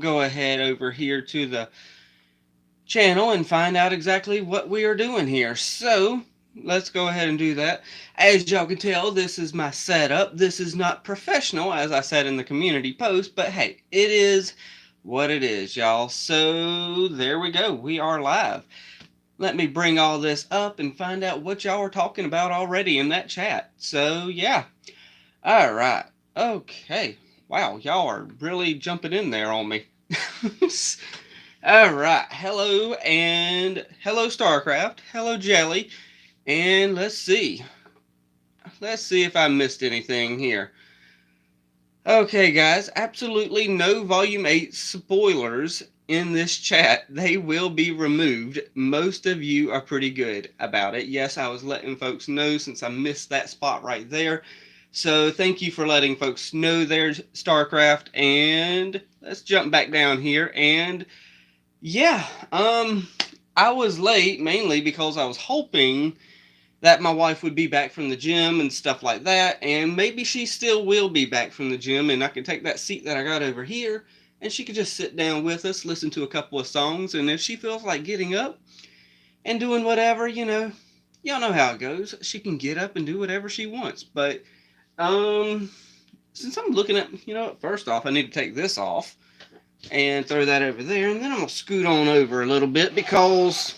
go ahead over here to the channel and find out exactly what we are doing here. So let's go ahead and do that. As y'all can tell, this is my setup. This is not professional, as I said in the community post, but hey, it is what it is, y'all. So there we go. We are live. Let me bring all this up and find out what y'all are talking about already in that chat. So yeah. All right. Okay. Wow, y'all are really jumping in there on me. All right. Hello and hello Starcraft. Hello Jelly. And let's see. Let's see if I missed anything here. Okay, guys, absolutely no Volume 8 spoilers in this chat. They will be removed. Most of you are pretty good about it. Yes, I was letting folks know since I missed that spot right there. So thank you for letting folks know there's StarCraft. And let's jump back down here. And yeah, I was late mainly because I was hoping that my wife would be back from the gym and stuff like that, and maybe she still will be back from the gym, and I could take that seat that I got over here, and she could just sit down with us, listen to a couple of songs, and if she feels like getting up and doing whatever, y'all know how it goes. She can get up and do whatever she wants, but, since I'm looking at, first off, I need to take this off and throw that over there, and then I'm going to scoot on over a little bit because,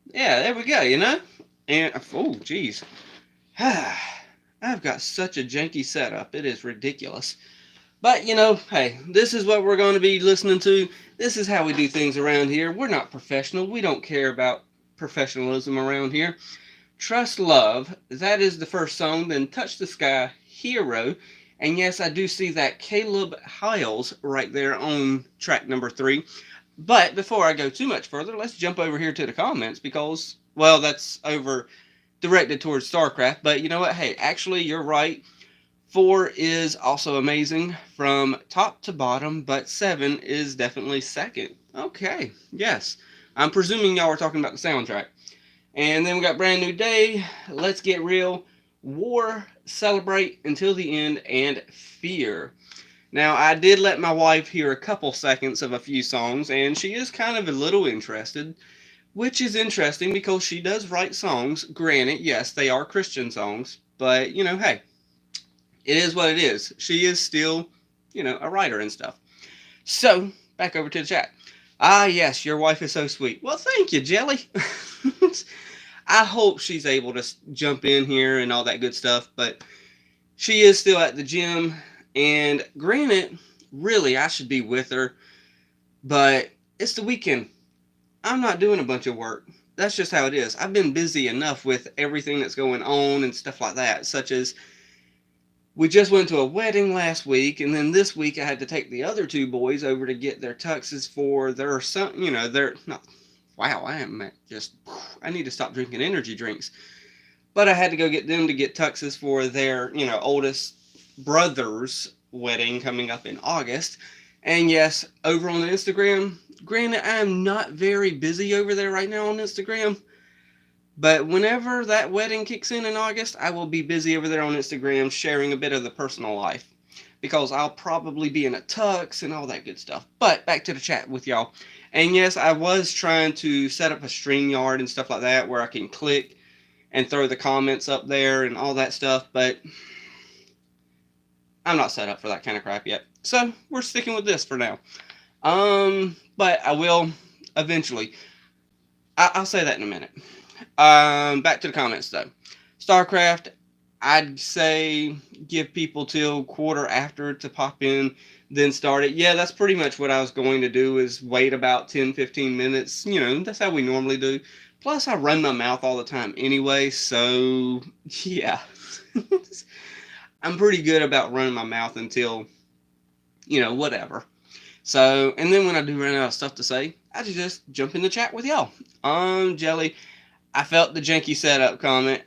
yeah, there we go. And, oh, geez. I've got such a janky setup. It is ridiculous. But, hey, this is what we're going to be listening to. This is how we do things around here. We're not professional. We don't care about professionalism around here. Trust Love, that is the first song. Then Touch the Sky, Hero. And yes, I do see that Caleb Hiles right there on track number 3. But before I go too much further, let's jump over here to the comments because, well, that's over directed towards StarCraft. But you know what? Hey, actually, you're right. 4 is also amazing from top to bottom, but 7 is definitely second. Okay, yes. I'm presuming y'all are talking about the soundtrack. And then we got Brand New Day, Let's Get Real, War, Celebrate, Until the End, and Fear. Now, I did let my wife hear a couple seconds of a few songs, and she is kind of a little interested, which is interesting because she does write songs. Granted, yes, they are Christian songs, but, hey, it is what it is. She is still, a writer and stuff. So, back over to the chat. Ah, yes, your wife is so sweet. Well, thank you, Jelly. I hope she's able to jump in here and all that good stuff, but she is still at the gym. And granted, really, I should be with her, but it's the weekend. I'm not doing a bunch of work. That's just how it is. I've been busy enough with everything that's going on and stuff like that, such as we just went to a wedding last week, and then this week I had to take the other 2 boys over to get their tuxes for their son, they're not, wow, I need to stop drinking energy drinks. But I had to go get them to get tuxes for their, oldest brother's wedding coming up in August. And yes, over on Instagram, granted, I'm not very busy over there right now on Instagram, but whenever that wedding kicks in August, I will be busy over there on Instagram sharing a bit of the personal life, because I'll probably be in a tux and all that good stuff. But back to the chat with y'all. And yes, I was trying to set up a StreamYard and stuff like that where I can click and throw the comments up there and all that stuff, but I'm not set up for that kind of crap yet. So we're sticking with this for now. But I will eventually. I'll say that in a minute. Back to the comments though. StarCraft, I'd say give people till quarter after to pop in, then start it. Yeah, that's pretty much what I was going to do, is wait about 10-15 minutes. That's how we normally do. Plus, I run my mouth all the time anyway, so yeah. I'm pretty good about running my mouth until, whatever. So, and then when I do run out of stuff to say, I just jump in the chat with y'all. Jelly, I felt the janky setup comment.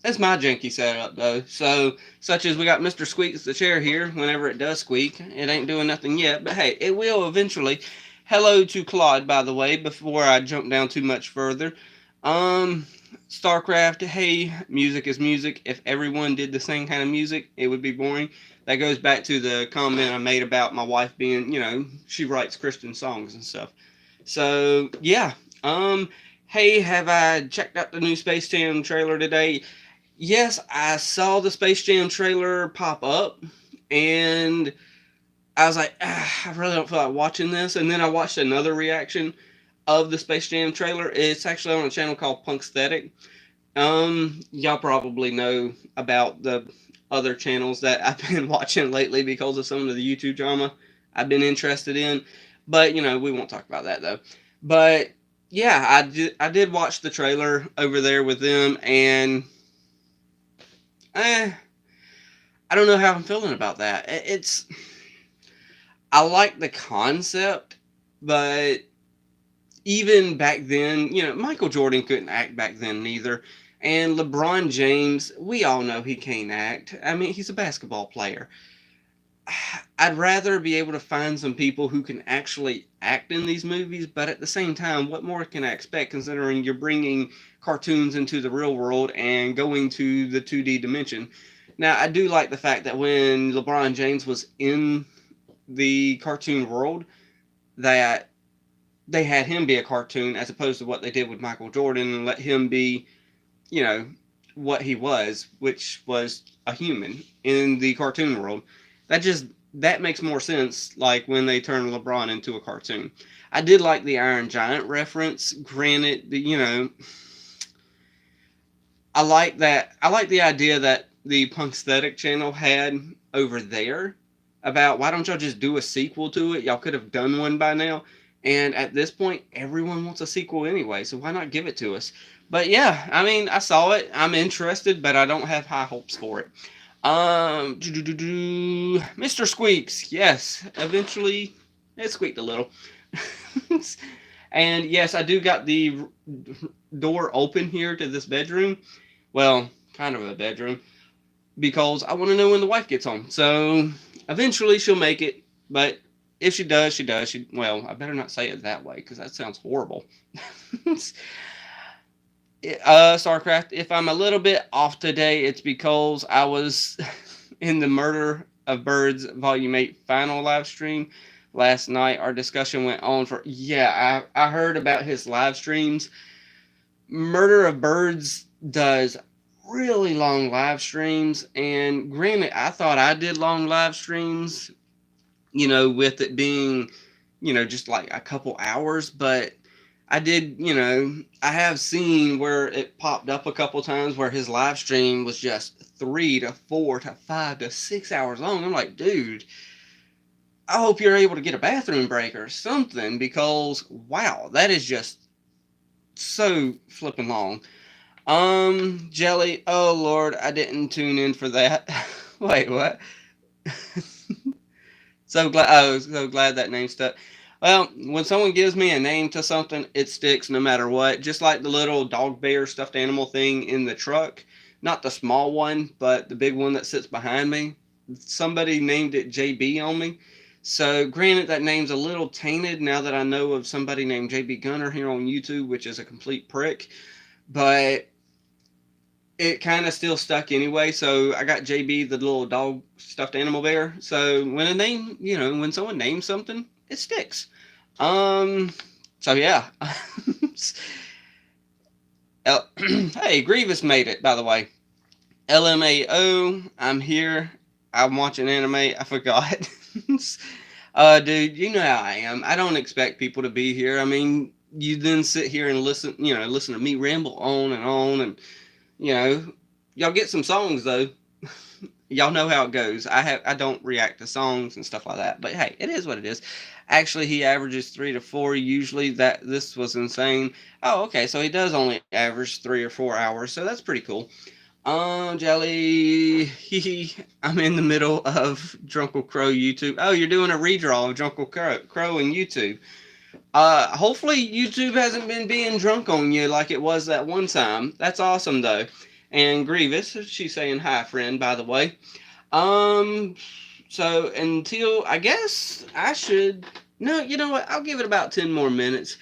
That's my janky setup, though. So, such as we got Mr. Squeaks the chair here. Whenever it does squeak, it ain't doing nothing yet, but hey, it will eventually. Hello to Claude, by the way, before I jump down too much further. Starcraft, hey, music is music. If everyone did the same kind of music, it would be boring. That goes back to the comment I made about my wife being, she writes Christian songs and stuff. So, yeah. Hey, have I checked out the new Space Jam trailer today? Yes, I saw the Space Jam trailer pop up, and I was like, I really don't feel like watching this. And then I watched another reaction of the Space Jam trailer. It's actually on a channel called Punksthetic. Y'all probably know about the other channels that I've been watching lately because of some of the YouTube drama I've been interested in. But, we won't talk about that though. But, yeah, I did watch the trailer over there with them, and I don't know how I'm feeling about that. I like the concept, but even back then, Michael Jordan couldn't act back then neither. And LeBron James, we all know he can't act. I mean, he's a basketball player. I'd rather be able to find some people who can actually act in these movies, but at the same time, what more can I expect considering you're bringing cartoons into the real world and going to the 2D dimension? Now, I do like the fact that when LeBron James was in the cartoon world, that they had him be a cartoon as opposed to what they did with Michael Jordan and let him be, what he was, which was a human in the cartoon world. That makes more sense, like when they turn LeBron into a cartoon. I did like the Iron Giant reference. Granted, I like that. I like the idea that the Punksthetic channel had over there about why don't y'all just do a sequel to it? Y'all could have done one by now. And at this point, everyone wants a sequel anyway, so why not give it to us? But yeah, I mean, I saw it. I'm interested, but I don't have high hopes for it. Mr. Squeaks, yes, eventually it squeaked a little. And yes, I do got the door open here to this bedroom. Well, kind of a bedroom, because I want to know when the wife gets home. So eventually she'll make it, but if she does, she does. Well, I better not say it that way because that sounds horrible. Starcraft, if I'm a little bit off today, it's because I was in the Murder of Birds Volume 8 final live stream last night. Our discussion went on for, I heard about his live streams. Murder of Birds does really long live streams, and granted, I thought I did long live streams, with it being, just like a couple hours, but I did, I have seen where it popped up a couple times where his live stream was just 3 to 4 to 5 to 6 hours long. I'm like, dude, I hope you're able to get a bathroom break or something, because wow, that is just so flipping long. Jelly, oh Lord, I didn't tune in for that. Wait, what? So glad that name stuck. Well, when someone gives me a name to something, it sticks no matter what. Just like the little dog bear stuffed animal thing in the truck. Not the small one, but the big one that sits behind me. Somebody named it JB on me. So granted, that name's a little tainted now that I know of somebody named JB Gunner here on YouTube, which is a complete prick. But it kind of still stuck anyway, so I got JB, the little dog stuffed animal bear. So when a name, when someone names something, it sticks. So yeah. Hey, Grievous made it, by the way. LMAO, I'm here. I'm watching anime. I forgot. Dude, you know how I am. I don't expect people to be here. I mean, you then sit here and listen to me ramble on, and y'all get some songs though. Y'all know how it goes. I don't react to songs and stuff like that, but hey, it is what it is. Actually, he averages 3 to 4 usually. This was insane. Oh, okay, so he does only average 3 or 4 hours, so that's pretty cool. Jelly, I'm in the middle of Drunkle Crow YouTube. Oh, you're doing a redraw of Drunkle Crow in YouTube. Hopefully YouTube hasn't been being drunk on you like it was that one time. That's awesome though. And Grievous, she's saying hi, friend, by the way. So until, I guess I should, no, you know what? I'll give it about 10 more minutes.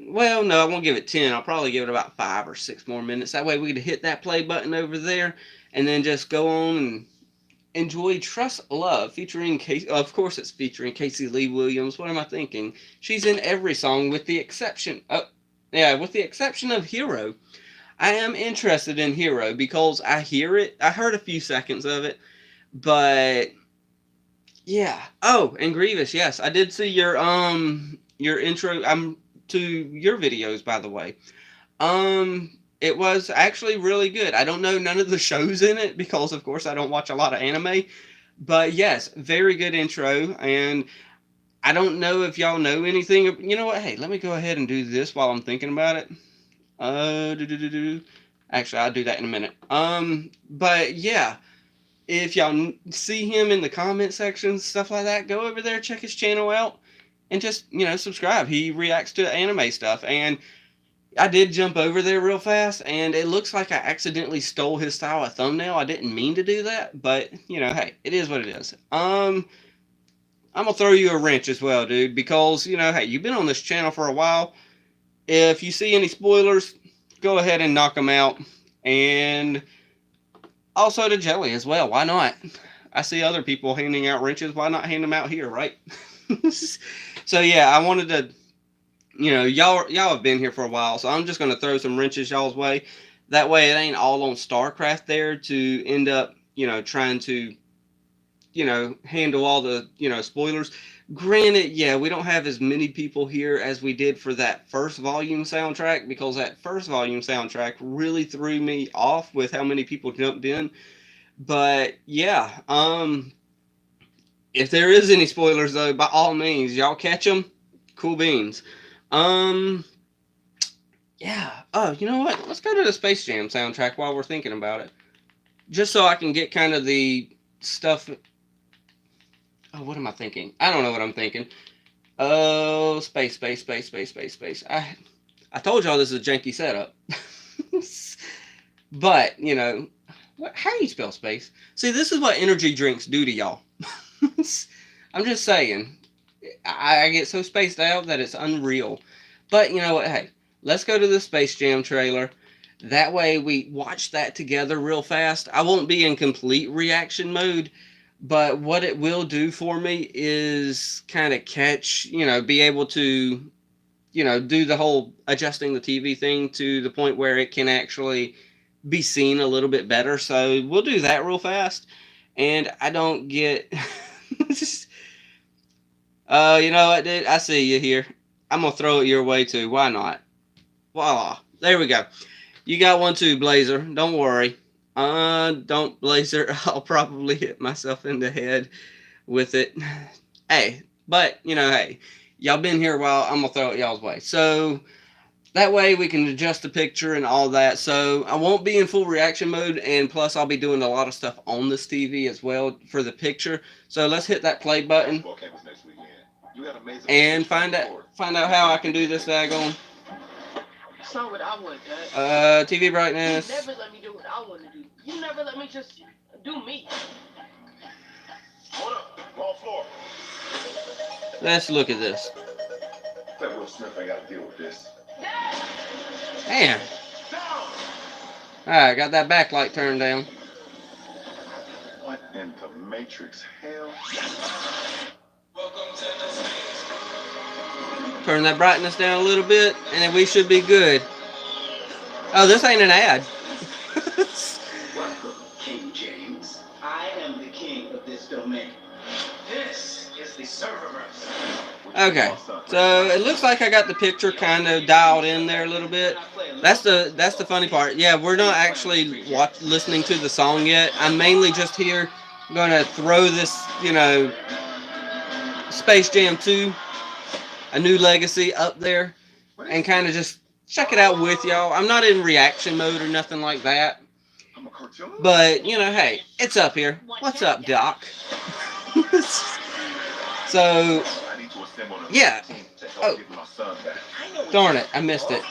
Well, no, I won't give it 10. I'll probably give it about 5 or 6 more minutes. That way we could hit that play button over there and then just go on and enjoy Trust Love featuring Casey. Of course, it's featuring Casey Lee Williams. What am I thinking? She's in every song with the exception. With the exception of Hero. I am interested in Hero because I hear it. I heard a few seconds of it, but yeah. Oh, and Grievous. Yes, I did see your intro. To your videos, by the way. It was actually really good. I don't know none of the shows in it because, of course, I don't watch a lot of anime. But yes, very good intro. And I don't know if y'all know anything. You know what? Hey, let me go ahead and do this while I'm thinking about it. Actually, I'll do that in a minute. But yeah, if y'all see him in the comment section, stuff like that, go over there, check his channel out, and just, subscribe. He reacts to anime stuff. And I did jump over there real fast, and it looks like I accidentally stole his style of thumbnail. I didn't mean to do that, but, hey, it is what it is. I'm gonna throw you a wrench as well, dude, because, hey, you've been on this channel for a while. If you see any spoilers, go ahead and knock them out. And also to Jelly as well. Why not? I see other people handing out wrenches. Why not hand them out here, right? So, yeah, I wanted to... y'all have been here for a while, so I'm just going to throw some wrenches y'all's way. That way it ain't all on Starcraft there to end up, trying to, handle all the, spoilers. Granted, yeah, we don't have as many people here as we did for that first volume soundtrack, because that first volume soundtrack really threw me off with how many people jumped in. But, yeah, if there is any spoilers, though, by all means, y'all catch them. Cool beans. Yeah. Oh, you know what? Let's go to the Space Jam soundtrack while we're thinking about it. Just so I can get kind of the stuff. Oh, what am I thinking? I don't know what I'm thinking. Oh, space. I told y'all this is a janky setup. But, how do you spell space? See, this is what energy drinks do to y'all. I'm just saying. I get so spaced out that it's unreal. But you know what? Hey, let's go to the Space Jam trailer. That way we watch that together real fast. I won't be in complete reaction mode, but what it will do for me is kind of catch, be able to, do the whole adjusting the TV thing to the point where it can actually be seen a little bit better. So we'll do that real fast. And I don't get... you know what, dude? I see you here. I'm going to throw it your way, too. Why not? Voila. There we go. You got one, too, Blazer. Don't worry. Don't, Blazer. I'll probably hit myself in the head with it. Hey, but, hey. Y'all been here a while. I'm going to throw it y'all's way. So, that way we can adjust the picture and all that. So, I won't be in full reaction mode. And plus, I'll be doing a lot of stuff on this TV as well for the picture. So, let's hit that play button. And find out how I can do this daggone. It's not what I want, TV brightness. You never let me do what I want to do. You never let me just do me. Hold up, wrong floor. Let's look at this. That Will Smith ain't got to deal with this. Damn. Alright, got that backlight turned down. What in the Matrix hell? Turn that brightness down a little bit, and then we should be good. Oh, this ain't an ad. Welcome, King James. I am the king of this domain. This is the Serververse. Okay, so it looks like I got the picture kind of dialed in there a little bit. That's the funny part. Yeah, we're not actually listening to the song yet. I'm mainly just here going to throw this, Space Jam 2, A New Legacy up there, and kind of just check it out with y'all. I'm not in reaction mode or nothing like that. But, hey, it's up here. What's up, Doc? So, yeah. Oh, darn it, I missed it.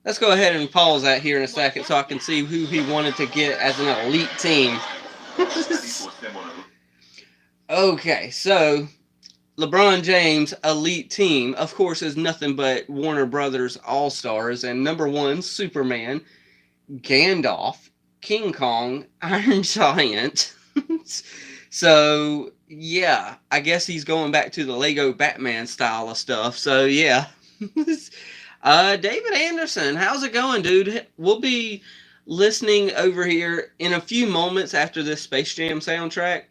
Let's go ahead and pause that here in a second so I can see who he wanted to get as an elite team. Okay, so LeBron James elite team, of course, is nothing but Warner Brothers All-Stars, and number one, Superman, Gandalf, King Kong, Iron Giant. So, yeah, I guess he's going back to the Lego Batman style of stuff. So, yeah. David Anderson, how's it going, dude? We'll be listening over here in a few moments after this Space Jam soundtrack.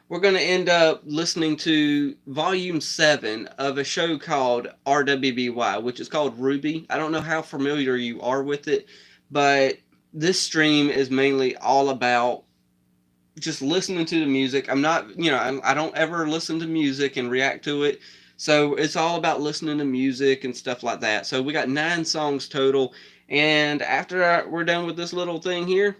We're going to end up listening to Volume 7 of a show called RWBY, which is called RWBY. I don't know how familiar you are with it, but this stream is mainly all about just listening to the music. I'm not, I don't ever listen to music and react to it. So it's all about listening to music and stuff like that. So we got 9 songs total. And after we're done with this little thing here,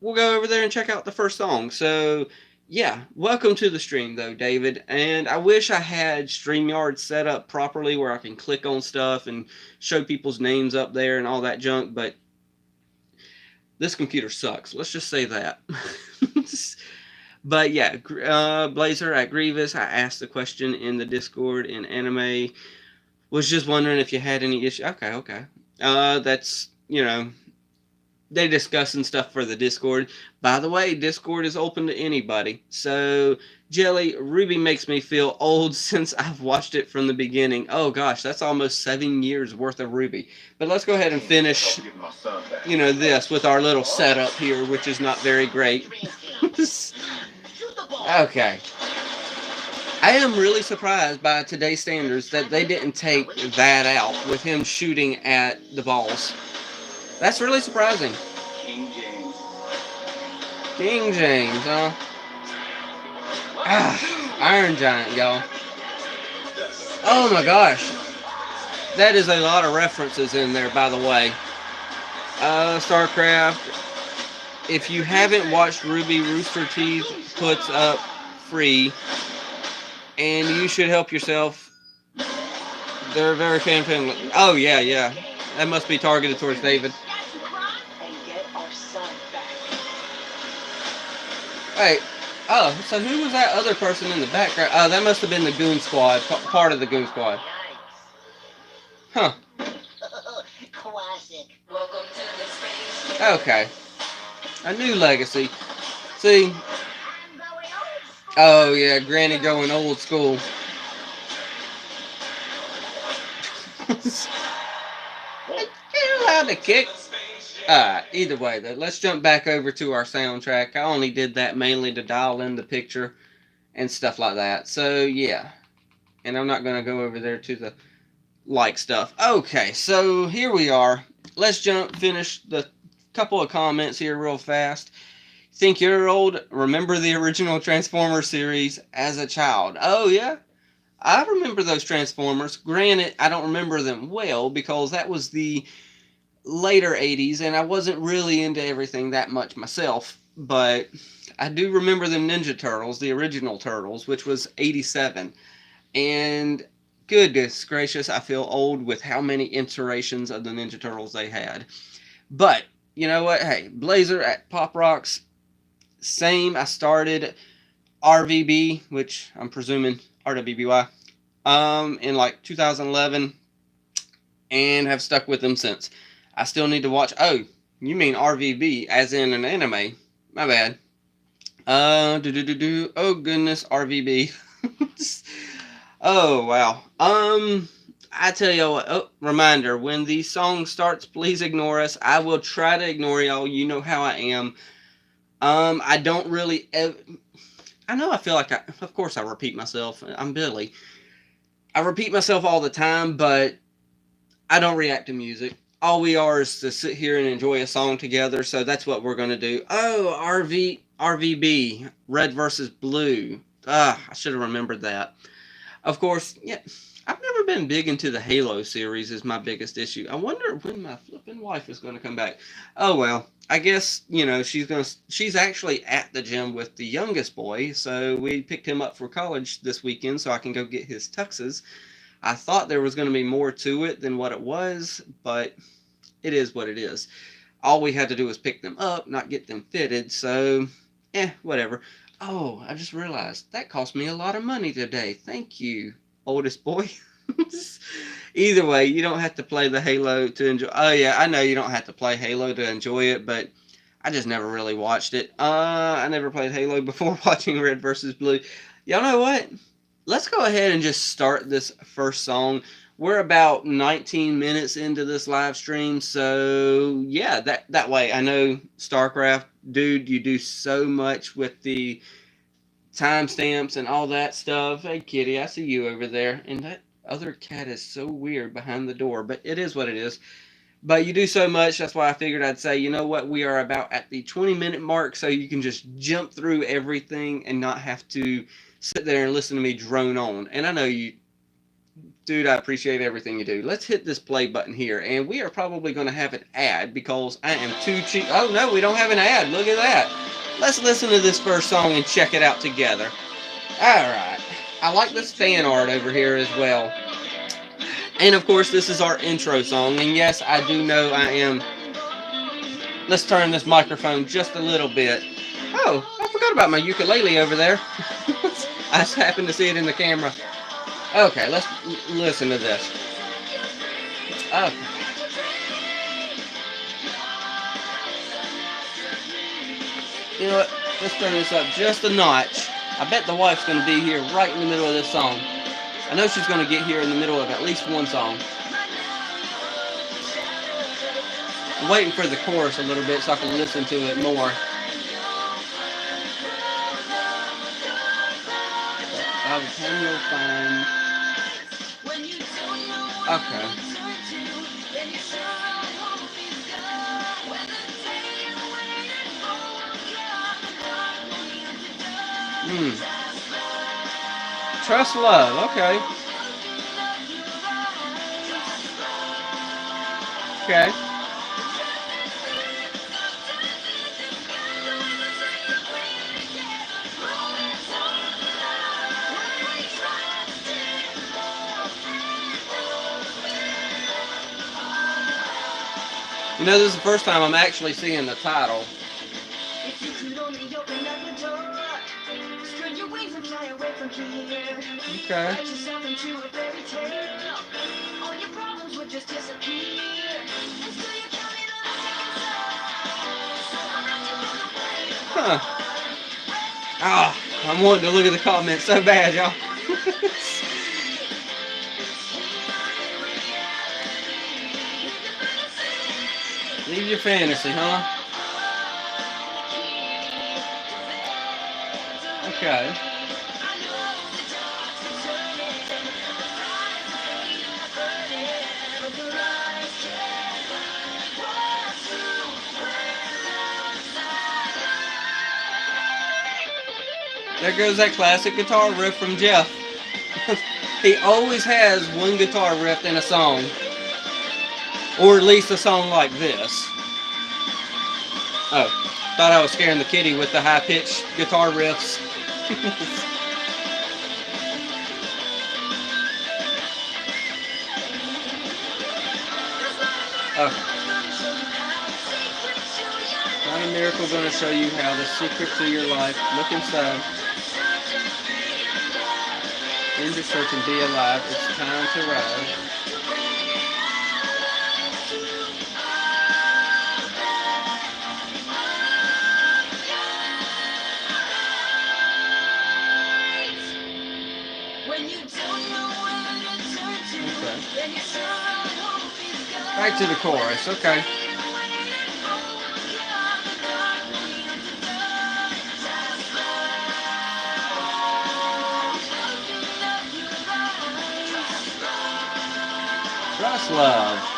we'll go over there and check out the first song. So yeah, welcome to the stream though, David. And I wish I had StreamYard set up properly where I can click on stuff and show people's names up there and all that junk, but this computer sucks. Let's just say that. But yeah, Blazer at Grievous, I asked the question in the Discord in anime. Was just wondering if you had any issue. Okay. That's, they discussing stuff for the Discord. By the way, Discord is open to anybody. So, Jelly, RWBY makes me feel old since I've watched it from the beginning. Oh gosh, that's almost 7 years worth of RWBY. But let's go ahead and finish, this with our little setup here, which is not very great. Okay. I am really surprised by today's standards that they didn't take that out with him shooting at the balls. That's really surprising. King James, huh? Iron Giant, y'all. Oh my gosh. That is a lot of references in there, by the way. Starcraft. If you haven't watched RWBY, Rooster Teeth puts up free. And you should help yourself. They're very fan-friendly. Oh, yeah. That must be targeted towards David. Wait. Oh, so who was that other person in the background? Oh, that must have been the Goon Squad. Part of the Goon Squad. Huh. Classic. Okay. A new legacy. See. Oh, yeah. Granny going old school. You're allowed to kick. Either way, though, let's jump back over to our soundtrack. I only did that mainly to dial in the picture and stuff like that. So, yeah. And I'm not going to go over there to the like stuff. Okay, so here we are. Let's finish the couple of comments here real fast. Think you're old? Remember the original Transformers series as a child? Oh, yeah? I remember those Transformers. Granted, I don't remember them well because that was the later 80s and I wasn't really into everything that much myself. But I do remember them Ninja Turtles, the original Turtles, which was 87. And goodness gracious, I feel old with how many iterations of the Ninja Turtles they had. But, you know what? Hey, Blazer at Pop Rocks, same. I started RWBY, which I'm presuming RWBY, in like 2011 and have stuck with them since. I still need to watch. Oh, you mean RWBY as in an anime? My bad. Oh goodness, RWBY. Oh wow. I tell you what. Oh, reminder: when the song starts, please ignore us. I will try to ignore y'all. You know how I am. I don't really. I know I feel like of course I repeat myself. I'm Billy. I repeat myself all the time, but I don't react to music. All we are is to sit here and enjoy a song together, so that's what we're going to do. Oh, RWBY, Red versus Blue. I should have remembered that. Of course, yeah, I've never been big into the Halo series is my biggest issue. I wonder when my flipping wife is going to come back. Oh, well, I guess, she's actually at the gym with the youngest boy, so we picked him up for college this weekend so I can go get his tuxes. I thought there was going to be more to it than what it was, but it is what it is. All we had to do was pick them up, not get them fitted, so, whatever. Oh, I just realized that cost me a lot of money today. Thank you, oldest boy. Either way, you don't have to play the Halo to enjoy. Oh yeah, I know you don't have to play Halo to enjoy it, but I just never really watched it. I never played Halo before watching Red versus Blue. Y'all know what? Let's go ahead and just start this first song. We're about 19 minutes into this live stream, so yeah, that way I know Starcraft, dude, you do so much with the timestamps and all that stuff. Hey, kitty, I see you over there. And that other cat is so weird behind the door, but it is what it is. But you do so much, that's why I figured I'd say, you know what, we are about at the 20-minute mark, so you can just jump through everything and not have to sit there and listen to me drone on. And I know you, dude, I appreciate everything you do. Let's hit this play button here, and we are probably going to have an ad because I am too cheap. Oh, no, we don't have an ad. Look at that. Let's listen to this first song and check it out together. All right. I like this fan art over here as well. And, of course, this is our intro song. And, yes, I do know I am... Let's turn this microphone just a little bit. Oh, I forgot about my ukulele over there. I just happened to see it in the camera. Okay, let's listen to this. Okay. You know what? Let's turn this up just a notch. I bet the wife's going to be here right in the middle of this song. I know she's going to get here in the middle of at least one song. I'm waiting for the chorus a little bit so I can listen to it more. By the time you'll find... Okay. Trust love, okay. Okay. You know, this is the first time I'm actually seeing the title. Okay. Huh. Ah, I'm wanting to look at the comments so bad, y'all. Leave your fantasy, huh? Okay. There goes that classic guitar riff from Jeff. He always has one guitar riff in a song. Or at least a song like this. Oh, thought I was scaring the kitty with the high-pitched guitar riffs. Okay. Not a miracle gonna show you how the secret to your life. Look inside. End your search and be alive. It's time to ride. Back to the chorus, okay. Trust love.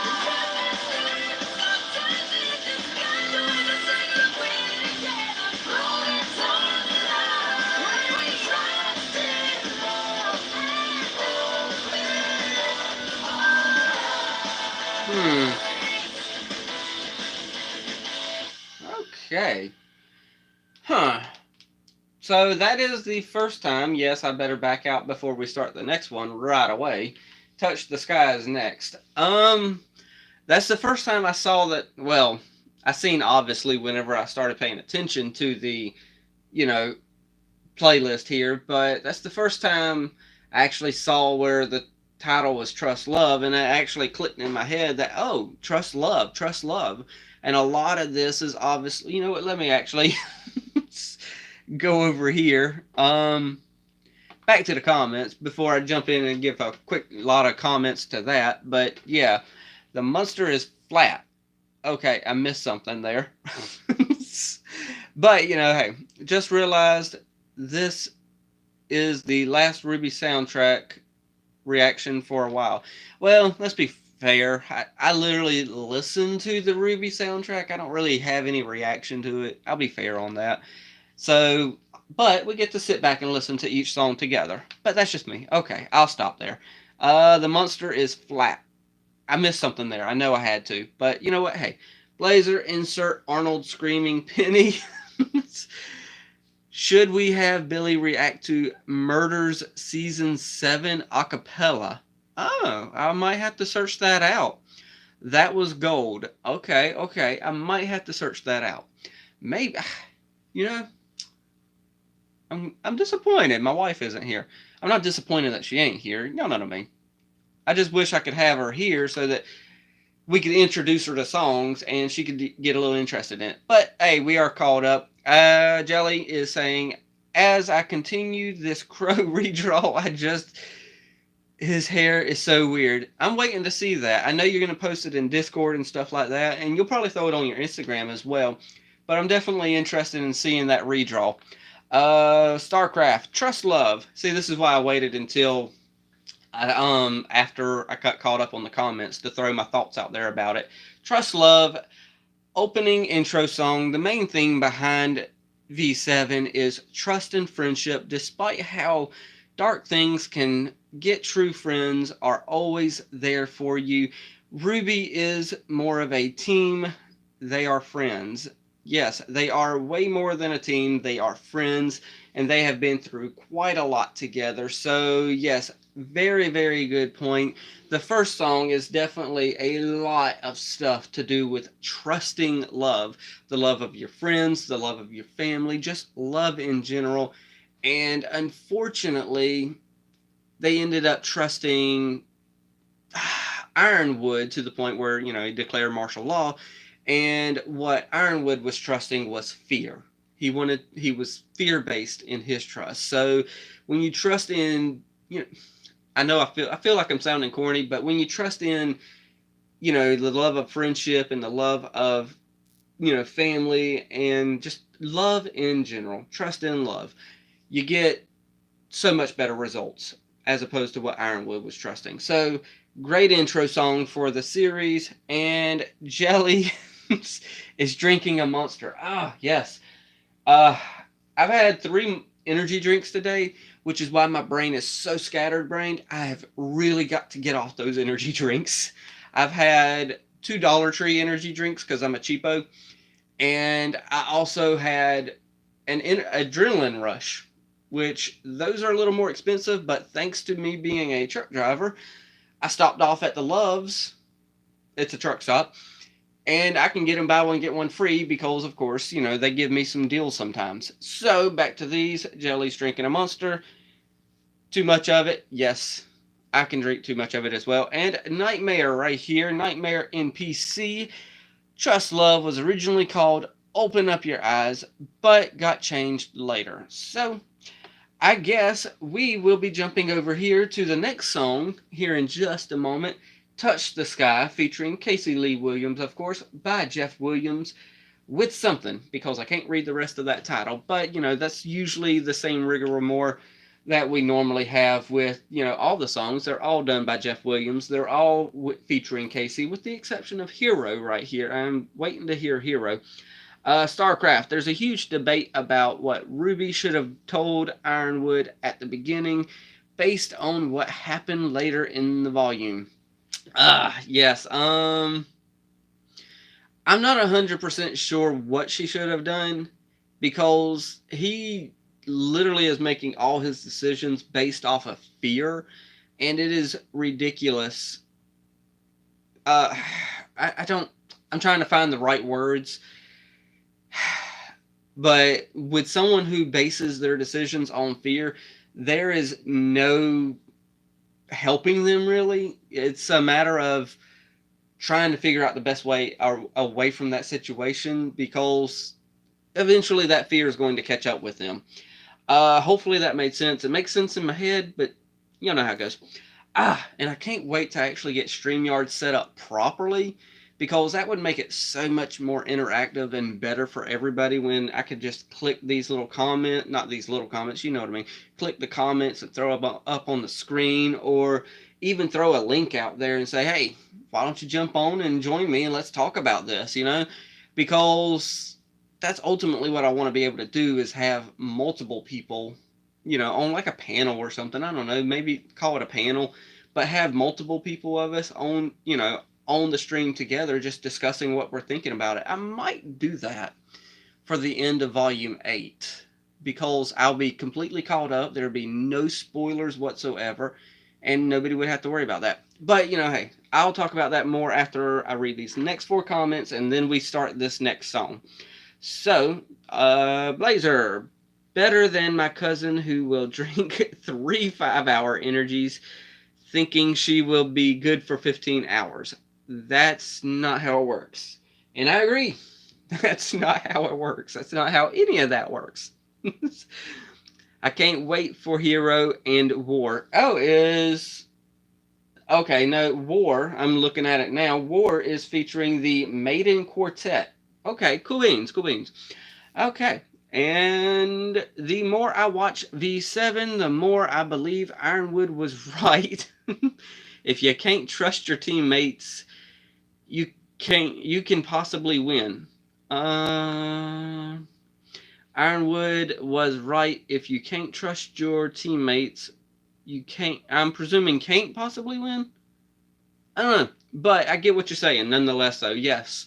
Okay. Huh. So that is the first time. Yes, I better back out before we start the next one right away. Touch the Skies next. That's the first time I saw that. Well, I seen obviously whenever I started paying attention to the, you know, playlist here, but that's the first time I actually saw where the title was Trust Love, and it actually clicked in my head that, oh, trust love, trust love. And a lot of this is obviously, you know what, let me actually go over here. Back to the comments before I jump in and give a quick lot of comments to that. But yeah, the monster is flat. Okay, I missed something there. But, you know, hey, just realized this is the last RWBY soundtrack reaction for a while. Well, let's be fair. I literally listen to the RWBY soundtrack. I don't really have any reaction to it. I'll be fair on that. So, but we get to sit back and listen to each song together. But that's just me. Okay, I'll stop there. The monster is flat. I missed something there. I know I had to. But you know what? Hey, Blazer, insert Arnold screaming Penny. Should we have Billy react to Murders Season 7 acapella? Oh, I might have to search that out. That was gold. Okay. I might have to search that out. Maybe, you know, I'm disappointed my wife isn't here. I'm not disappointed that she ain't here. You know what I mean. I just wish I could have her here so that we could introduce her to songs and she could get a little interested in it. But hey, we are caught up. Jelly is saying, as I continue this crow redraw, his hair is so weird. I'm waiting to see that. I know you're going to post it in Discord and stuff like that, and you'll probably throw it on your Instagram as well. But I'm definitely interested in seeing that redraw. Starcraft, Trust Love. See, this is why I waited until after I got caught up on the comments to throw my thoughts out there about it. Trust Love, opening intro song. The main thing behind V7 is trust and friendship. Despite how dark things can get, true friends are always there for you. RWBY is more of a team. They are friends. Yes, they are way more than a team. They are friends, and they have been through quite a lot together. So yes, very, very good point. The first song is definitely a lot of stuff to do with trusting love. The love of your friends, the love of your family, just love in general. And unfortunately, they ended up trusting Ironwood to the point where, you know, he declared martial law. And what Ironwood was trusting was fear. He was fear-based in his trust. So when you trust in, you know, I feel like I'm sounding corny, but when you trust in, you know, the love of friendship and the love of, you know, family and just love in general, trust in love, you get so much better results as opposed to what Ironwood was trusting. So great intro song for the series, and Jelly is drinking a Monster. Ah, yes. I've had 3 energy drinks today, which is why my brain is so scattered-brained. I have really got to get off those energy drinks. I've had 2 Dollar Tree energy drinks because I'm a cheapo, and I also had an adrenaline rush, which those are a little more expensive, but thanks to me being a truck driver, I stopped off at the Love's. It's a truck stop. And I can get them buy one, get one free because, of course, you know, they give me some deals sometimes. So, back to these. Jelly's drinking a Monster. Too much of it? Yes. I can drink too much of it as well. And Nightmare right here. Nightmare NPC. Trust Love was originally called Open Up Your Eyes, but got changed later. So, I guess we will be jumping over here to the next song here in just a moment. Touch the Sky, featuring Casey Lee Williams, of course, by Jeff Williams, with something, because I can't read the rest of that title, but, you know, that's usually the same rigmarole that we normally have with, you know, all the songs. They're all done by Jeff Williams. They're all featuring Casey, with the exception of Hero right here. I'm waiting to hear Hero. Starcraft, there's a huge debate about what RWBY should have told Ironwood at the beginning, based on what happened later in the volume. Yes. I'm not 100% sure what she should have done, because he literally is making all his decisions based off of fear, and it is ridiculous. I'm trying to find the right words. But with someone who bases their decisions on fear, there is no helping them really. It's a matter of trying to figure out the best way away from that situation, because eventually that fear is going to catch up with them. Hopefully that made sense. It makes sense in my head, but you know how it goes. And I can't wait to actually get StreamYard set up properly, because that would make it so much more interactive and better for everybody when I could just click these little not these little comments, you know what I mean, click the comments and throw up on the screen, or even throw a link out there and say, hey, why don't you jump on and join me and let's talk about this, because that's ultimately what I want to be able to do, is have multiple people, on like a panel or something. I don't know, maybe call it a panel, but have multiple people of us on, on the stream together, just discussing what we're thinking about it. I might do that for the end of Volume 8, because I'll be completely caught up. There'll be no spoilers whatsoever, and nobody would have to worry about that. But, hey, I'll talk about that more after I read these next 4 comments, and then we start this next song. So, Blazer, better than my cousin who will drink 3 5-hour energies thinking she will be good for 15 hours. That's not how it works. And I agree. That's not how it works. That's not how any of that works. I can't wait for Hero and War. Okay, no, War, I'm looking at it now. War is featuring the Maiden Quartet. Okay, cool beans. Okay, and the more I watch V7, the more I believe Ironwood was right. If you can't trust your teammates, you can possibly win. Ironwood was right. If you can't trust your teammates, you can't. I'm presuming can't possibly win. I don't know, but I get what you're saying. Nonetheless, though, yes,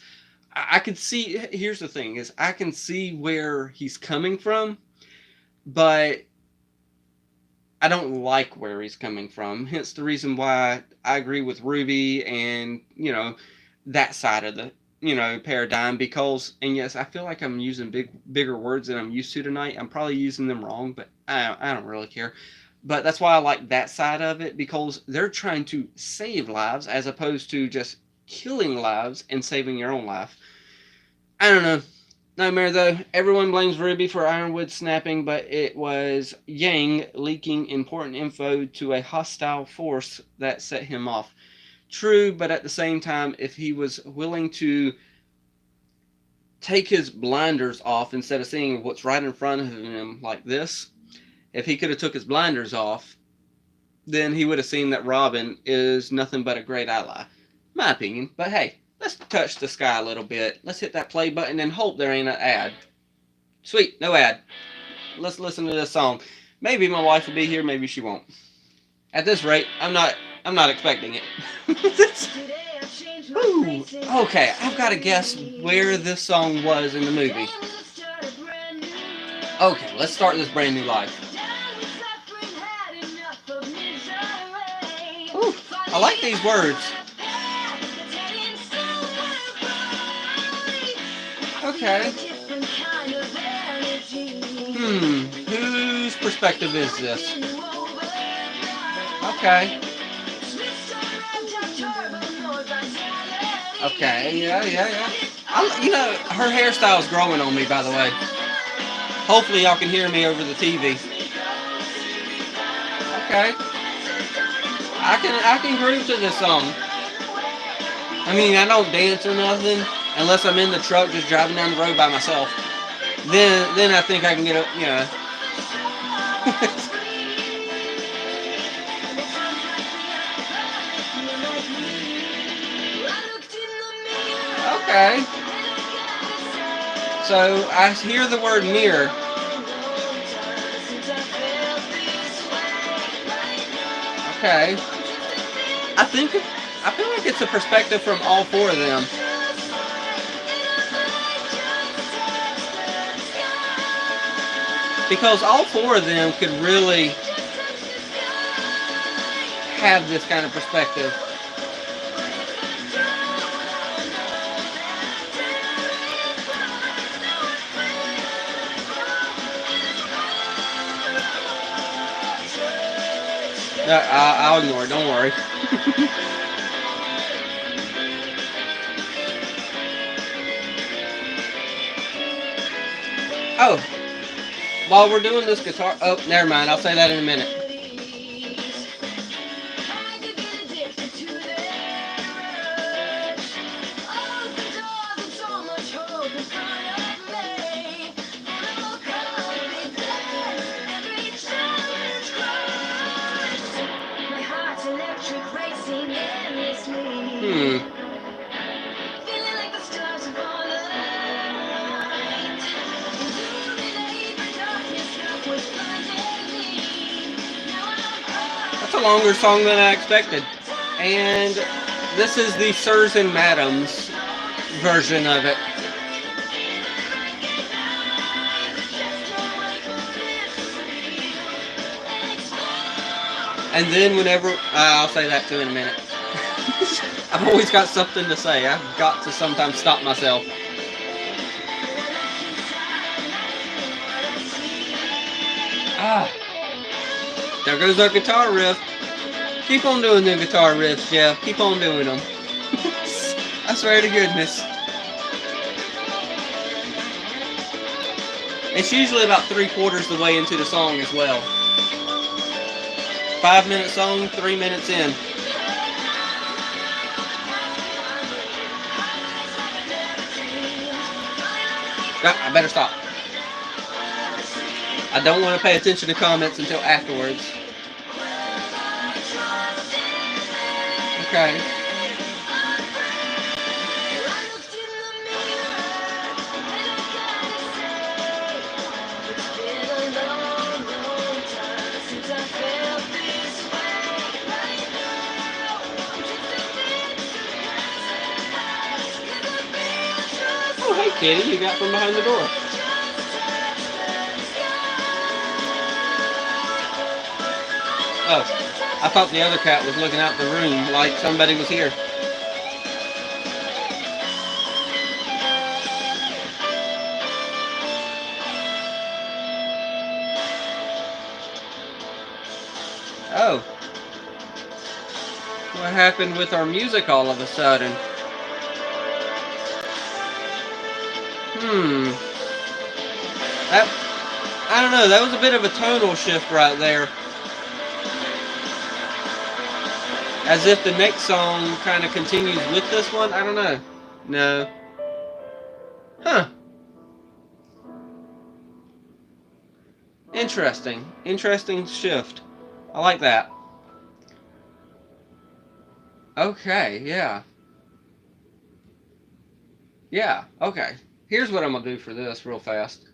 I can see. Here's the thing: is I can see where he's coming from, but I don't like where he's coming from. Hence the reason why I agree with RWBY and that side of the paradigm, because, and yes, I feel like I'm using bigger words than I'm used to tonight. I'm probably using them wrong, but I don't really care. But that's why I like that side of it, because they're trying to save lives as opposed to just killing lives and saving your own life. I don't know. No matter though, everyone blames RWBY for Ironwood snapping, but it was Yang leaking important info to a hostile force that set him off. True, but at the same time, if he was willing to take his blinders off instead of seeing what's right in front of him like this, if he could have took his blinders off, then he would have seen that Robin is nothing but a great ally. My opinion. But hey, let's touch the sky a little bit. Let's hit that play button and hope there ain't an ad. Sweet, no ad. Let's listen to this song. Maybe my wife will be here, maybe she won't. At this rate, I'm not expecting it. Ooh, okay, I've got to guess where this song was in the movie. Okay, let's start this brand new life. Ooh, I like these words. Okay. Whose perspective is this? Okay. Okay, yeah. Her hairstyle's growing on me, by the way. Hopefully y'all can hear me over the TV. Okay. I can groove to this song. I mean, I don't dance or nothing unless I'm in the truck just driving down the road by myself. Then I think I can get up, Okay. So I hear the word mirror. Okay. I feel like it's a perspective from all 4 of them. Because all 4 of them could really have this kind of perspective. No, I'll ignore it. Don't worry. Oh, while we're doing this guitar... Oh, never mind. I'll say that in a minute. That's a longer song than I expected. And this is the Sirs and Madams version of it. And then whenever... I'll say that too in a minute. I've always got something to say. I've got to sometimes stop myself. There goes our guitar riff. Keep on doing the guitar riffs, Jeff. Keep on doing them. I swear to goodness. It's usually about 3/4 the way into the song as well. 5-minute song, 3 minutes in. I better stop. I don't want to pay attention to comments until afterwards. Okay. Oh, hey, kitty, you got from behind the door. Oh, I thought the other cat was looking out the room like somebody was here. Oh. What happened with our music all of a sudden? I don't know, that was a bit of a tonal shift right there. As if the next song kind of continues with this one. I don't know. No. Huh. Interesting. Interesting shift. I like that. Okay, yeah. Yeah, okay. Here's what I'm going to do for this real fast.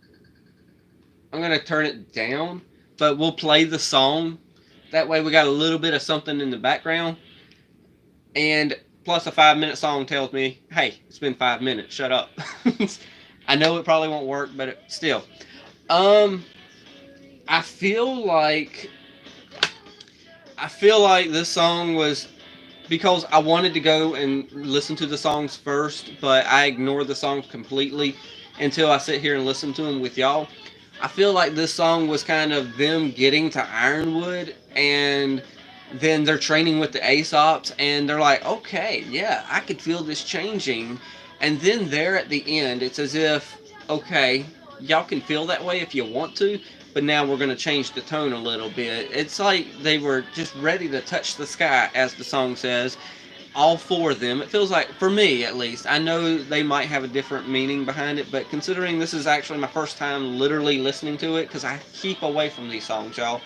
I'm going to turn it down, but we'll play the song. That way we got a little bit of something in the background. And plus a 5-minute song tells me, hey, it's been 5 minutes, shut up. I know it probably won't work, but still. I feel like this song was, because I wanted to go and listen to the songs first, but I ignored the songs completely until I sit here and listen to them with y'all. I feel like this song was kind of them getting to Ironwood, and then they're training with the Aesops, and they're like, okay, yeah, I could feel this changing. And then there at the end, it's as if, okay, y'all can feel that way if you want to, but now we're going to change the tone a little bit. It's like they were just ready to touch the sky, as the song says. All 4 of them. It feels like, for me at least, I know they might have a different meaning behind it, but considering this is actually my first time literally listening to it, because I keep away from these songs, y'all,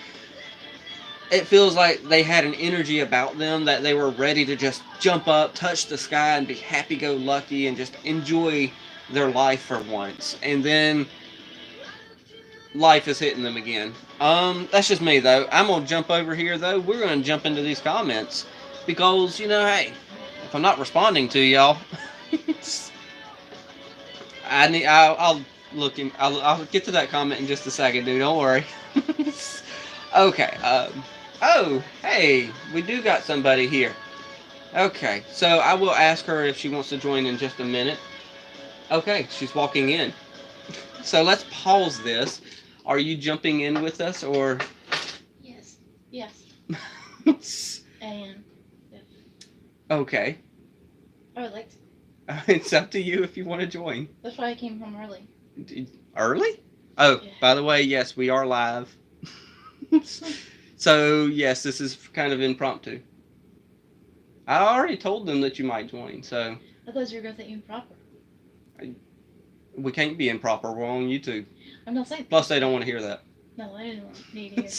it feels like they had an energy about them that they were ready to just jump up, touch the sky, and be happy-go-lucky and just enjoy their life for once. And then life is hitting them again. That's just me, though. I'm going to jump over here, though. We're going to jump into these comments. Because, you know, hey, if I'm not responding to y'all, I'll get to that comment in just a second, dude. Don't worry. Okay. Oh, hey, we do got somebody here. Okay, so I will ask her if she wants to join in just a minute. Okay, she's walking in. So let's pause this. Are you jumping in with us, or? Yes. Yes. And Okay. I would like to. It's up to you if you want to join. That's why I came home early. Early? Oh, Yeah. by the way, yes, we are live. So, yes, this is kind of impromptu. I already told them that you might join, so I thought you were going to say improper. we can't be improper. We're on YouTube. I'm not saying. Plus, they don't want to hear that. No, I didn't need to hear.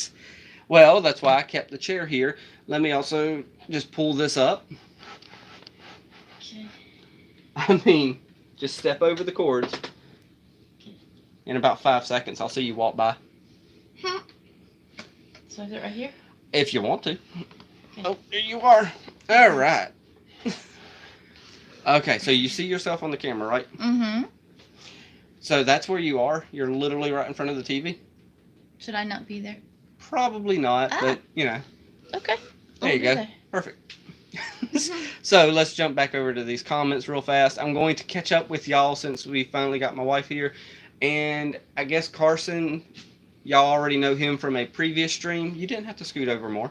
Well, that's why I kept the chair here. Let me also just pull this up. Okay. I mean, just step over the cords. In about 5 seconds, I'll see you walk by. So is it right here? If you want to. Okay. Oh, there you are. All right. Okay, so you see yourself on the camera, right? Mm-hmm. So that's where you are? You're literally right in front of the TV? Should I not be there? Probably not, but, you know. Okay. There you go. Perfect. So let's jump back over to these comments real fast. I'm going to catch up with y'all since we finally got my wife here. And I guess Carson, y'all already know him from a previous stream. You didn't have to scoot over more.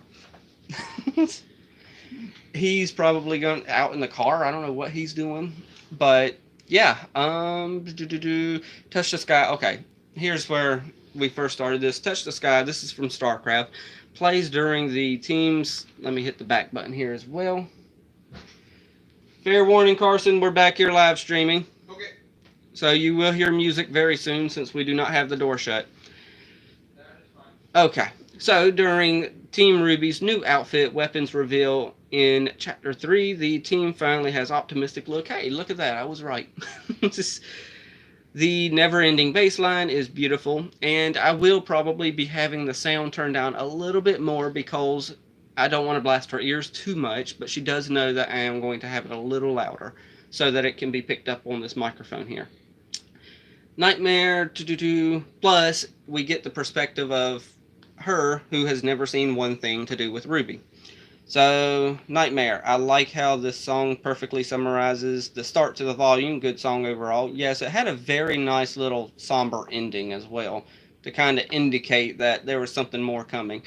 He's probably going out in the car. I don't know what he's doing. But yeah. Touch the Sky. Okay. Here's where we first started this. Touch the Sky. This is from Starcraft. Plays during the teams. Let me hit the back button here as well. Fair warning, Carson, we're back here live streaming. Okay. So you will hear music very soon since we do not have the door shut. Okay. So during Team RWBY's new outfit weapons reveal in Chapter 3, the team finally has optimistic look. Hey, look at that. I was right. The never-ending bass line is beautiful, and I will probably be having the sound turned down a little bit more because I don't want to blast her ears too much, but she does know that I am going to have it a little louder so that it can be picked up on this microphone here. Nightmare, plus we get the perspective of her who has never seen one thing to do with RWBY. So, Nightmare, I like how this song perfectly summarizes the start to the volume. Good song overall. Yes, it had a very nice little somber ending as well to kind of indicate that there was something more coming.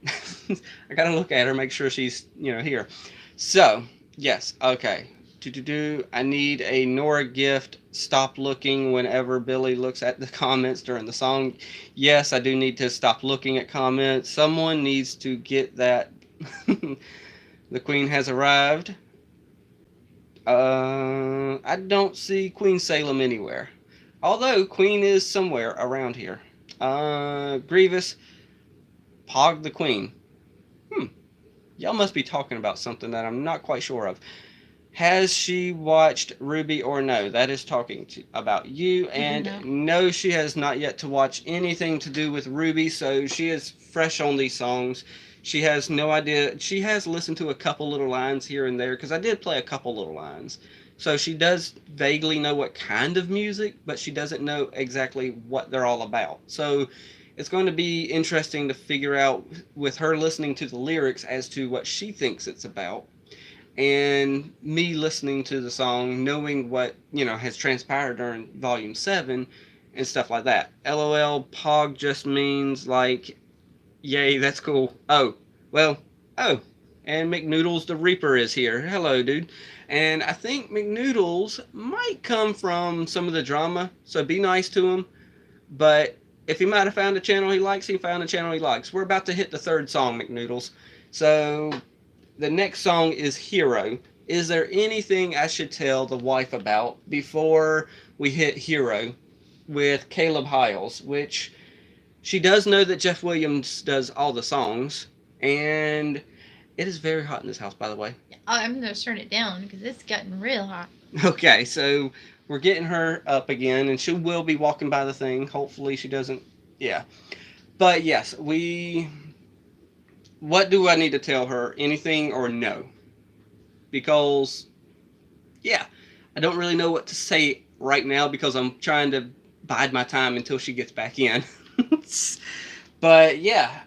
I gotta look at her, make sure she's, here. So, yes, okay. I need a Nora gift. Stop looking whenever Billy looks at the comments during the song. Yes, I do need to stop looking at comments. Someone needs to get that. The Queen has arrived. I don't see Queen Salem anywhere. Although Queen is somewhere around here. Grievous. Pog the Queen. Y'all must be talking about something that I'm not quite sure of. Has she watched RWBY or no? That is talking about you. And no, she has not yet to watch anything to do with RWBY. So she is fresh on these songs. She has no idea. She has listened to a couple little lines here and there because I did play a couple little lines. So she does vaguely know what kind of music, but she doesn't know exactly what they're all about. So it's going to be interesting to figure out with her listening to the lyrics as to what she thinks it's about. And me listening to the song, knowing what, has transpired during Volume 7 and stuff like that. LOL, Pog just means like, yay, that's cool. And McNoodles the Reaper is here. Hello, dude. And I think McNoodles might come from some of the drama, so be nice to him. But if he might have found a channel he likes, he found a channel he likes. We're about to hit the third song, McNoodles. So the next song is Hero. Is there anything I should tell the wife about before we hit Hero with Caleb Hiles, which she does know that Jeff Williams does all the songs, and it is very hot in this house, by the way. I'm going to turn it down because it's gotten real hot. Okay, so we're getting her up again, and she will be walking by the thing. Hopefully she doesn't, yeah. But yes, what do I need to tell her? Anything or no? Because, yeah, I don't really know what to say right now because I'm trying to bide my time until she gets back in. But yeah,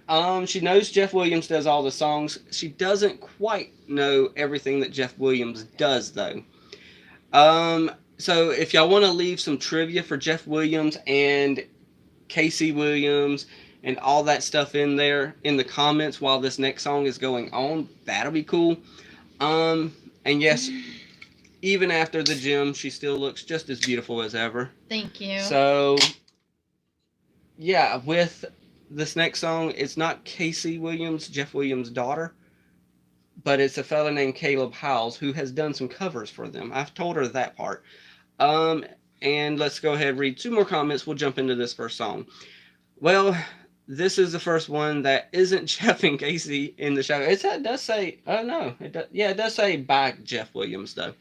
she knows Jeff Williams does all the songs. She doesn't quite know everything that Jeff Williams does, though. So if y'all want to leave some trivia for Jeff Williams and Casey Williams and all that stuff in there in the comments while this next song is going on, that'll be cool. And yes, even after the gym, she still looks just as beautiful as ever. Thank you. So, yeah, with this next song, it's not Casey Williams, Jeff Williams' daughter, but it's a fella named Caleb Howells who has done some covers for them. I've told her that part. And let's go ahead and read 2 more comments. We'll jump into this first song. Well, this is the first one that isn't Jeff and Casey in the show. It does say, oh no, it does say by Jeff Williams though.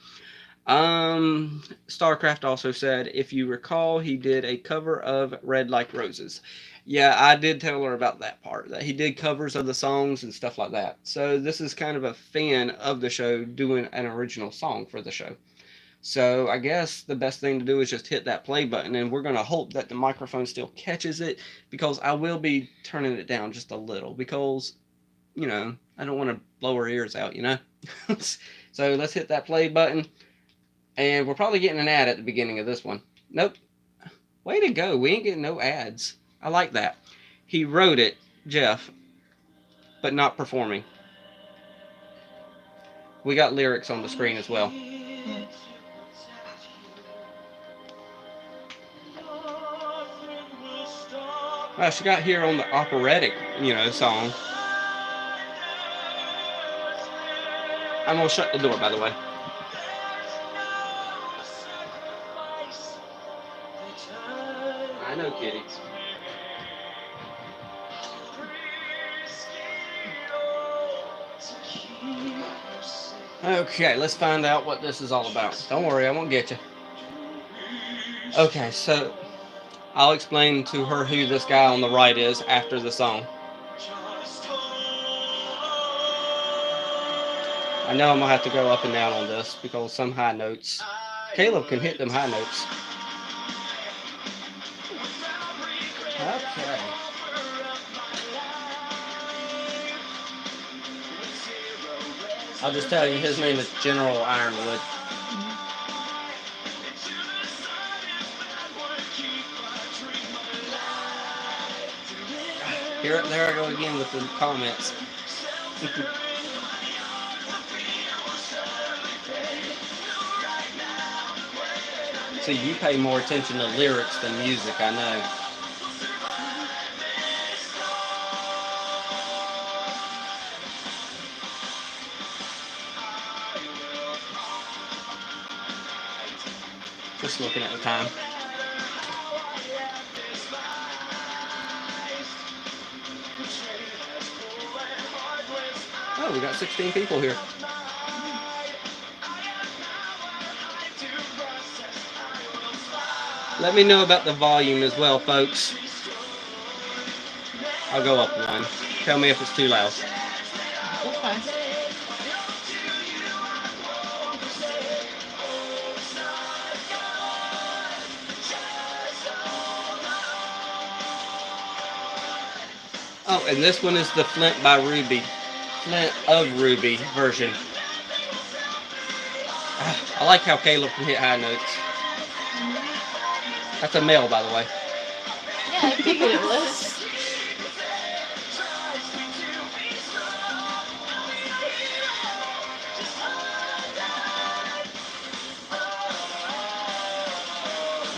Starcraft also said, if you recall, he did a cover of Red Like Roses. Yeah, I did tell her about that part, that he did covers of the songs and stuff like that. So this is kind of a fan of the show doing an original song for the show. So I guess the best thing to do is just hit that play button, and we're going to hope that the microphone still catches it, because I will be turning it down just a little, because, you know, I don't want to blow her ears out, you know. So let's hit that play button, and we're probably getting an ad at the beginning of this one. Nope. Way to go. We ain't getting no ads. I like that. He wrote it, Jeff, but not performing. We got lyrics on the screen as well. Well, she got here on the operatic, song. I'm gonna shut the door, by the way. I know, kitty. Okay, let's find out what this is all about. Don't worry, I won't get you. Okay, so I'll explain to her who this guy on the right is after the song. I know I'm going to have to go up and down on this because some high notes. Caleb can hit them high notes. Okay. I'll just tell you, his name is General Ironwood. There I go again with the comments. See, you pay more attention to lyrics than music, I know. Just looking at the time. Oh, we got 16 people here. Let me know about the volume as well, folks. I'll go up one. Tell me if it's too loud. Okay. Oh, and this one is the Flint by RWBY. Flint of RWBY version. I like how Caleb can hit high notes. That's a male, by the way. Yeah, I figured it was.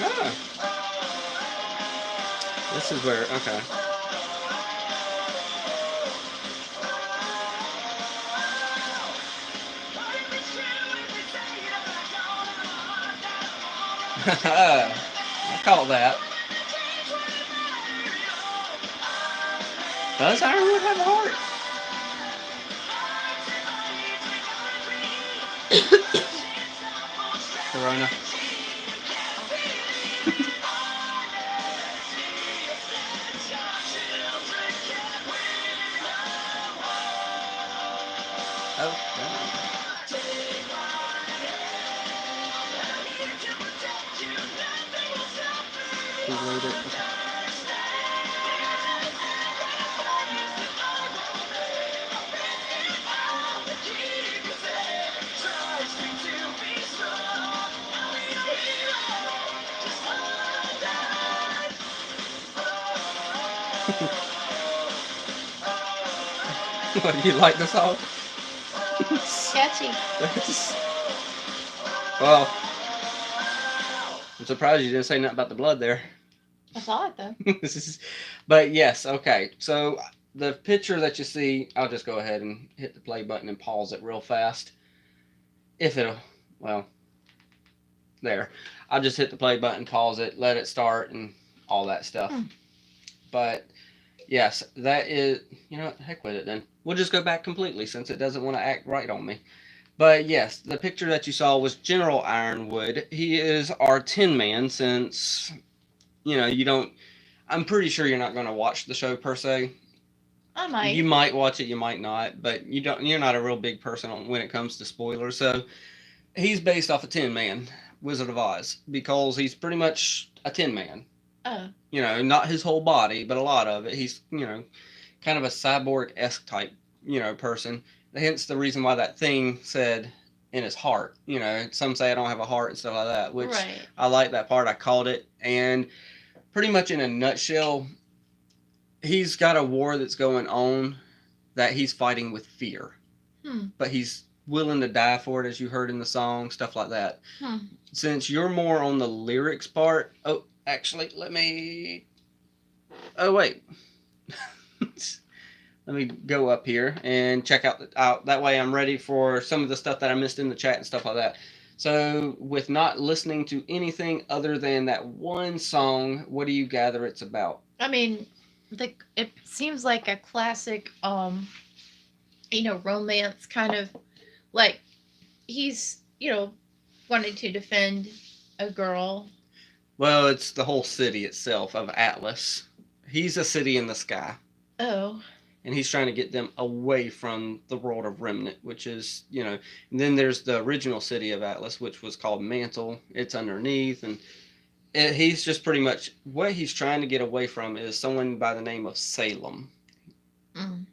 Ah. This is where, okay. I caught that. Does Ironwood have a heart? Corona. What, you like the song? Catchy. Well, I'm surprised you didn't say nothing about the blood there. I saw it though. But yes, okay. So the picture that you see, I'll just go ahead and hit the play button and pause it real fast. If it'll, well, there. I'll just hit the play button, pause it, let it start, and all that stuff. But yes, that is, you know what, heck with it then. We'll just go back completely since it doesn't want to act right on me. But yes, the picture that you saw was General Ironwood. He is our Tin Man since, you know, you don't, I'm pretty sure you're not going to watch the show per se. I might. You might watch it, you might not, but you're not a real big person when it comes to spoilers. So he's based off a Tin Man, Wizard of Oz, because he's pretty much a Tin Man. Oh. You know, not his whole body, but a lot of it. He's, you know, kind of a cyborg-esque type, you know, person. Hence the reason why that thing said in his heart. You know, some say I don't have a heart and stuff like that, which Right. I like that part. I called it. And pretty much in a nutshell, he's got a war that's going on that he's fighting with fear. But he's willing to die for it, as you heard in the song, stuff like that. Since you're more on the lyrics part, oh, actually, let me, oh, wait. Let me go up here and check out, that way I'm ready for some of the stuff that I missed in the chat and stuff like that. So, with not listening to anything other than that one song, what do you gather it's about? I mean, it seems like a classic, you know, romance kind of, like, he's, you know, wanting to defend a girl. Well, it's the whole city itself of Atlas. He's a city in the sky. Oh. And he's trying to get them away from the world of Remnant, which is, you know, and then there's the original city of Atlas, which was called Mantle. It's underneath, and he's just pretty much, what he's trying to get away from is someone by the name of Salem.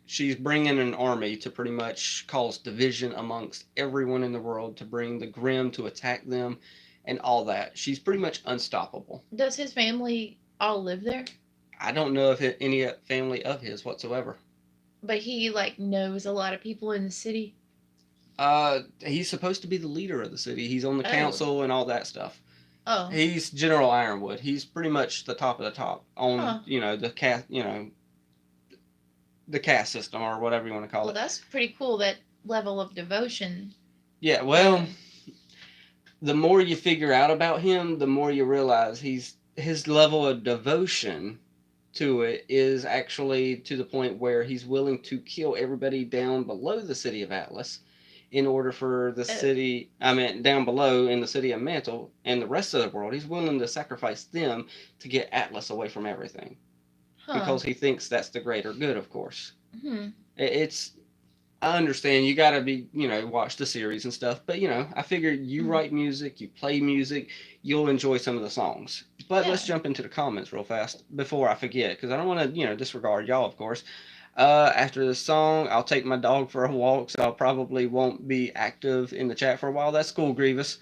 She's bringing an army to pretty much cause division amongst everyone in the world, to bring the Grimm to attack them and all that. She's pretty much unstoppable. Does his family all live there? I don't know if any family of his whatsoever. But he, like, knows a lot of people in the city? He's supposed to be the leader of the city. He's on the council and all that stuff. Oh. He's General Ironwood. He's pretty much the top of the top on, you know, the caste, you know, the caste system or whatever you want to call it. Well, that's pretty cool, that level of devotion. Yeah, well, the more you figure out about him, the more you realize his level of devotion to it is actually to the point where he's willing to kill everybody down below the city of Atlas in order for the city, I mean, down below in the city of Mantle and the rest of the world, he's willing to sacrifice them to get Atlas away from everything. Because he thinks that's the greater good, of course. It's, I understand you gotta be, you know, watch the series and stuff, but, you know, I figure you write music, you play music, you'll enjoy some of the songs. But let's jump into the comments real fast before I forget, because I don't want to, you know, disregard y'all, of course. After the song, I'll take my dog for a walk, so I probably won't be active in the chat for a while. That's cool, Grievous.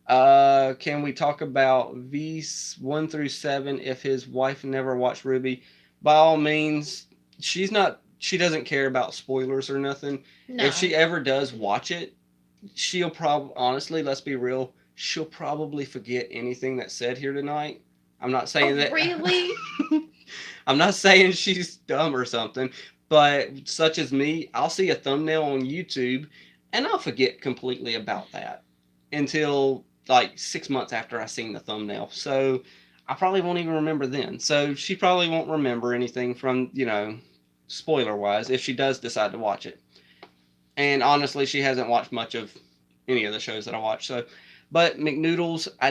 Can we talk about V1 through 7 if his wife never watched RWBY? By all means, she doesn't care about spoilers or nothing. No. If she ever does watch it, she'll probably, honestly, let's be real, she'll probably forget anything that's said here tonight. I'm not saying that. Really? I'm not saying she's dumb or something, but such as me, I'll see a thumbnail on YouTube and I'll forget completely about that until like 6 months after I seen the thumbnail. So I probably won't even remember then. So she probably won't remember anything from, you know, spoiler wise, if she does decide to watch it. And honestly, she hasn't watched much of any of the shows that I watch. So, but McNoodles, I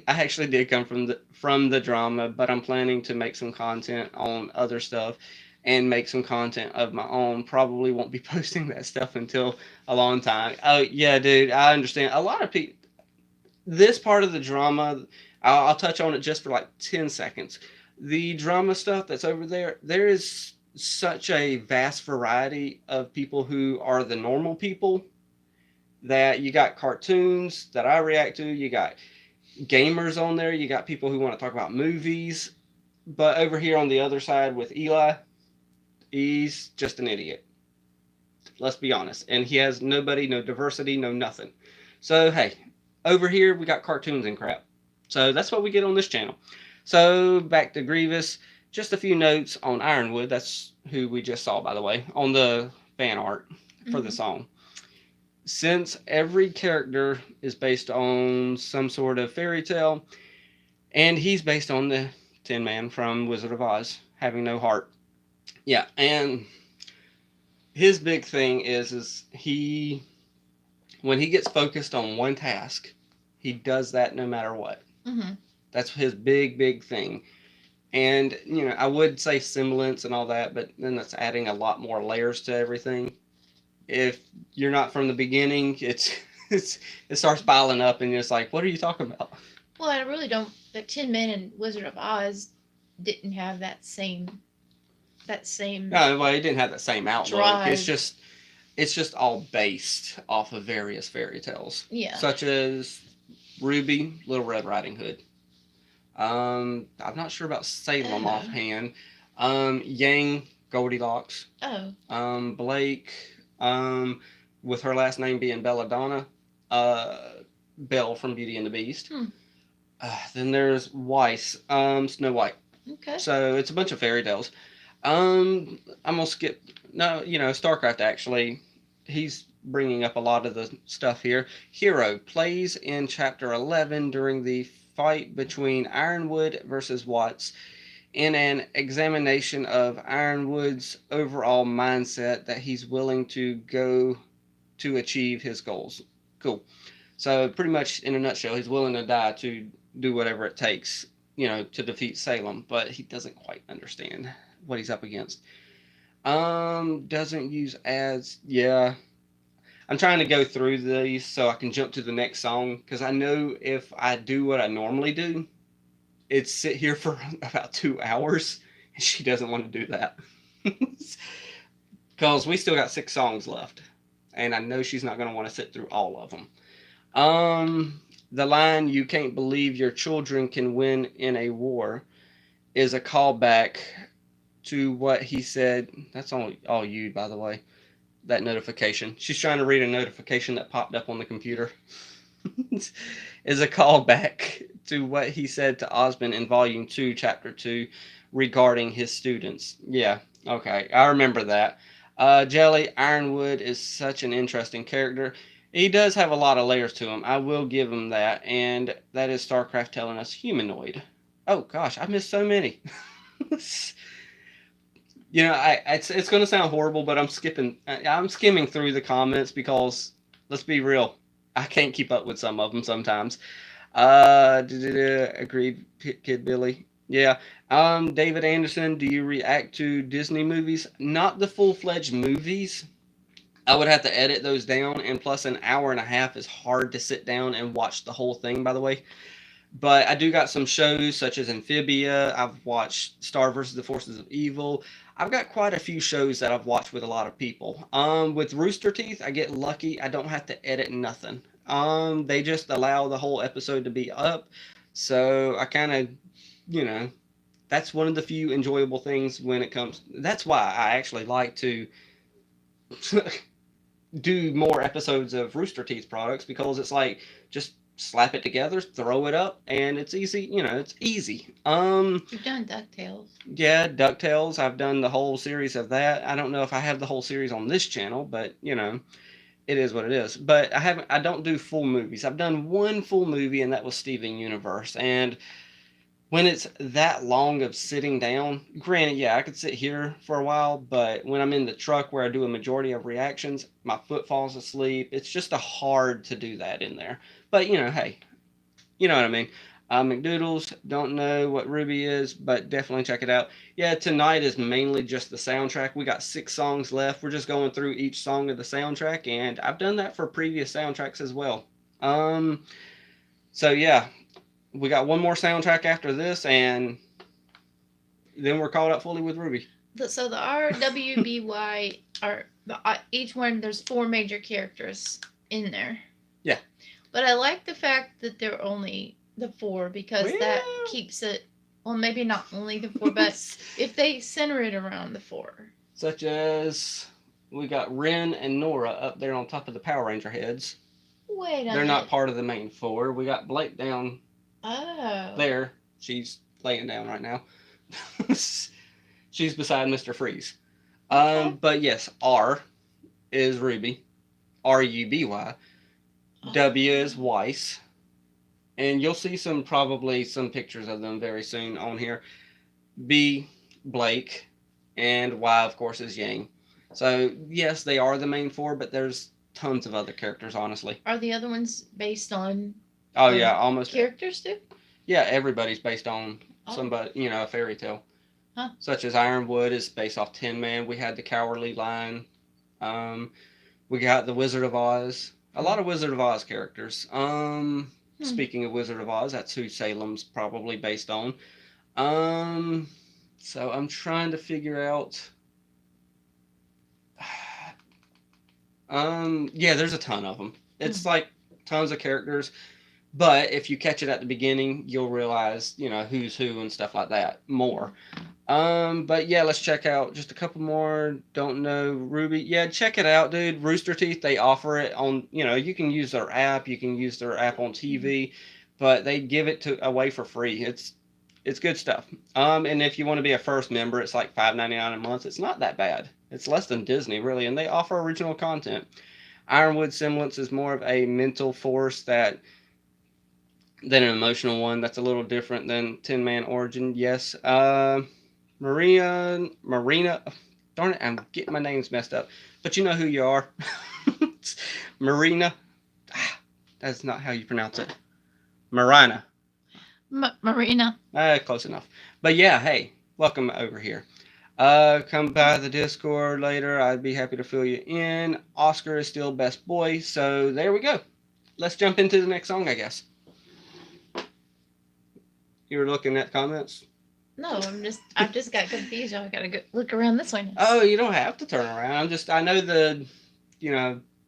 actually did come from the drama, but I'm planning to make some content on other stuff and make some content of my own. Probably won't be posting that stuff until a long time. Oh yeah, dude, I understand. A lot of people, this part of the drama, I'll touch on it just for like 10 seconds. The drama stuff that's over there, there is such a vast variety of people who are the normal people that you got cartoons that I react to, you got gamers on there, you got people who want to talk about movies, but over here on the other side with Eli, he's just an idiot. Let's be honest. And he has nobody, no diversity, no nothing. So, hey, over here we got cartoons and crap. So that's what we get on this channel. So back to Grievous. Just a few notes on Ironwood. That's who we just saw, by the way, on the fan art for the song. Since every character is based on some sort of fairy tale, and he's based on the Tin Man from Wizard of Oz, having no heart. Yeah, and his big thing is he, when he gets focused on one task, he does that no matter what. That's his big thing. And, you know, I would say semblance and all that, but then that's adding a lot more layers to everything. If you're not from the beginning, it starts piling up, and you're just like, what are you talking about? Well, I really don't. The Tin Man and Wizard of Oz didn't have that same. No, well, it didn't have that same outlook. Drive. It's just all based off of various fairy tales. Yeah. Such as Ruby, Little Red Riding Hood. I'm not sure about Salem offhand. Yang, Goldilocks. Oh. Blake, with her last name being Belladonna. Belle from Beauty and the Beast. Then there's Weiss, Snow White. Okay. So it's a bunch of fairy tales. I'm gonna skip. No, you know, Starcraft actually. He's bringing up a lot of the stuff here. Hero plays in chapter 11 during the fight between Ironwood versus Watts in an examination of Ironwood's overall mindset that he's willing to go to achieve his goals. Cool. So pretty much in a nutshell, he's willing to die to do whatever it takes, you know, to defeat Salem, but he doesn't quite understand what he's up against. Doesn't use ads. Yeah. I'm trying to go through these so I can jump to the next song, because I know if I do what I normally do, it's sit here for about 2 hours, and she doesn't want to do that. Because we still got 6 songs left, and I know she's not going to want to sit through all of them. The line, "You can't believe your children can win in a war," is a callback to what he said. That's all you, by the way. That notification. She's trying to read a notification that popped up on the computer. Is a callback to what he said to Osmond in Volume 2, Chapter 2, regarding his students. Yeah, okay, I remember that. Jelly, Ironwood is such an interesting character. He does have a lot of layers to him. I will give him that, and that is Starcraft telling us humanoid. Oh gosh, I missed so many. You know, it's going to sound horrible, but I'm skimming through the comments because, let's be real, I can't keep up with some of them sometimes. Agreed, Kid Billy. Yeah. David Anderson, do you react to Disney movies? Not the full-fledged movies. I would have to edit those down, and plus an hour and a half is hard to sit down and watch the whole thing, by the way. But I do got some shows such as Amphibia. I've watched Star vs. the Forces of Evil. I've got quite a few shows that I've watched with a lot of people. With Rooster Teeth, I get lucky. I don't have to edit nothing. They just allow the whole episode to be up. So I kind of, you know, that's one of the few enjoyable things when it comes. That's why I actually like to do more episodes of Rooster Teeth products, because it's like just slap it together, throw it up, and it's easy. You know, it's easy. You've done DuckTales. Yeah, DuckTales. I've done the whole series of that. I don't know if I have the whole series on this channel, but you know, it is what it is. But I don't do full movies. I've done one full movie, and that was Steven Universe. And when it's that long of sitting down, granted, yeah, I could sit here for a while, but when I'm in the truck where I do a majority of reactions, my foot falls asleep. It's just hard to do that in there. But, you know, hey, you know what I mean. McDoodles, don't know what RWBY is, but definitely check it out. Yeah, tonight is mainly just the soundtrack. We got 6 songs left. We're just going through each song of the soundtrack, and I've done that for previous soundtracks as well. So, yeah. We got one more soundtrack after this, and then we're caught up fully with RWBY. So the RWBY are each one. There's 4 major characters in there. Yeah. But I like the fact that they're only the 4, because that keeps it. Well, maybe not only the 4, but if they center it around the 4. Such as We got Ren and Nora up there on top of the Power Ranger heads. Wait a They're not minute. part of the main four. We got Blake down Oh. there. She's laying down right now. She's beside Mr. Freeze. Okay. But yes, R is Ruby. RUBY. W is Weiss. And you'll see probably some pictures of them very soon on here. B, Blake. And Y, of course, is Yang. So, yes, they are the main four, but there's tons of other characters, honestly. Are the other ones based on Oh, yeah, almost. characters too? Yeah, everybody's based on Oh. somebody, a fairy tale. Huh. Such as Ironwood is based off Tin Man. We had the Cowardly Lion. We got the Wizard of Oz. A lot of Wizard of Oz characters. Speaking of Wizard of Oz, that's who Salem's probably based on. So I'm trying to figure out. Yeah, there's a ton of them. It's like tons of characters. But if you catch it at the beginning, you'll realize, who's who and stuff like that more. But yeah, let's check out just a couple more. Don't know Ruby. Yeah, check it out, dude. Rooster Teeth, they offer it on, you can use their app. You can use their app on TV, but they give it away for free. It's good stuff. And if you want to be a first member, it's like $5.99 a month. It's not that bad. It's less than Disney, really, and they offer original content. Ironwood Semblance is more of a mental force than an emotional one. That's a little different than Tin Man Origin. Yes. Marina, darn it, I'm getting my names messed up. But you know who you are. Marina. That's not how you pronounce it. Marina. Marina. Close enough. But yeah, hey, welcome over here. Come by the Discord later. I'd be happy to fill you in. Oscar is still best boy. So there we go. Let's jump into the next song, I guess. You were looking at comments? No, I've just got confused. I gotta go look around this way now. Oh, you don't have to turn around. I know the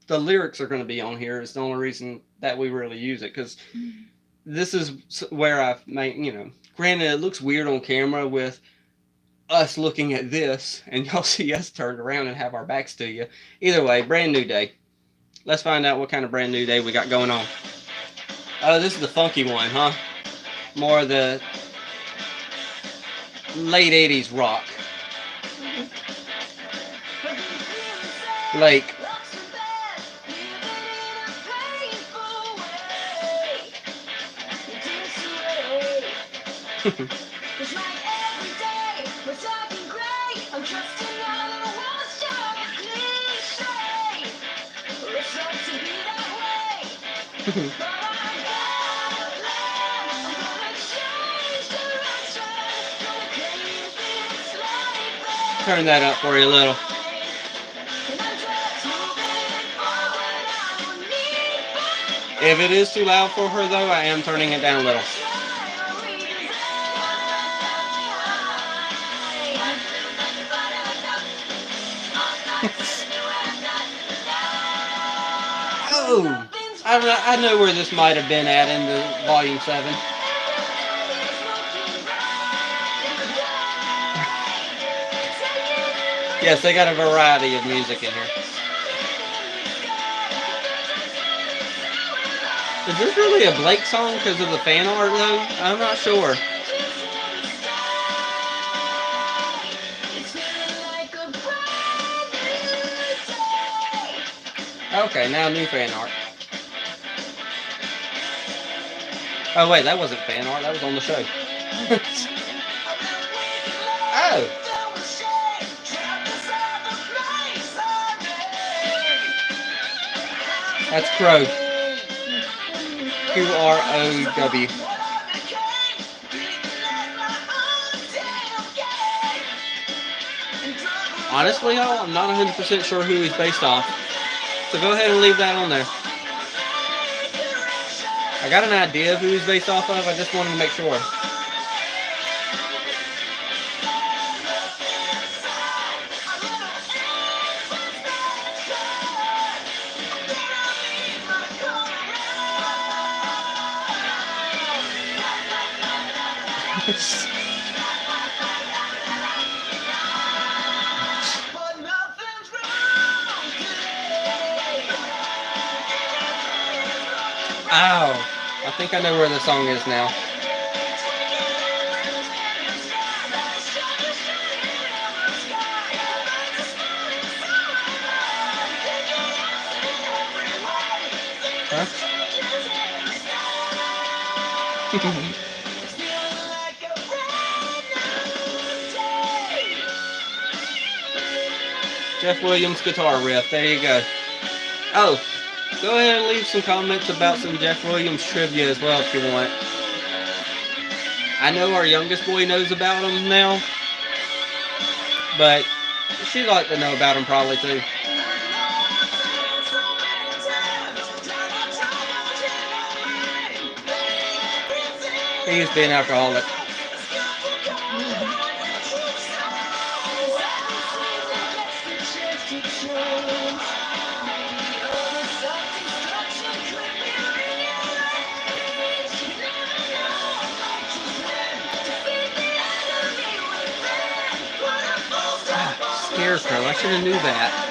lyrics are going to be on here. It's the only reason that we really use it, because this is where I've made, granted it looks weird on camera with us looking at this and y'all see us turned around and have our backs to you. Either way, brand new day. Let's find out what kind of brand new day we got going on. Oh, this is the funky one, huh? More of the late 80s rock. Like, turn that up for you a little. If it is too loud for her, though, I am turning it down a little. Oh, I know where this might have been at in the Volume 7. Yes, they got a variety of music in here. Is this really a Blake song because of the fan art, though? I'm not sure. Okay, now new fan art. Oh, wait, that wasn't fan art. That was on the show. Oh. That's Crow. Qrow. Honestly, I'm not 100% sure who he's based off. So go ahead and leave that on there. I got an idea of who he's based off of. I just wanted to make sure. Oh, I think I know where the song is now. Huh? Jeff Williams guitar riff. There you go. Oh, go ahead and leave some comments about some Jeff Williams trivia as well if you want. I know our youngest boy knows about him now, but she'd like to know about him probably too. He used to be an alcoholic. Scarecrow, I should have knew that.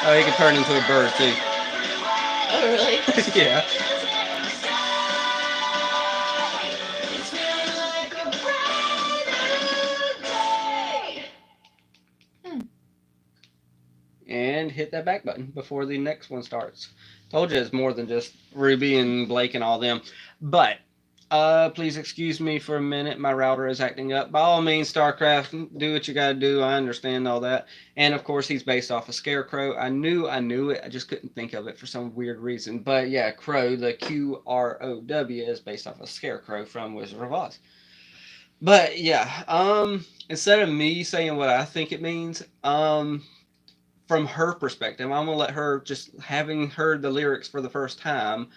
Oh, he can turn into a bird too. Oh, really? Yeah. And hit that back button before the next one starts. Told you it's more than just Ruby and Blake and all them. But please excuse me for a minute. My router is acting up. By all means, Starcraft, do what you gotta do. I understand all that. And of course, he's based off of Scarecrow. I knew it. I just couldn't think of it for some weird reason. But yeah, Crow, the Crow, is based off of Scarecrow from Wizard of Oz. But yeah, instead of me saying what I think it means, from her perspective, I'm gonna let her, just having heard the lyrics for the first time,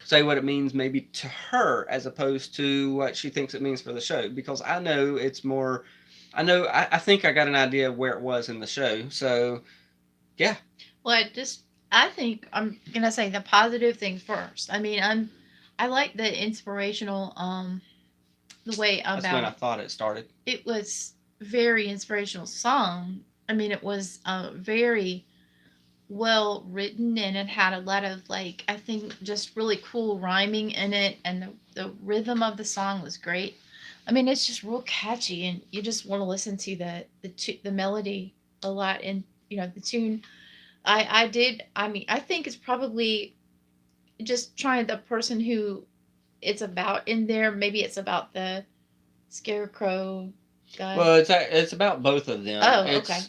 say what it means maybe to her as opposed to what she thinks it means for the show, because I know it's more. I think I got an idea of where it was in the show. So yeah. Well, I think I'm gonna say the positive things first. I mean, I like the inspirational the way That's when I about thought it started. it was very inspirational song. I mean, it was very well written, and it had a lot of, like, I think just really cool rhyming in it, and the rhythm of the song was great. I mean, it's just real catchy, and you just want to listen to the melody a lot, and the tune. I mean, I think it's probably just trying the person who it's about in there. Maybe it's about the scarecrow guy. Well, it's about both of them. Oh, okay.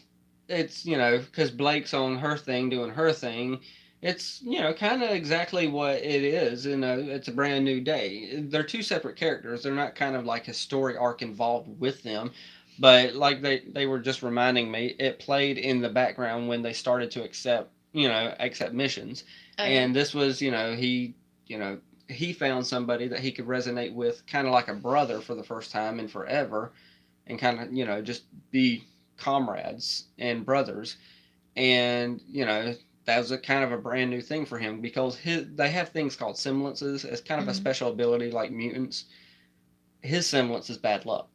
It's because Blake's on her thing, doing her thing. It's kind of exactly what it is. It's a brand new day. They're two separate characters. They're not kind of like a story arc involved with them. But like they were just reminding me, it played in the background when they started to accept missions. Okay. And this was he found somebody that he could resonate with, kind of like a brother for the first time in forever, and kind of just be comrades and brothers. And that was a kind of a brand new thing for him, because they have things called semblances as kind of a special ability, like mutants. His semblance is bad luck.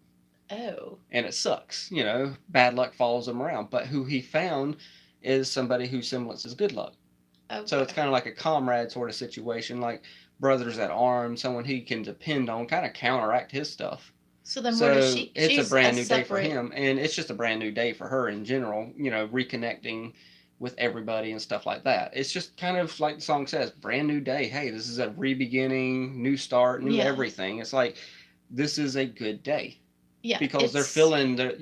Oh. And it sucks. Bad luck follows him around. But who he found is somebody whose semblance is good luck. Okay. So it's kind of like a comrade sort of situation, like brothers at arms, someone he can depend on, kind of counteract his stuff. So then where does So she? it's She's a brand new day for separate- him, and it's just a brand new day for her in general, reconnecting with everybody and stuff like that. It's just kind of like the song says, brand new day. Hey, this is a re-beginning, new start, new everything. It's like, this is a good day. Yeah. Because they're feeling they're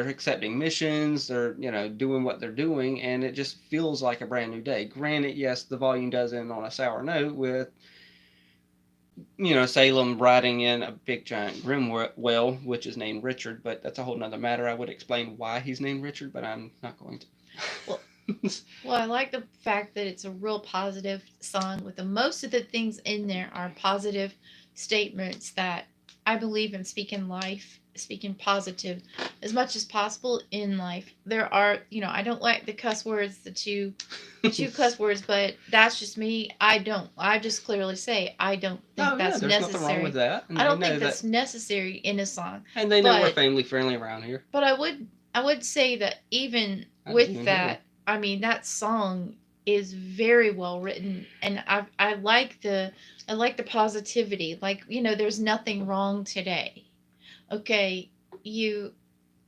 accepting missions, they're, doing what they're doing, and it just feels like a brand new day. Granted, yes, the volume does end on a sour note with, Salem riding in a big giant Grimwell, which is named Richard, but that's a whole nother matter. I would explain why he's named Richard, but I'm not going to. Well, I like the fact that it's a real positive song with most of the things in there are positive. statements that I believe in speaking life, speaking positive as much as possible in life. There are, I don't like the cuss words, the two cuss words, but that's just me. I just clearly say I don't think Oh, that's yeah, there's nothing wrong necessary. with that. And I they don't know think that's that. necessary in a song. And they know we're But family friendly around here. but I would say that even I didn't with even hear that, I mean that song is very well written, and I like the positivity. Like, there's nothing wrong today. Okay,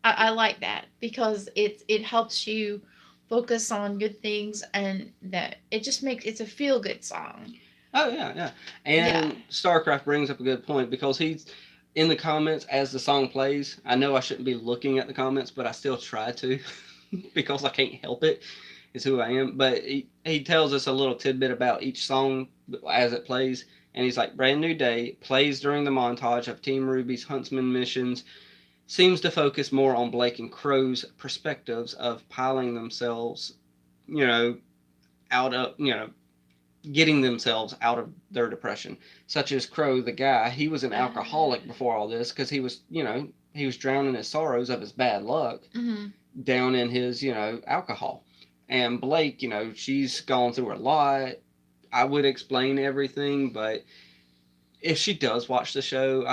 I like that because it helps you focus on good things, and that it just makes it's a feel good song. Oh, yeah, yeah. And Yeah. Starcraft brings up a good point because he's in the comments as the song plays. I know I shouldn't be looking at the comments, but I still try to because I can't help it. It's who I am. But he tells us a little tidbit about each song as it plays. And he's like, Brand New Day plays during the montage of Team Ruby's Huntsman missions, seems to focus more on Blake and Crow's perspectives of piling themselves, you know, out of, getting themselves out of their depression. Such as Crow, the guy, he was an alcoholic before all this because he was, he was drowning his sorrows of his bad luck Mm-hmm. down in his, alcohol. And Blake, she's gone through a lot. I would explain everything, but if she does watch the show,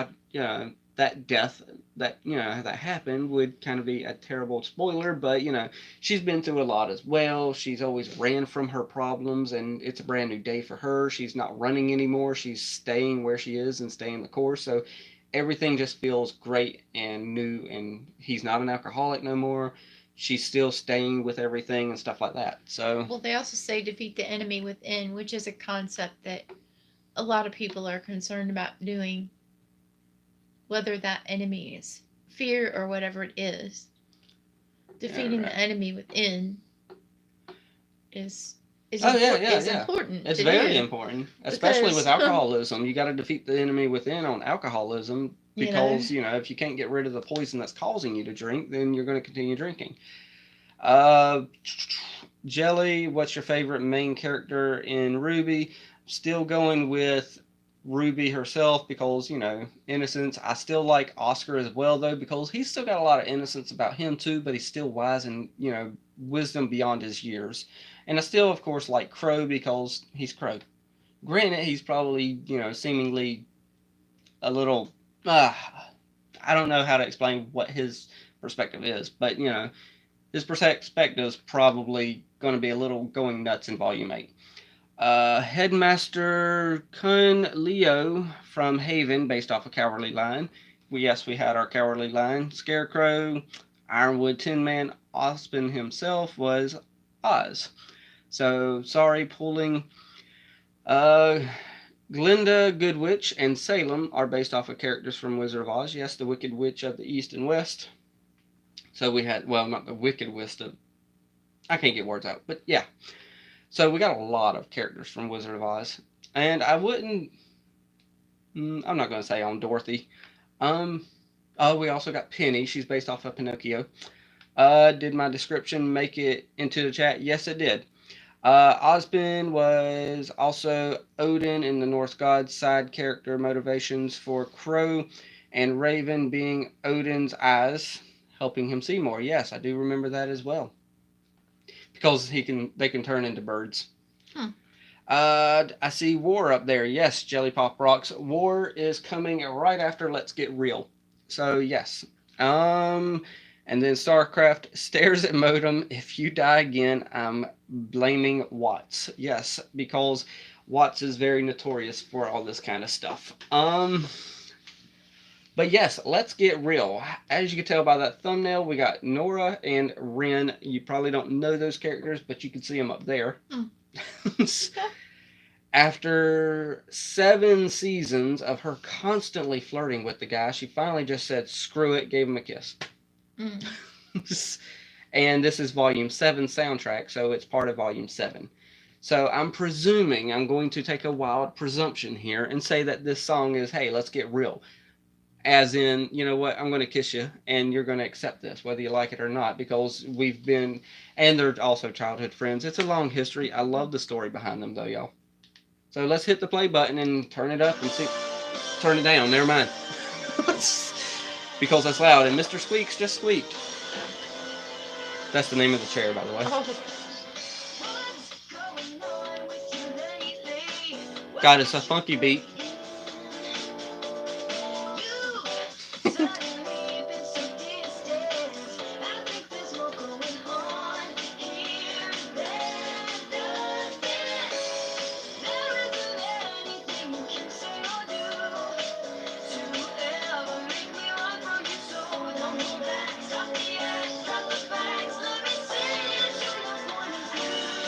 that death that happened would kind of be a terrible spoiler, but she's been through a lot as well. She's always ran from her problems, and it's a brand new day for her. She's not running anymore. She's staying where she is and staying the course. So everything just feels great and new, and he's not an alcoholic no more. She's still staying with everything and stuff like that. So Well, they also say defeat the enemy within, which is a concept that a lot of people are concerned about doing, whether that enemy is fear or whatever it is. Defeating right. the enemy within is Oh, yeah, important. It's to very do, important, especially because with alcoholism. You got to defeat the enemy within on alcoholism because you know if you can't get rid of the poison that's causing you to drink, then you're going to continue drinking. Jelly, what's your favorite main character in RWBY? Still going with Ruby herself because innocence. I still like Oscar as well though because he's still got a lot of innocence about him too, but he's still wise and wisdom beyond his years. And I still, of course, like Crow because he's Crow. Granted, he's probably seemingly a little. I don't know how to explain what his perspective is, but his perspective is probably going to be a little going nuts in Volume 8. Headmaster Kun Leo from Haven, based off of Cowardly Lion. We had our Cowardly Lion. Scarecrow, Ironwood Tin Man, Ozpin himself was Oz. So, sorry, pulling. Glinda, Good Witch, and Salem are based off of characters from Wizard of Oz. Yes, the Wicked Witch of the East and West. So we had, well, not the Wicked Witch of, I can't get words out, but yeah. So we got a lot of characters from Wizard of Oz. And I wouldn't, I'm not going to say on Dorothy. Oh, we also got Penny. She's based off of Pinocchio. Did my description make it into the chat? Yes, it did. Ozpin was also Odin in the Norse gods side character motivations for Crow, and Raven being Odin's eyes, helping him see more. Yes, I do remember that as well. Because they can turn into birds. I see War up there. Yes, Jelly Pop Rocks. War is coming right after Let's Get Real. So yes. And then Starcraft stares at Modem. If you die again, I'm blaming Watts. Yes, because Watts is very notorious for all this kind of stuff. But yes, let's get real. As you can tell by that thumbnail, we got Nora and Ren. You probably don't know those characters, but you can see them up there. After 7 seasons of her constantly flirting with the guy, she finally just said, screw it, gave him a kiss. And this is Volume 7 soundtrack, so it's part of Volume 7. So I'm presuming, I'm going to take a wild presumption here and say that this song is, hey, let's get real. As in, you know what, I'm going to kiss you, and you're going to accept this, whether you like it or not, because we've been, and they're also childhood friends. It's a long history. I love the story behind them, though, y'all. So let's hit the play button and turn it up and see. Turn it down. Never mind. Because that's loud, and Mr. Squeaks just squeaked. That's the name of the chair, by the way. Oh. God, it's a funky beat.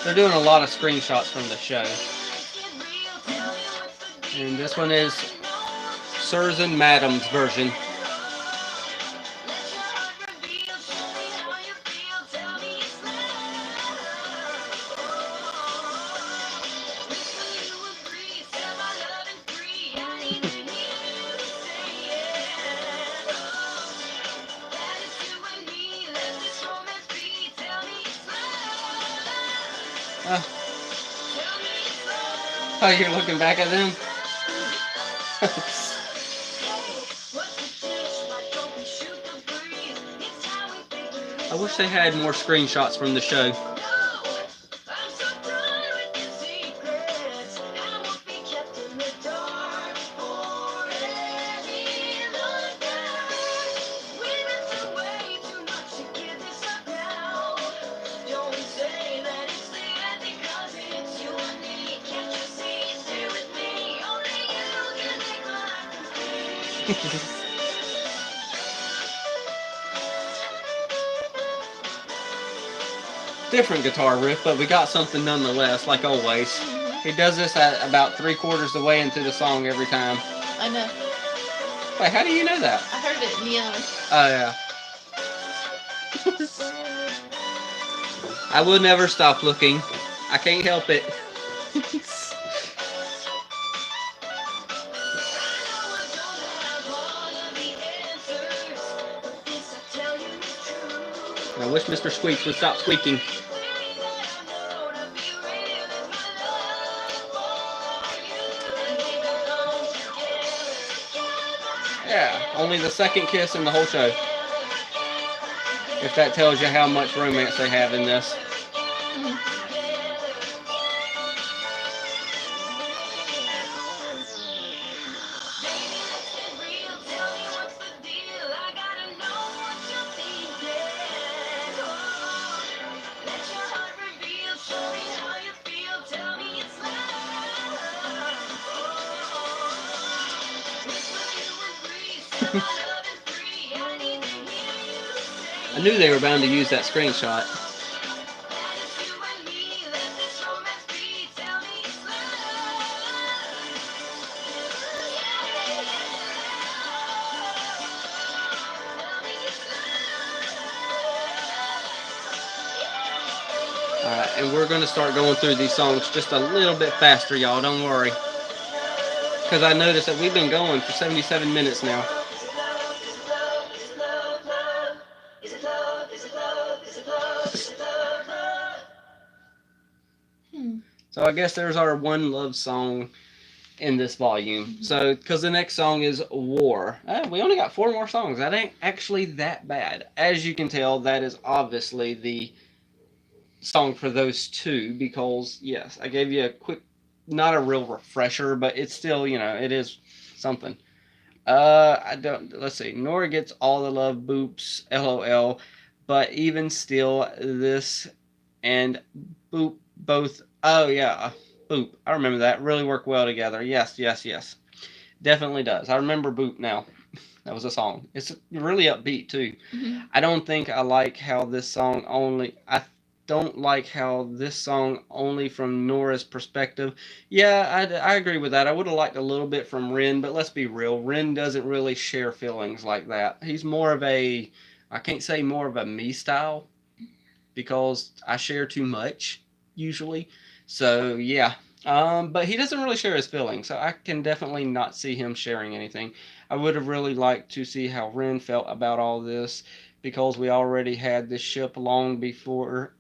They're doing a lot of screenshots from the show. And this one is Sirs and Madams version. Oh, you're looking back at them? I wish they had more screenshots from the show. Different guitar riff, but we got something nonetheless, like always. He does this at about 3/4 the way into the song every time. I know. Wait, how do you know that? I heard it in the other one. Oh, yeah. I will never stop looking. I can't help it. I wish Mr. Squeaks would stop squeaking. Yeah, only the second kiss in the whole show. If that tells you how much romance they have in this. I knew they were bound to use that screenshot. Alright, and we're going to start going through these songs just a little bit faster, y'all. Don't worry. Because I noticed that we've been going for 77 minutes now. So I guess there's our one love song in this volume. So, because the next song is War. We only got 4 more songs. That ain't actually that bad. As you can tell, that is obviously the song for those two. Because, yes, I gave you a quick, not a real refresher, but it's still, you know, it is something. Let's see. Nora gets all the love, boops, LOL. But even still, this and boop both... Oh, yeah. Boop. I remember that. Really work well together. Yes, yes, yes. Definitely does. I remember Boop now. That was a song. It's really upbeat, too. Mm-hmm. I don't think I like how this song only... I don't like how this song only from Nora's perspective. Yeah, I agree with that. I would have liked a little bit from Rin, but let's be real. Rin doesn't really share feelings like that. He's more of a... I can't say more of a me style, because I share too much, usually. So, yeah. But he doesn't really share his feelings, so I can definitely not see him sharing anything. I would have really liked to see how Rin felt about all this, because we already had this ship long before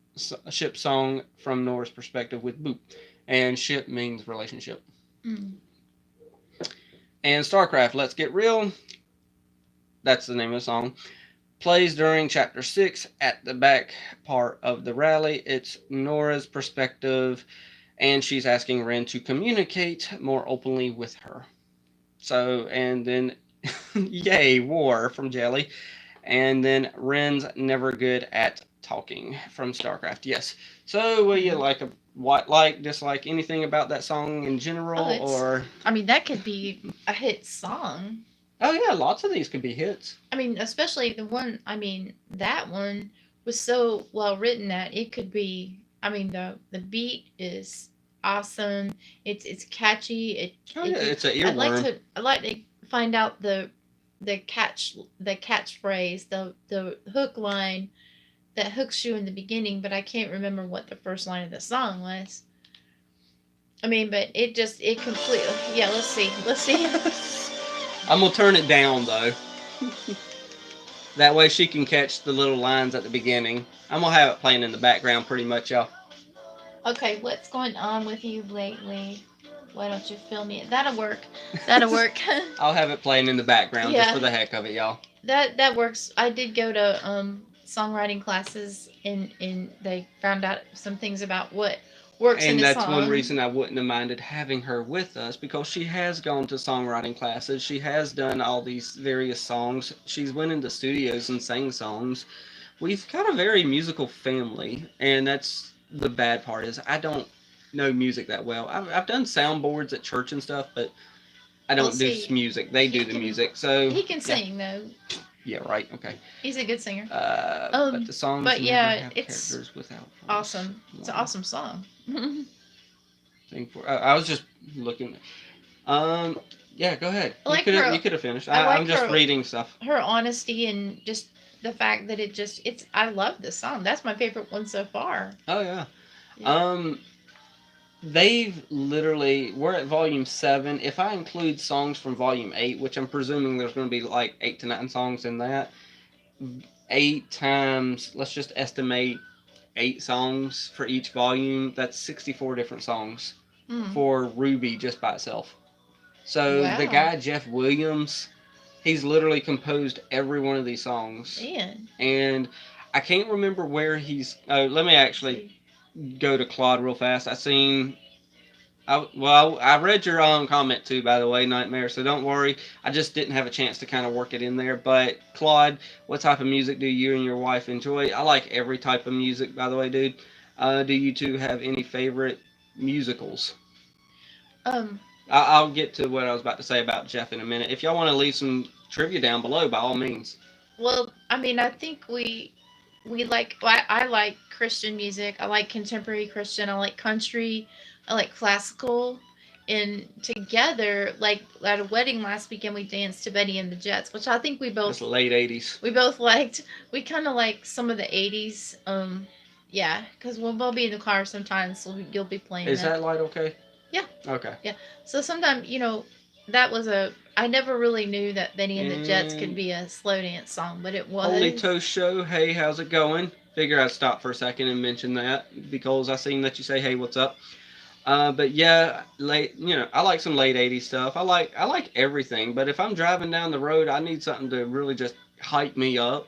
ship song from Nora's perspective with Boop. And ship means relationship. Mm. And Starcraft, Let's Get Real. That's the name of the song. Plays during Chapter 6 at the back part of the rally. It's Nora's perspective, and she's asking Ren to communicate more openly with her. So, and then, yay, war from Jelly. And then Ren's never good at talking from Starcraft. Yes. So, will you dislike anything about that song in general, or? I mean, that could be a hit song. Oh yeah, lots of these could be hits. I mean, especially the one. I mean, that one was so well written that it could be. I mean, the beat is awesome. It's catchy. It's an earworm. I'd like to find out the catchphrase, the hook line that hooks you in the beginning, but I can't remember what the first line of the song was. I mean, but it completely. Yeah, let's see. I'm gonna turn it down though. That way she can catch the little lines at the beginning. I'm gonna have it playing in the background pretty much, y'all. Okay, what's going on with you lately? Why don't you film it? That'll work. I'll have it playing in the background just for the heck of it, y'all. That works. I did go to songwriting classes and they found out some things about what works in a song. And that's one reason I wouldn't have minded having her with us, because she has gone to songwriting classes. She has done all these various songs. She's went into studios and sang songs. We've got a very musical family, and that's the bad part is I don't know music that well. I've done soundboards at church and stuff, but I don't do music. They do the music. So he can sing though. Yeah, right. Okay. He's a good singer. But the songs but yeah, have it's characters without voice. Awesome. It's an awesome song. I was just looking. Yeah, go ahead. You could have finished. I'm just reading stuff. Her honesty and just the fact that I love this song. That's my favorite one so far. Oh yeah. We're at volume 7. If I include songs from volume 8, which I'm presuming there's going to be like 8 to 9 songs in that, 8 times, let's just estimate 8 songs for each volume. That's 64 different songs for RWBY just by itself. So the guy, Jeff Williams, he's literally composed every one of these songs. Man. And I can't remember where he's... let me actually go to Claude real fast. I read your comment too, by the way, Nightmare, so don't worry. I just didn't have a chance to kind of work it in there. But Claude, what type of music do you and your wife enjoy? I like every type of music, by the way, dude. Do you two have any favorite musicals? I'll get to what I was about to say about Jeff in a minute. If y'all want to leave some trivia down below, by all means. Well, I mean, I think we like... I like Christian music. I like contemporary Christian. I like country. I like classical. And together, like at a wedding last weekend, we danced to Betty and the Jets, which I think we both... That's late 80s. We both liked. We kind of like some of the 80s. Yeah, because we'll be in the car sometimes, so you'll be playing Is that light okay? Yeah. Okay. Yeah. So sometimes, that was I never really knew that Benny and the Jets could be a slow dance song, but it was. Holy Toast Show, hey, how's it going? Figure I'd stop for a second and mention that because I seen that you say, hey, what's up? But yeah, I like some late 80s stuff. I like everything, but if I'm driving down the road, I need something to really just hype me up.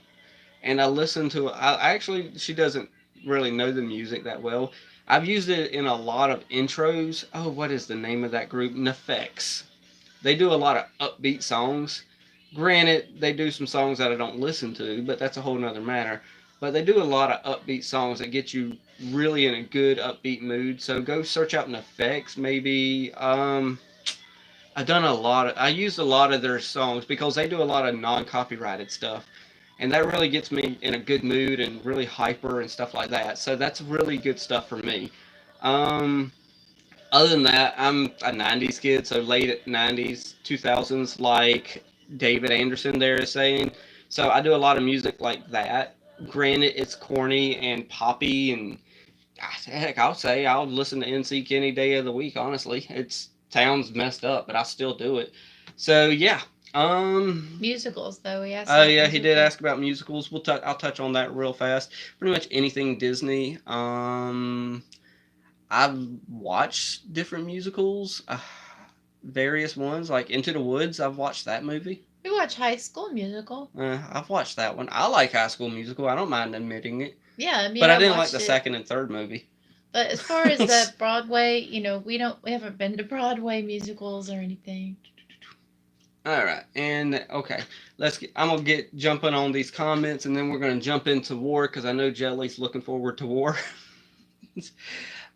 And I listen to she doesn't really know the music that well. I've used it in a lot of intros. Oh, what is the name of that group? Nefex. They do a lot of upbeat songs. Granted, they do some songs that I don't listen to, but that's a whole nother matter. But they do a lot of upbeat songs that get you really in a good upbeat mood. So go search out Nefex. Maybe I used a lot of their songs because they do a lot of non-copyrighted stuff. And that really gets me in a good mood and really hyper and stuff like that. So that's really good stuff for me. Other than that, I'm a 90s kid, so late 90s, 2000s, like David Anderson there is saying. So I do a lot of music like that. Granted, it's corny and poppy, and heck, I'll listen to NSYNC any day of the week, honestly. It sounds messed up, but I still do it. So, yeah. Musicals, though. He asked. Yeah, he did ask about musicals. I'll touch on that real fast. Pretty much anything Disney. I've watched different musicals. various ones, like Into the Woods. I've watched that movie. We watch High School Musical. I've watched that one. I like High School Musical. I don't mind admitting it. Yeah, I mean, But I didn't like watched the it. second and third movie. But as far as the Broadway, we haven't been to Broadway musicals or anything. All right, and okay, I'm gonna get jumping on these comments, and then we're gonna jump into war because I know Jelly's looking forward to war.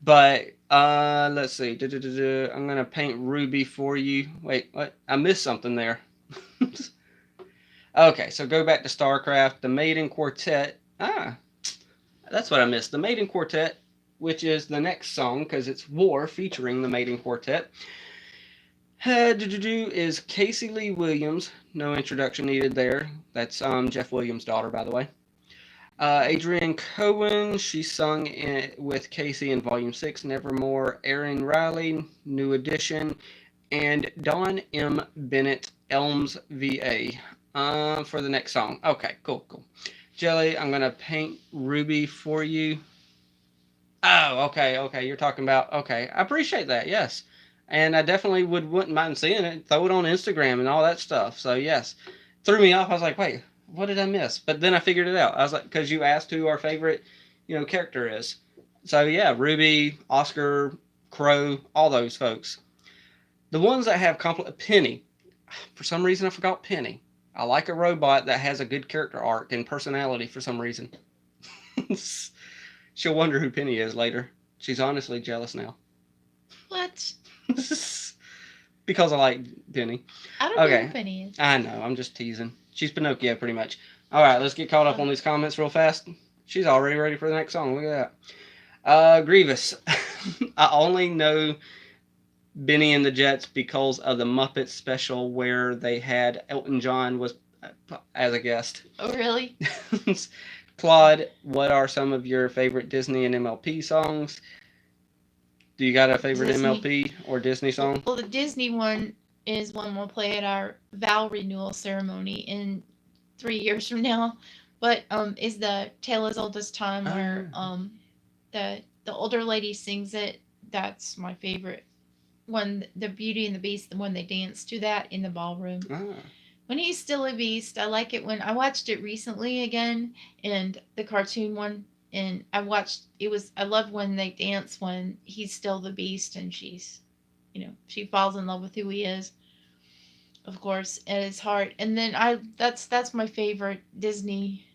But let's see. I'm gonna paint Ruby for you. Wait, what? I missed something there. Okay, so go back to Starcraft. The Maiden Quartet. That's what I missed. The Maiden Quartet, which is the next song because it's War featuring the Maiden Quartet. Is Casey Lee Williams. No introduction needed there. That's Jeff Williams' daughter, by the way. Adrienne Cohen, she sung with Casey in Volume 6, Nevermore. Erin Riley, New Edition. And Dawn M. Bennett, Elms VA, for the next song. Okay, cool. Jelly, I'm going to paint Ruby for you. Oh, okay, you're talking about, okay, I appreciate that, yes. And I definitely wouldn't mind seeing it. Throw it on Instagram and all that stuff. So, yes. Threw me off. I was like, wait, what did I miss? But then I figured it out. I was like, because you asked who our favorite, character is. So, yeah, Ruby, Oscar, Crow, all those folks. The ones that have Penny. For some reason, I forgot Penny. I like a robot that has a good character arc and personality for some reason. She'll wonder who Penny is later. She's honestly jealous now. What? Because I like Penny. I don't know who Penny is. I know, I'm just teasing. She's Pinocchio, pretty much. All right, let's get caught up on these comments real fast. She's already ready for the next song. Look at that. Grievous. I only know Benny and the Jets because of the Muppets special where they had Elton John was as a guest. Oh, really? Claude, what are some of your favorite Disney and MLP songs? Do you got a favorite Disney. MLP or Disney song? Well, the Disney one is one we'll play at our vow renewal ceremony in 3 years from now. But is the Tale as Old as Time where the older lady sings it. That's my favorite one. The Beauty and the Beast, the one they dance to that in the ballroom. When he's still a beast, I like it when I watched it recently again, and the cartoon one. And I love when they dance when he's still the beast and she's, she falls in love with who he is, of course, at his heart. And then that's my favorite Disney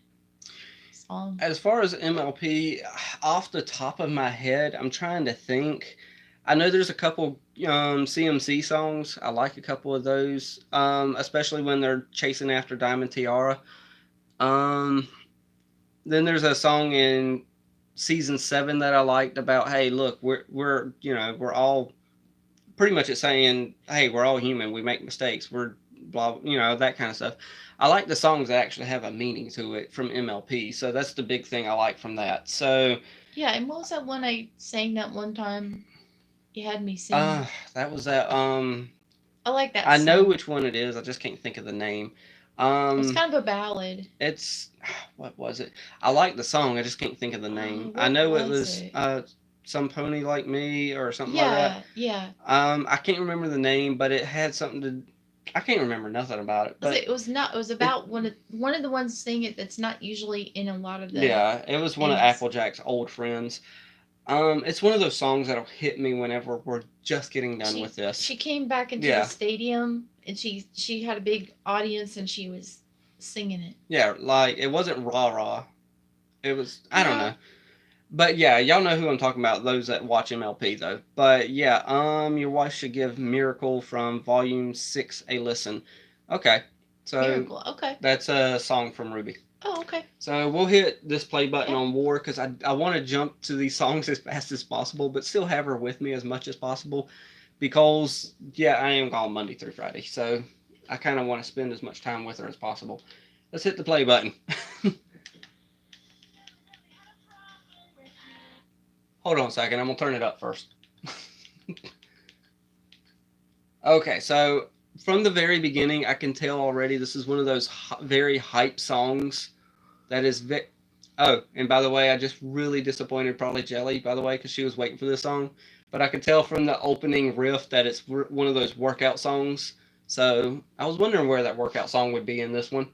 song. As far as MLP, off the top of my head, I'm trying to think. I know there's a couple CMC songs. I like a couple of those, especially when they're chasing after Diamond Tiara. Then there's a song in season 7 that I liked about, hey, look, we're all pretty much it's saying, hey, we're all human. We make mistakes. We're blah, that kind of stuff. I like the songs that actually have a meaning to it from MLP. So that's the big thing I like from that. So yeah, and what was that one I sang that one time? You had me sing. That was that. I like that. I know which one it is. I just can't think of the name. It's kind of a ballad. It's what was it? I like the song. I just can't think of the name. I know it was Some Pony Like Me or something like that. Yeah. I can't remember the name, but it had something to. I can't remember nothing about it. But it was not. It was about one of the ones singing it that's not usually in a lot of the. Yeah, it was one of Applejack's old friends. It's one of those songs that'll hit me whenever we're just getting done with this. She came back into the stadium and she had a big audience and she was singing it. Yeah, like it wasn't rah rah. It was I don't know. But yeah, y'all know who I'm talking about, those that watch MLP though. But yeah, your wife should give Miracle from Volume 6 a listen. Okay. So Miracle, okay. That's a song from RWBY. Oh, okay. So we'll hit this play button on War because I want to jump to these songs as fast as possible, but still have her with me as much as possible because, yeah, I am gone Monday through Friday. So I kind of want to spend as much time with her as possible. Let's hit the play button. Hold on a second. I'm going to turn it up first. Okay, so from the very beginning, I can tell already this is one of those very hype songs that is oh, and by the way, I just really disappointed probably Jelly, by the way, because she was waiting for this song. but I could tell from the opening riff that it's one of those workout songs. So I was wondering where that workout song would be in this one.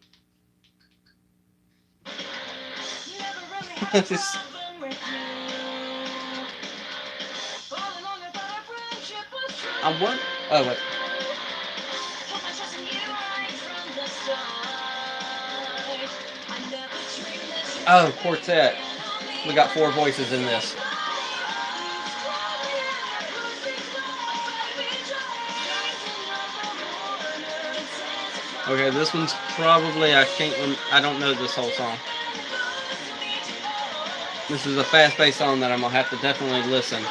Just- I want. Oh wait. Oh, quartet. We got 4 voices in this. Okay, this one's probably I don't know this whole song. This is a fast-paced song that I'm gonna have to definitely listen.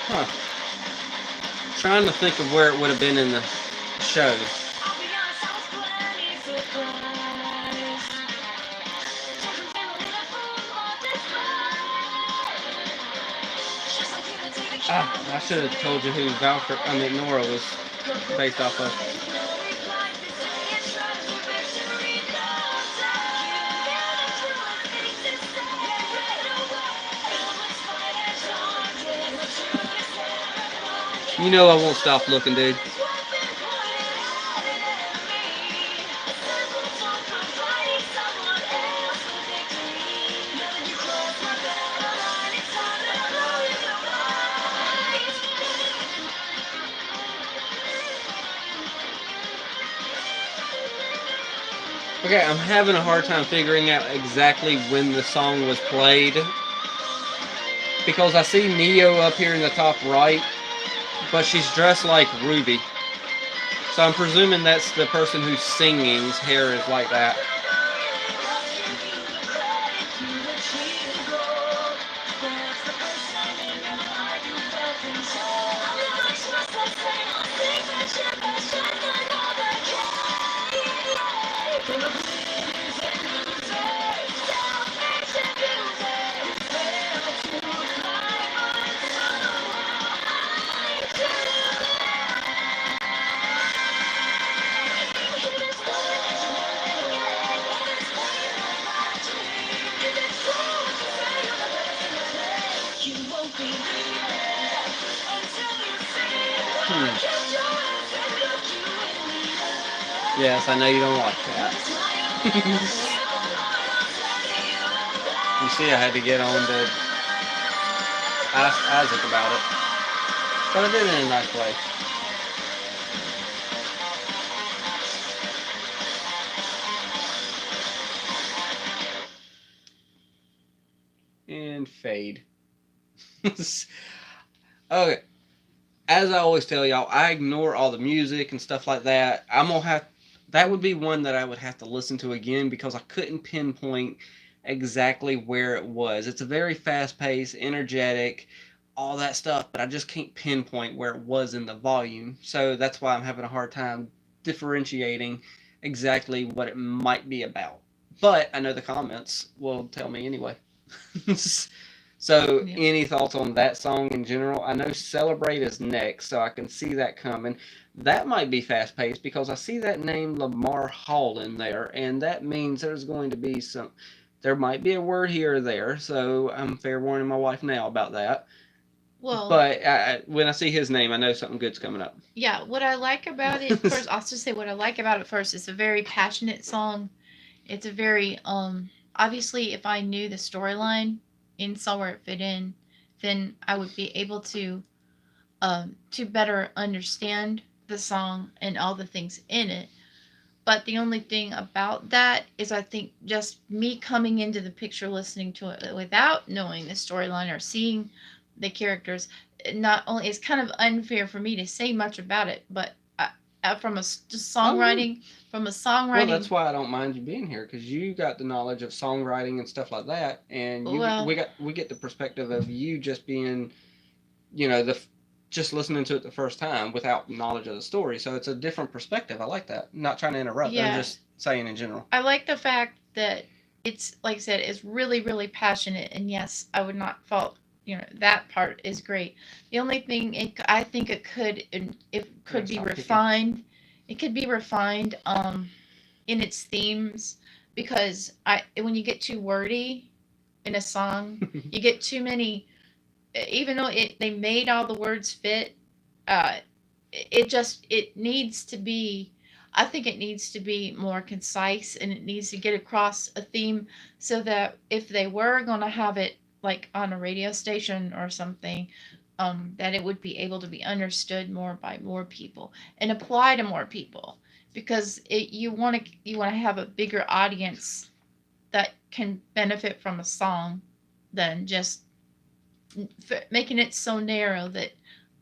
Huh. Trying to think of where it would have been in the show. I should have told you who Nora was based off of. You know I won't stop looking, dude. Okay, I'm having a hard time figuring out exactly when the song was played. Because I see Neo up here in the top right, but she's dressed like RWBY. So I'm presuming that's the person who's singing's hair is like that. Yes, I know you don't like that. You see, I had to get on to ask Isaac about it. But I did it in a nice way. And fade. Okay. As I always tell y'all, I ignore all the music and stuff like that. That would be one that I would have to listen to again because I couldn't pinpoint exactly where it was. It's a very fast-paced, energetic, all that stuff, but I just can't pinpoint where it was in the volume. So that's why I'm having a hard time differentiating exactly what it might be about. But I know the comments will tell me anyway. So, yeah. Any thoughts on that song in general? I know Celebrate is next, so I can see that coming. That might be fast-paced because I see that name Lamar Hall in there, and that means there's going to be there might be a word here or there, so I'm fair warning my wife now about that. Well, but when I see his name, I know something good's coming up. Yeah, what I like about it, first, I'll just say what I like about it first. It's a very passionate song. It's a very, obviously, if I knew the storyline and saw where it fit in, then I would be able to better understand the song and all the things in it. But the only thing about that is I think just me coming into the picture listening to it without knowing the storyline or seeing the characters, not only it's kind of unfair for me to say much about it, but from a songwriting, from a Well, songwriting. that's why I don't mind you being here, because you got the knowledge of songwriting and stuff like that, and Well, we get the perspective of you just being, you know, just listening to it the first time without knowledge of the story. So it's a different perspective. I like that. I'm not trying to interrupt. I'm yeah, just saying in general. I like the fact that it's, like I said, it's really, really passionate. And yes, I would not fault, that part is great. The only thing I think it could be Stop picking. refined. It could be refined in its themes, because when you get too wordy in a song, you get too many. Even though they made all the words fit, it needs to be. I think it needs to be more concise, and it needs to get across a theme, so that if they were going to have it like on a radio station or something, that it would be able to be understood more by more people and apply to more people, because you want to have a bigger audience that can benefit from a song than just making it so narrow that,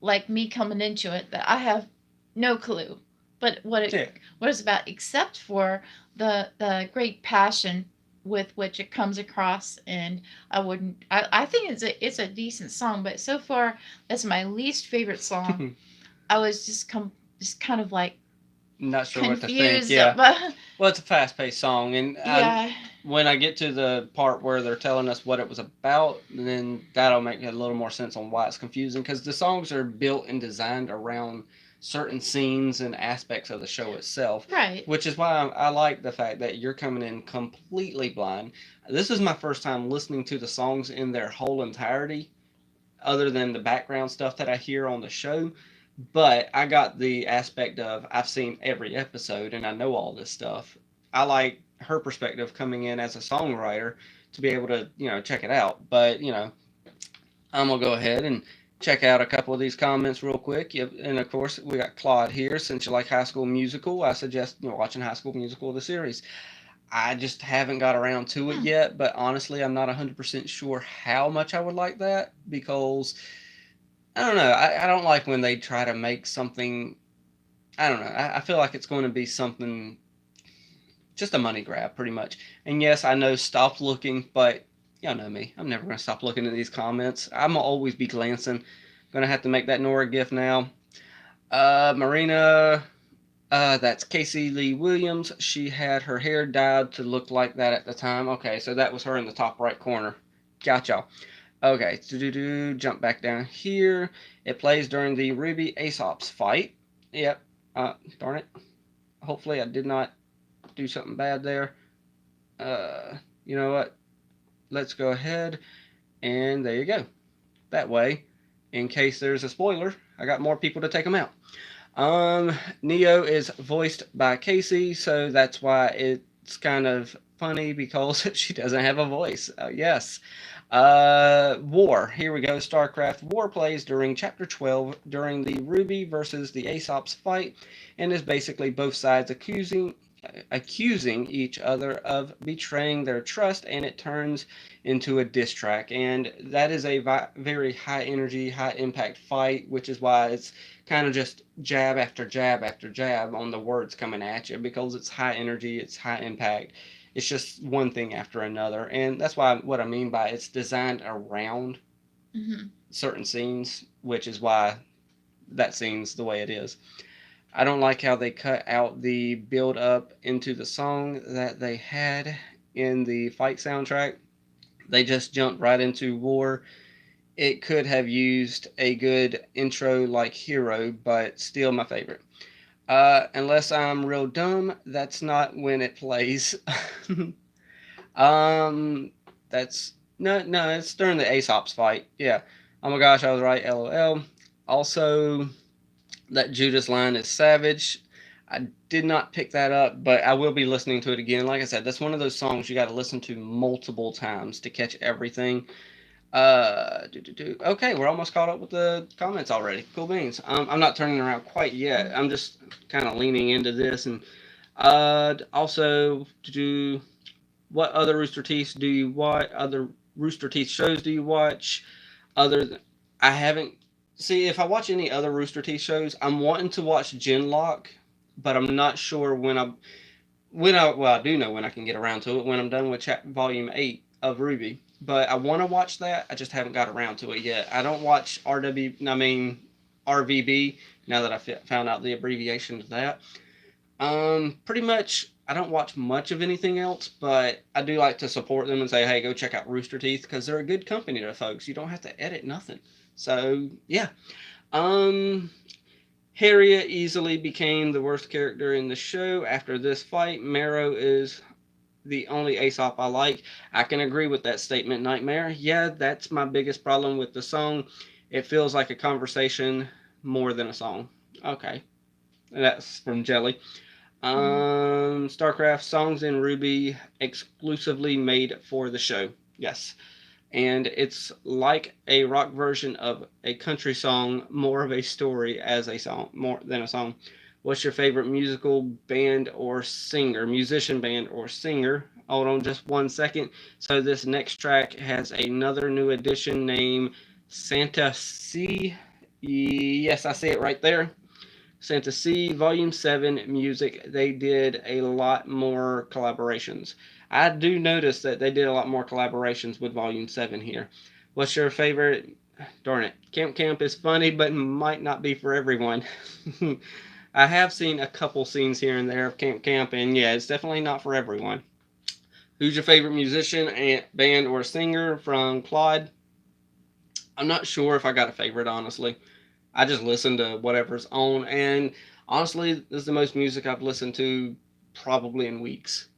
like me coming into it, that I have no clue but what it's about, except for the great passion with which it comes across. And I think it's a decent song, but so far that's my least favorite song. I was just kind of like Not sure what to think. confused. Yeah. But Well, it's a fast-paced song, and yeah, when I get to the part where they're telling us what it was about, then that'll make a little more sense on why it's confusing, because the songs are built and designed around certain scenes and aspects of the show itself. right. Which is why I like the fact that you're coming in completely blind. This is my first time listening to the songs in their whole entirety, other than the background stuff that I hear on the show. But I got the aspect of I've seen every episode and I know all this stuff. I like her perspective coming in as a songwriter to be able to, check it out. But, I'm going to go ahead and check out a couple of these comments real quick. Yep. And of course, we got Claude here. Since you like High School Musical, I suggest watching High School Musical, the series. I just haven't got around to it yet, but honestly, I'm not 100% sure how much I would like that, because I don't know. I don't like when they try to make something. I don't know. I feel like it's going to be something, just a money grab, pretty much. And yes, I know, stop looking, but y'all know me. I'm never going to stop looking at these comments. I'm going to always be glancing. Going to have to make that Nora gift now. Marina, that's Casey Lee Williams. She had her hair dyed to look like that at the time. Okay, so that was her in the top right corner. Gotcha. Okay, jump back down here. It plays during the RWBY Aesop's fight. Yep. Darn it. Hopefully I did not do something bad there. You know what? Let's go ahead, and there you go. That way, in case there's a spoiler, I got more people to take them out. Neo is voiced by Casey, so that's why it's kind of funny, because she doesn't have a voice. Yes. War. Here we go. Starcraft. War plays during Chapter 12 during the RWBY versus the Aesop's fight, and is basically both sides accusing each other of betraying their trust, and it turns into a diss track. And that is a very high energy, high impact fight, which is why it's kind of just jab after jab after jab on the words coming at you, because it's high energy, it's high impact. It's just one thing after another. And that's why what I mean by it's designed around certain scenes, which is why that scene's the way it is. I don't like how they cut out the build up into the song that they had in the fight soundtrack. They just jumped right into War. It could have used a good intro like Hero, but still my favorite. Unless I'm real dumb, that's not when it plays. That's no, it's during the Aesop's fight. Yeah. Oh my gosh, I was right. LOL. Also, that Judas line is savage. I did not pick that up, but I will be listening to it again. Like I said, that's one of those songs you got to listen to multiple times to catch everything. Okay, we're almost caught up with the comments already. Cool beans. I'm not turning around quite yet. I'm just kind of leaning into this. And also, what other Rooster Teeth do you watch? Other Rooster Teeth shows do you watch? I haven't. See, if I watch any other Rooster Teeth shows, I'm wanting to watch Genlock, but I'm not sure well, I do know when I can get around to it, when I'm done with volume 8 of RWBY. But I want to watch that. I just haven't got around to it yet. I don't watch RVB, now that I found out the abbreviation of that. Pretty much, I don't watch much of anything else, but I do like to support them and say, hey, go check out Rooster Teeth, because they're a good company to folks. You don't have to edit nothing. So, yeah. Harriet easily became the worst character in the show. After this fight, Marrow is the only Aesop I like. I can agree with that statement, Nightmare. Yeah, that's my biggest problem with the song. It feels like a conversation more than a song. Okay. That's from Jelly. Starcraft songs in RWBY exclusively made for the show. Yes. And it's like a rock version of a country song, more of a story as a song, more than a song. What's your favorite musical band or singer? Musician, band, or singer? Hold on just 1 second. So this next track has another new addition named Santa C. Yes, I see it right there. Santa C, Volume 7 music. They did a lot more collaborations. I do notice that they did a lot more collaborations with Volume 7 here. What's your favorite? Darn it. Camp is funny, but might not be for everyone. I have seen a couple scenes here and there of Camp, and yeah, it's definitely not for everyone. Who's your favorite musician, and band, or singer? From Claude. I'm not sure if I got a favorite, honestly. I just listen to whatever's on, and honestly, this is the most music I've listened to probably in weeks.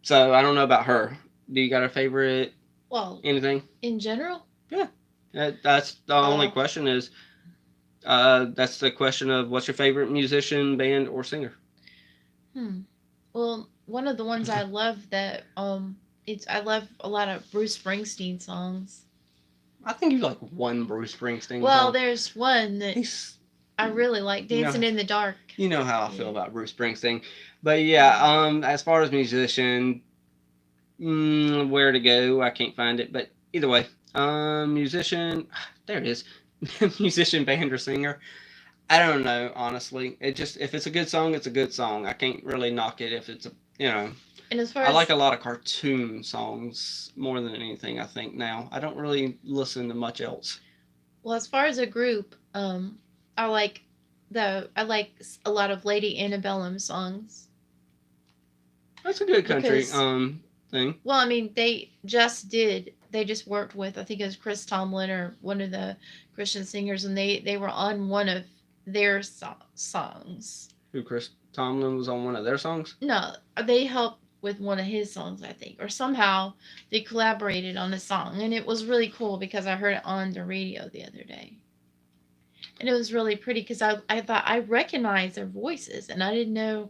So I don't know about her. Do you got a favorite? Well, anything? In general? Yeah. That's the only question is, that's the question of what's your favorite musician, band, or singer? Well, one of the ones I love that, I love a lot of Bruce Springsteen songs. I think you like one Bruce Springsteen Well, song. there's one that I really like, Dancing in the Dark. You know how I feel about Bruce Springsteen. But yeah, as far as musician, where to go, I can't find it. But either way, musician, there it is. Musician, band, or singer. I don't know, honestly. It just, if it's a good song, it's a good song. I can't really knock it if it's a, And as far I like a lot of cartoon songs more than anything, I think, now. I don't really listen to much else. Well, as far as a group, I like a lot of Lady Antebellum songs. That's a good country thing. Well, I mean, they just worked with, I think it was Chris Tomlin or one of the Christian singers, and they were on one of their songs. Who, Chris Tomlin was on one of their songs? No, they helped with one of his songs, I think, or somehow they collaborated on a song, and it was really cool because I heard it on the radio the other day, and it was really pretty because I thought I recognized their voices, and I didn't know,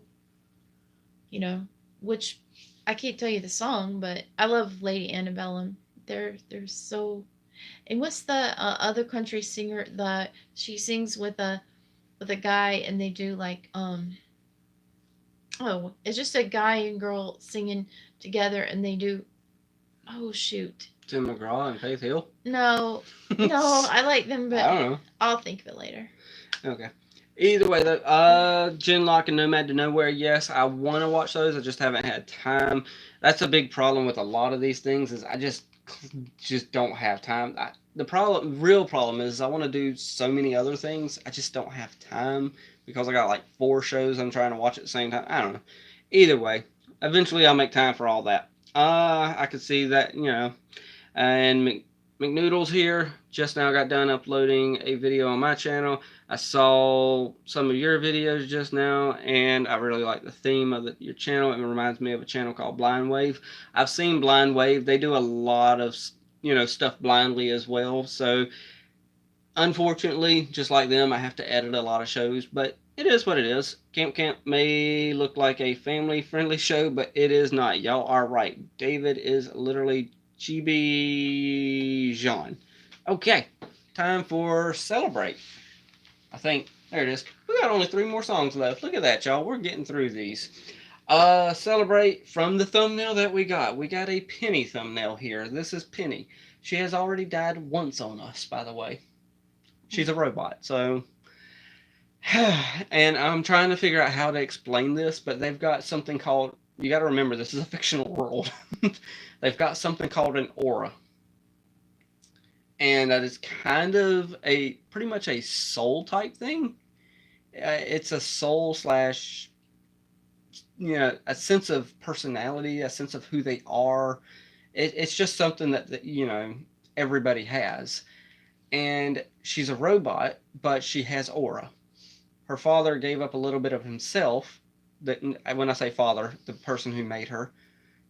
which I can't tell you the song, but I love Lady Antebellum. They're so. And what's the other country singer that she sings with a guy, and they do like it's just a guy and girl singing together, and they do, oh shoot, Tim McGraw and Faith Hill? No, I like them, but I don't know. I'll think of it later. Okay. Either way, Genlock and Nomad to Nowhere, yes, I want to watch those. I just haven't had time. That's a big problem with a lot of these things, is I just don't have time. The real problem is I want to do so many other things. I just don't have time because I got like 4 shows I'm trying to watch at the same time. I don't know. Either way, eventually I'll make time for all that. I could see that, and McNoodles here just now got done uploading a video on my channel. I saw some of your videos just now, and I really like the theme of your channel. It reminds me of a channel called Blind Wave. I've seen Blind Wave. They do a lot of, stuff blindly as well. So, unfortunately, just like them, I have to edit a lot of shows, but it is what it is. Camp may look like a family-friendly show, but it is not. Y'all are right. David is literally GB Jean. Okay, time for Celebrate. I think, there it is. We got only 3 more songs left. Look at that, y'all. We're getting through these. Celebrate from the thumbnail that we got. We got a Penny thumbnail here. This is Penny. She has already died once on us, by the way. She's a robot, so And I'm trying to figure out how to explain this, but they've got something called, you got to remember, this is a fictional world. They've got something called an aura. And that is kind of pretty much a soul type thing. It's a soul slash, a sense of personality, a sense of who they are. It's just something that everybody has. And she's a robot, but she has aura. Her father gave up a little bit of himself. When I say father, the person who made her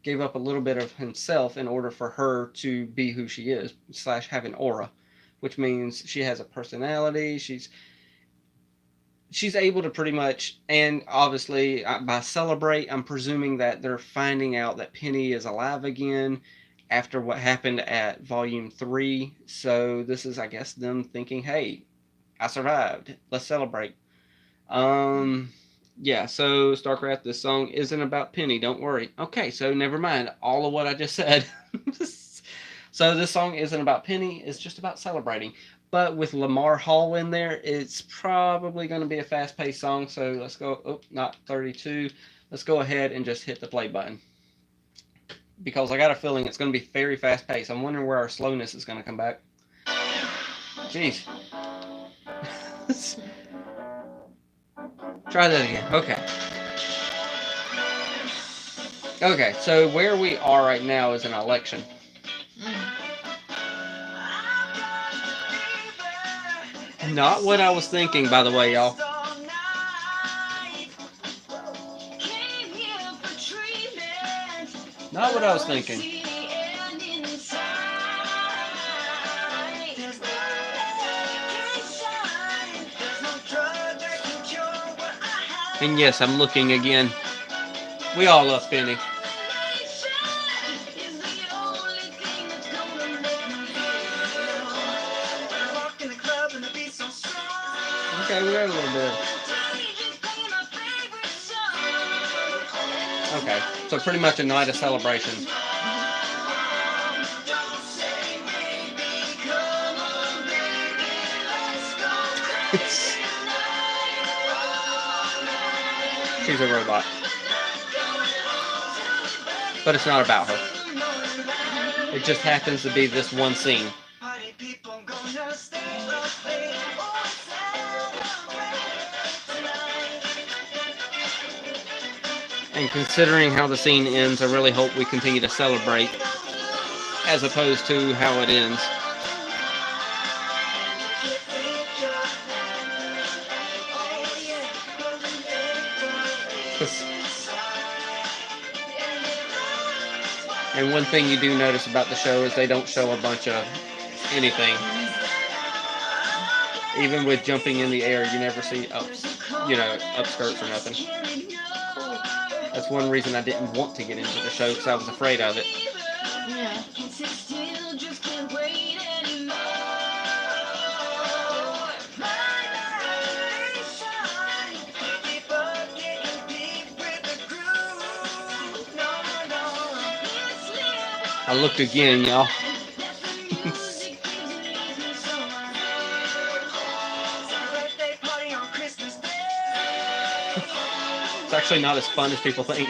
gave up a little bit of himself in order for her to be who she is, / have an aura, which means she has a personality. She's able to pretty much, and obviously by celebrate, I'm presuming that they're finding out that Penny is alive again after what happened at Volume 3. So this is, I guess, them thinking, hey, I survived. Let's celebrate. Yeah, so Starcraft, this song isn't about Penny, don't worry. Okay, so never mind all of what I just said. So this song isn't about Penny, it's just about celebrating. But with Lamar Hall in there, it's probably going to be a fast-paced song, so let's go, oh, not 32. Let's go ahead and just hit the play button. Because I got a feeling it's going to be very fast-paced. I'm wondering where our slowness is going to come back. Jeez. Try that again. Okay. Okay, so where we are right now is an election. Not what I was thinking, by the way, y'all. Not what I was thinking. And yes, I'm looking again. We all love Penny. Okay, we got a little bit. Okay, so pretty much a night of celebration. She's a robot. But it's not about her. It just happens to be this one scene. And considering how the scene ends, I really hope we continue to celebrate as opposed to how it ends. And one thing you do notice about the show is they don't show a bunch of anything. Even with jumping in the air, you never see upskirts or nothing. That's one reason I didn't want to get into the show, because I was afraid of it. Yeah. I looked again, y'all. It's actually not as fun as people think.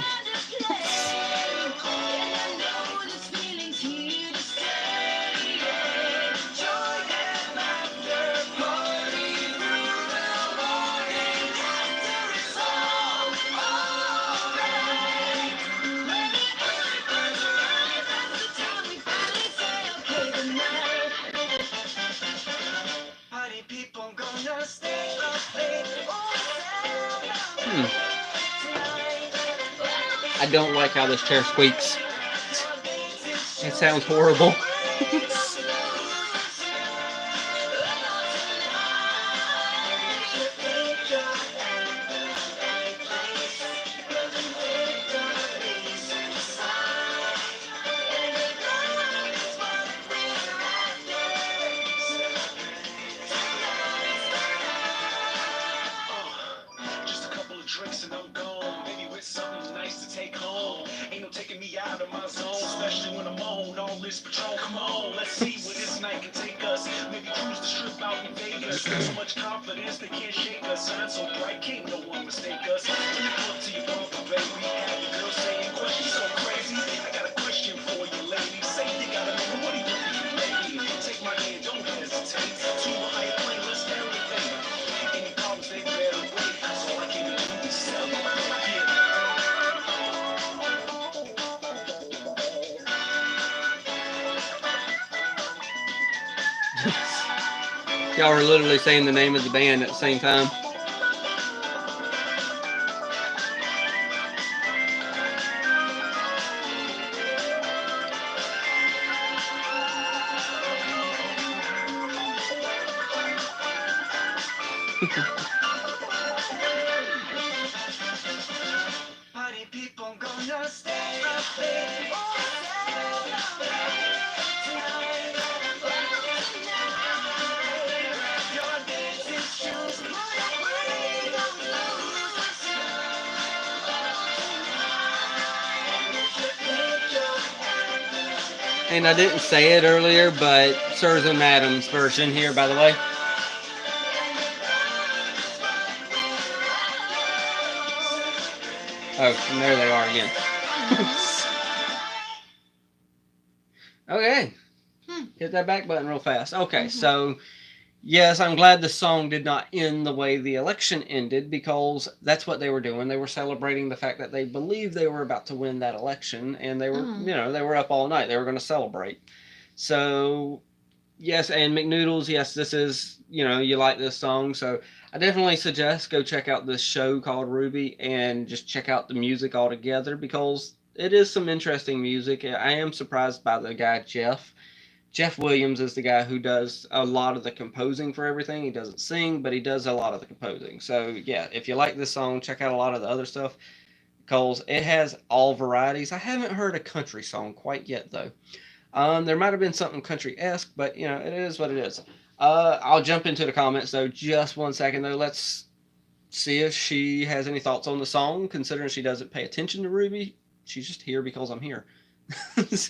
I don't like how this chair squeaks. It sounds horrible. Vegas. So much confidence they can't shake us. Sign so bright, can't no one mistake us. When you come to your brother, baby, have your girl saying questions so crazy. I got a question for you, lady. Say you got a nigga, what do you think, lady? Take my hand, don't hesitate. To a higher plane, let's elevate. Any problems, they better wait. So I came to do is celebrate. Yeah. Y'all are literally saying the name of the band at the same time. Party people gonna stay up there. And I didn't say it earlier, but Sirs and Madam's version here, by the way. Oh, and there they are again. Okay. Hit that back button real fast. Okay, so yes, I'm glad the song did not end the way the election ended, because that's what they were doing. They were celebrating the fact that they believed they were about to win that election, and they were, they were up all night. They were going to celebrate. So, yes, and McNoodles, yes, this is, you like this song, so I definitely suggest go check out this show called RWBY and just check out the music altogether, because it is some interesting music. I am surprised by the guy, Jeff. Jeff Williams is the guy who does a lot of the composing for everything. He doesn't sing, but he does a lot of the composing. So, yeah, if you like this song, check out a lot of the other stuff, because it has all varieties. I haven't heard a country song quite yet, though. There might have been something country-esque, but, it is what it is. I'll jump into the comments, though, just 1 second, though. Let's see if she has any thoughts on the song, considering she doesn't pay attention to RWBY. She's just here because I'm here.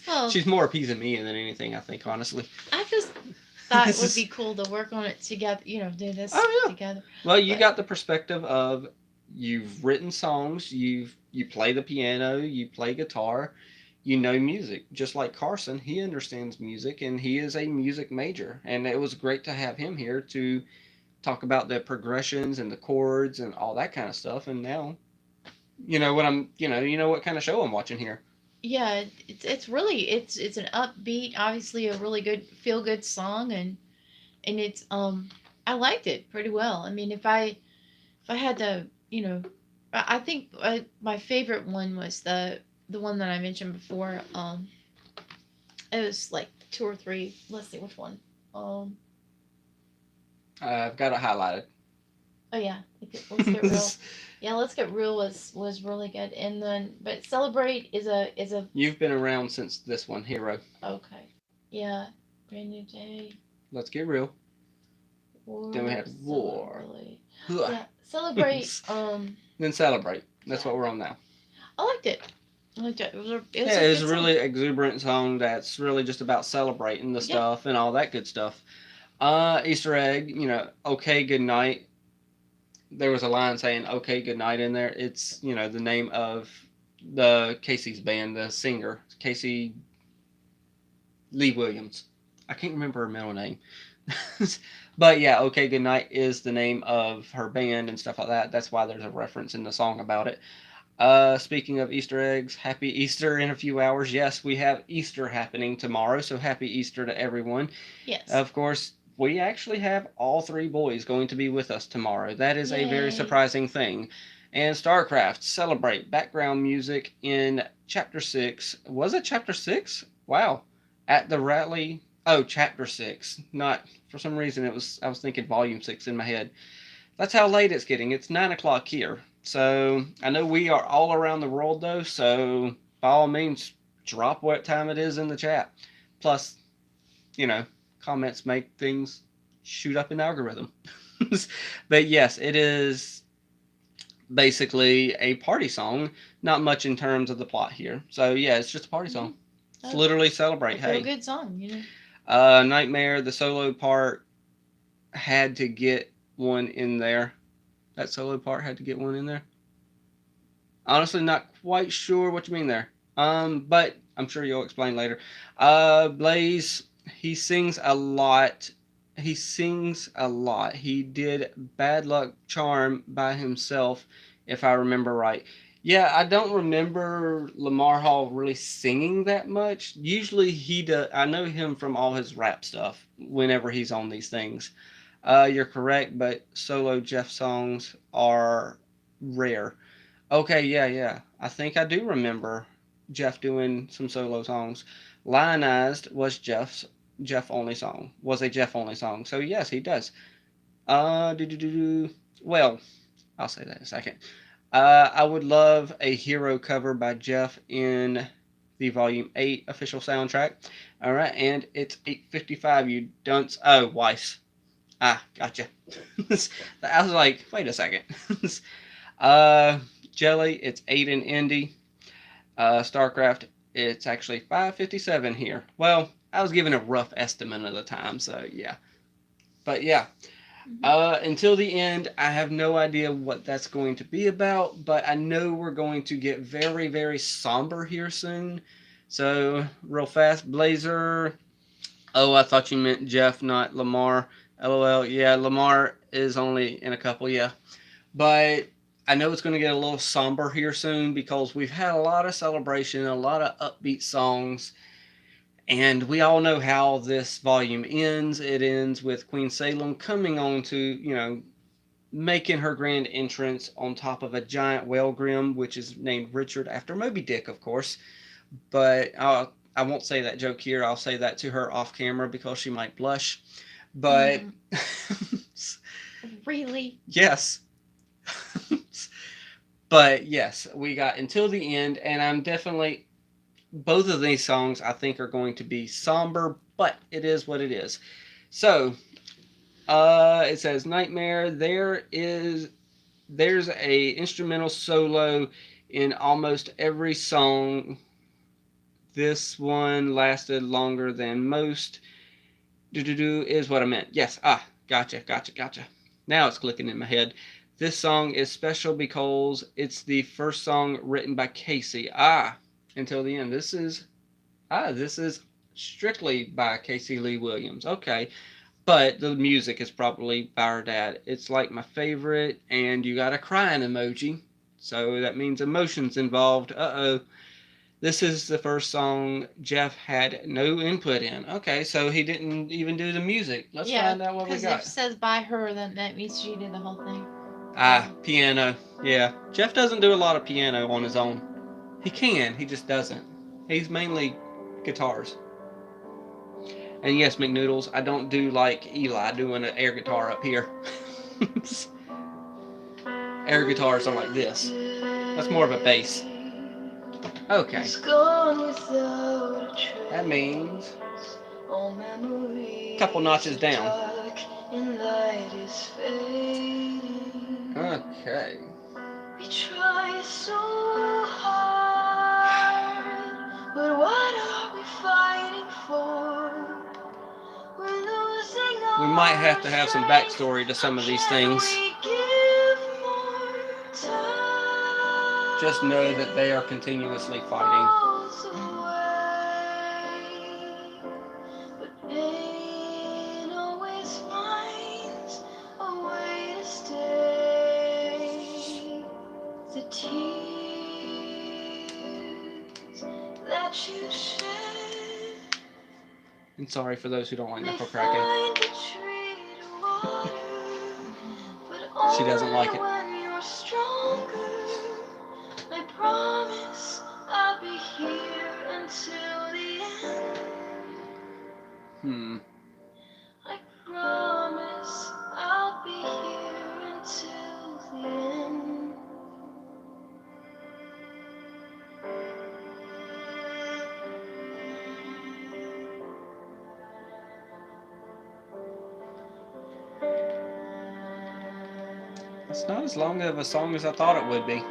Well, she's more appeasing me than anything, I think, honestly. I just thought it would be cool to work on it together, do this together. Well, you got the perspective of, you've written songs, you play the piano, you play guitar, you know music. Just like Carson, he understands music, and he is a music major. And it was great to have him here to talk about the progressions and the chords and all that kind of stuff. And now, you know what kind of show I'm watching here. Yeah, it's really it's an upbeat, obviously a really good feel good song, and it's I liked it pretty well. I mean, if I had to, I think my favorite one was the one that I mentioned before. It was like 2 or 3. Let's see which one. I've got it highlighted. Oh yeah, let's get real. Yeah, Let's Get Real was really good, and then but Celebrate is a. You've been around since this one, Hero. Okay. Yeah, Brand New Day. Let's Get Real. War, Then we had War. Yeah, Celebrate. Then Celebrate. That's what we're on now. I liked it. It was a really exuberant song that's really just about celebrating the stuff and all that good stuff. Easter egg, Okay Goodnight. There was a line saying "Okay, good night" in there. It's the name of the Casey's band, the singer Casey Lee Williams. I can't remember her middle name, but yeah, "Okay, good night" is the name of her band and stuff like that. That's why there's a reference in the song about it. Speaking of Easter eggs, happy Easter in a few hours. Yes, we have Easter happening tomorrow, so happy Easter to everyone. Yes. Of course. We actually have all 3 boys going to be with us tomorrow. That is a very surprising thing. And Starcraft, Celebrate, background music in Chapter 6. Was it Chapter 6? Wow. At the rally. Oh, Chapter 6. Not, for some reason, I was thinking Volume 6 in my head. That's how late it's getting. It's 9 o'clock here. So, I know we are all around the world, though. So, by all means, drop what time it is in the chat. Plus, comments make things shoot up in the algorithm. But yes, it is basically a party song. Not much in terms of the plot here. So yeah, it's just a party song. It's literally Celebrate. A good song, Nightmare, the solo part had to get one in there. That solo part had to get one in there. Honestly, not quite sure what you mean there. But I'm sure you'll explain later. Blaze, he sings a lot. He sings a lot. He did Bad Luck Charm by himself, if I remember right. Yeah, I don't remember Lamar Hall really singing that much. Usually he does. I know him from all his rap stuff whenever he's on these things. You're correct, but solo Jeff songs are rare. Okay, yeah. I think I do remember Jeff doing some solo songs. Lionized was Jeff only song. Was a Jeff only song. So yes, he does. Well, I'll say that in a second. I would love a hero cover by Jeff in the Volume 8 official soundtrack. All right, and it's 8:55. You dunce. Oh, Weiss. Ah, gotcha. I was like, wait a second. Jelly, it's 8 in Indy. Starcraft, it's actually 5:57 here. Well, I was given a rough estimate of the time, so yeah. But yeah, until the end, I have no idea what that's going to be about, but I know we're going to get very, very somber here soon. So, real fast, Blazer. Oh, I thought you meant Jeff, not Lamar. LOL. Yeah, Lamar is only in a couple, yeah. But I know it's going to get a little somber here soon because we've had a lot of celebration, a lot of upbeat songs, and we all know how this volume ends. It ends with Queen Salem coming on to, making her grand entrance on top of a giant whale grim, which is named Richard after Moby Dick, of course. But I won't say that joke here. I'll say that to her off camera because she might blush. But Really? yes. But yes, we got until the end, and I'm definitely, both of these songs I think are going to be somber, but it is what it is. So, it says Nightmare. There's a instrumental solo in almost every song. This one lasted longer than most. Is what I meant. Yes. Gotcha. Now it's clicking in my head. This song is special because it's the first song written by Casey. Until the end. This is strictly by Casey Lee Williams. Okay. But the music is probably by her dad. It's like my favorite, and you got a crying emoji. So that means emotions involved. This is the first song Jeff had no input in. Okay, so he didn't even do the music. Let's find out what we Because got. if it says by her, then that means she did the whole thing. Piano. Yeah. Jeff doesn't do a lot of piano on his own. He can, he just doesn't. He's mainly guitars. And yes, McNoodles, I don't do like Eli doing an air guitar up here. Air guitars are like this. That's more of a bass. Okay. That means a couple notches down. Okay. We try so hard, but what are we fighting for? We're losing our We might have to have some backstory to some of these things. Just know that they are continuously fighting. But pain always finds a way to stay. The tears that you shed. And sorry for those who don't like May knuckle cracking. find a tree to water, but She doesn't like only it. when you're stronger. I promise I'll be here until the end. I promise I'll be here until the end. It's not as long of a song as I thought it would be.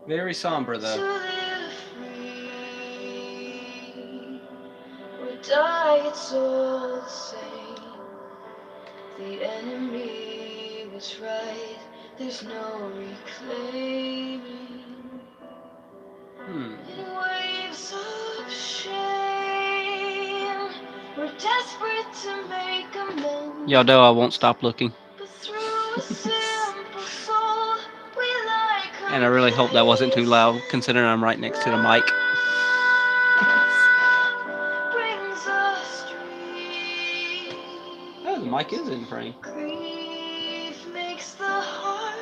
Very somber, To though. live free or die, it's all the same. The enemy was right, there's no reclaiming. In waves of shame, we're desperate to make amends. Y'all know I won't stop looking. But through a simple soul, we like And I really hope that wasn't too loud, considering I'm right next to the mic. brings us dreams. Oh, the mic is in frame. Grief makes the heart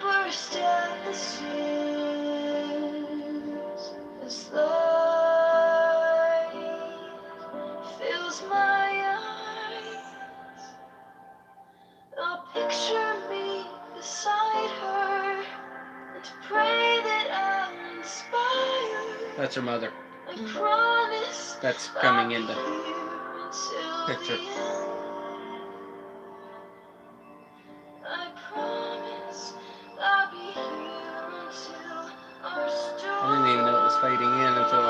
burst at the seams. As light fills my eyes, I'll picture me beside her and pray that I'll inspire. That's her mother. I promise That's coming into I'll be here until picture. the end. I promise I'll be here until our story I didn't even know it was fading in until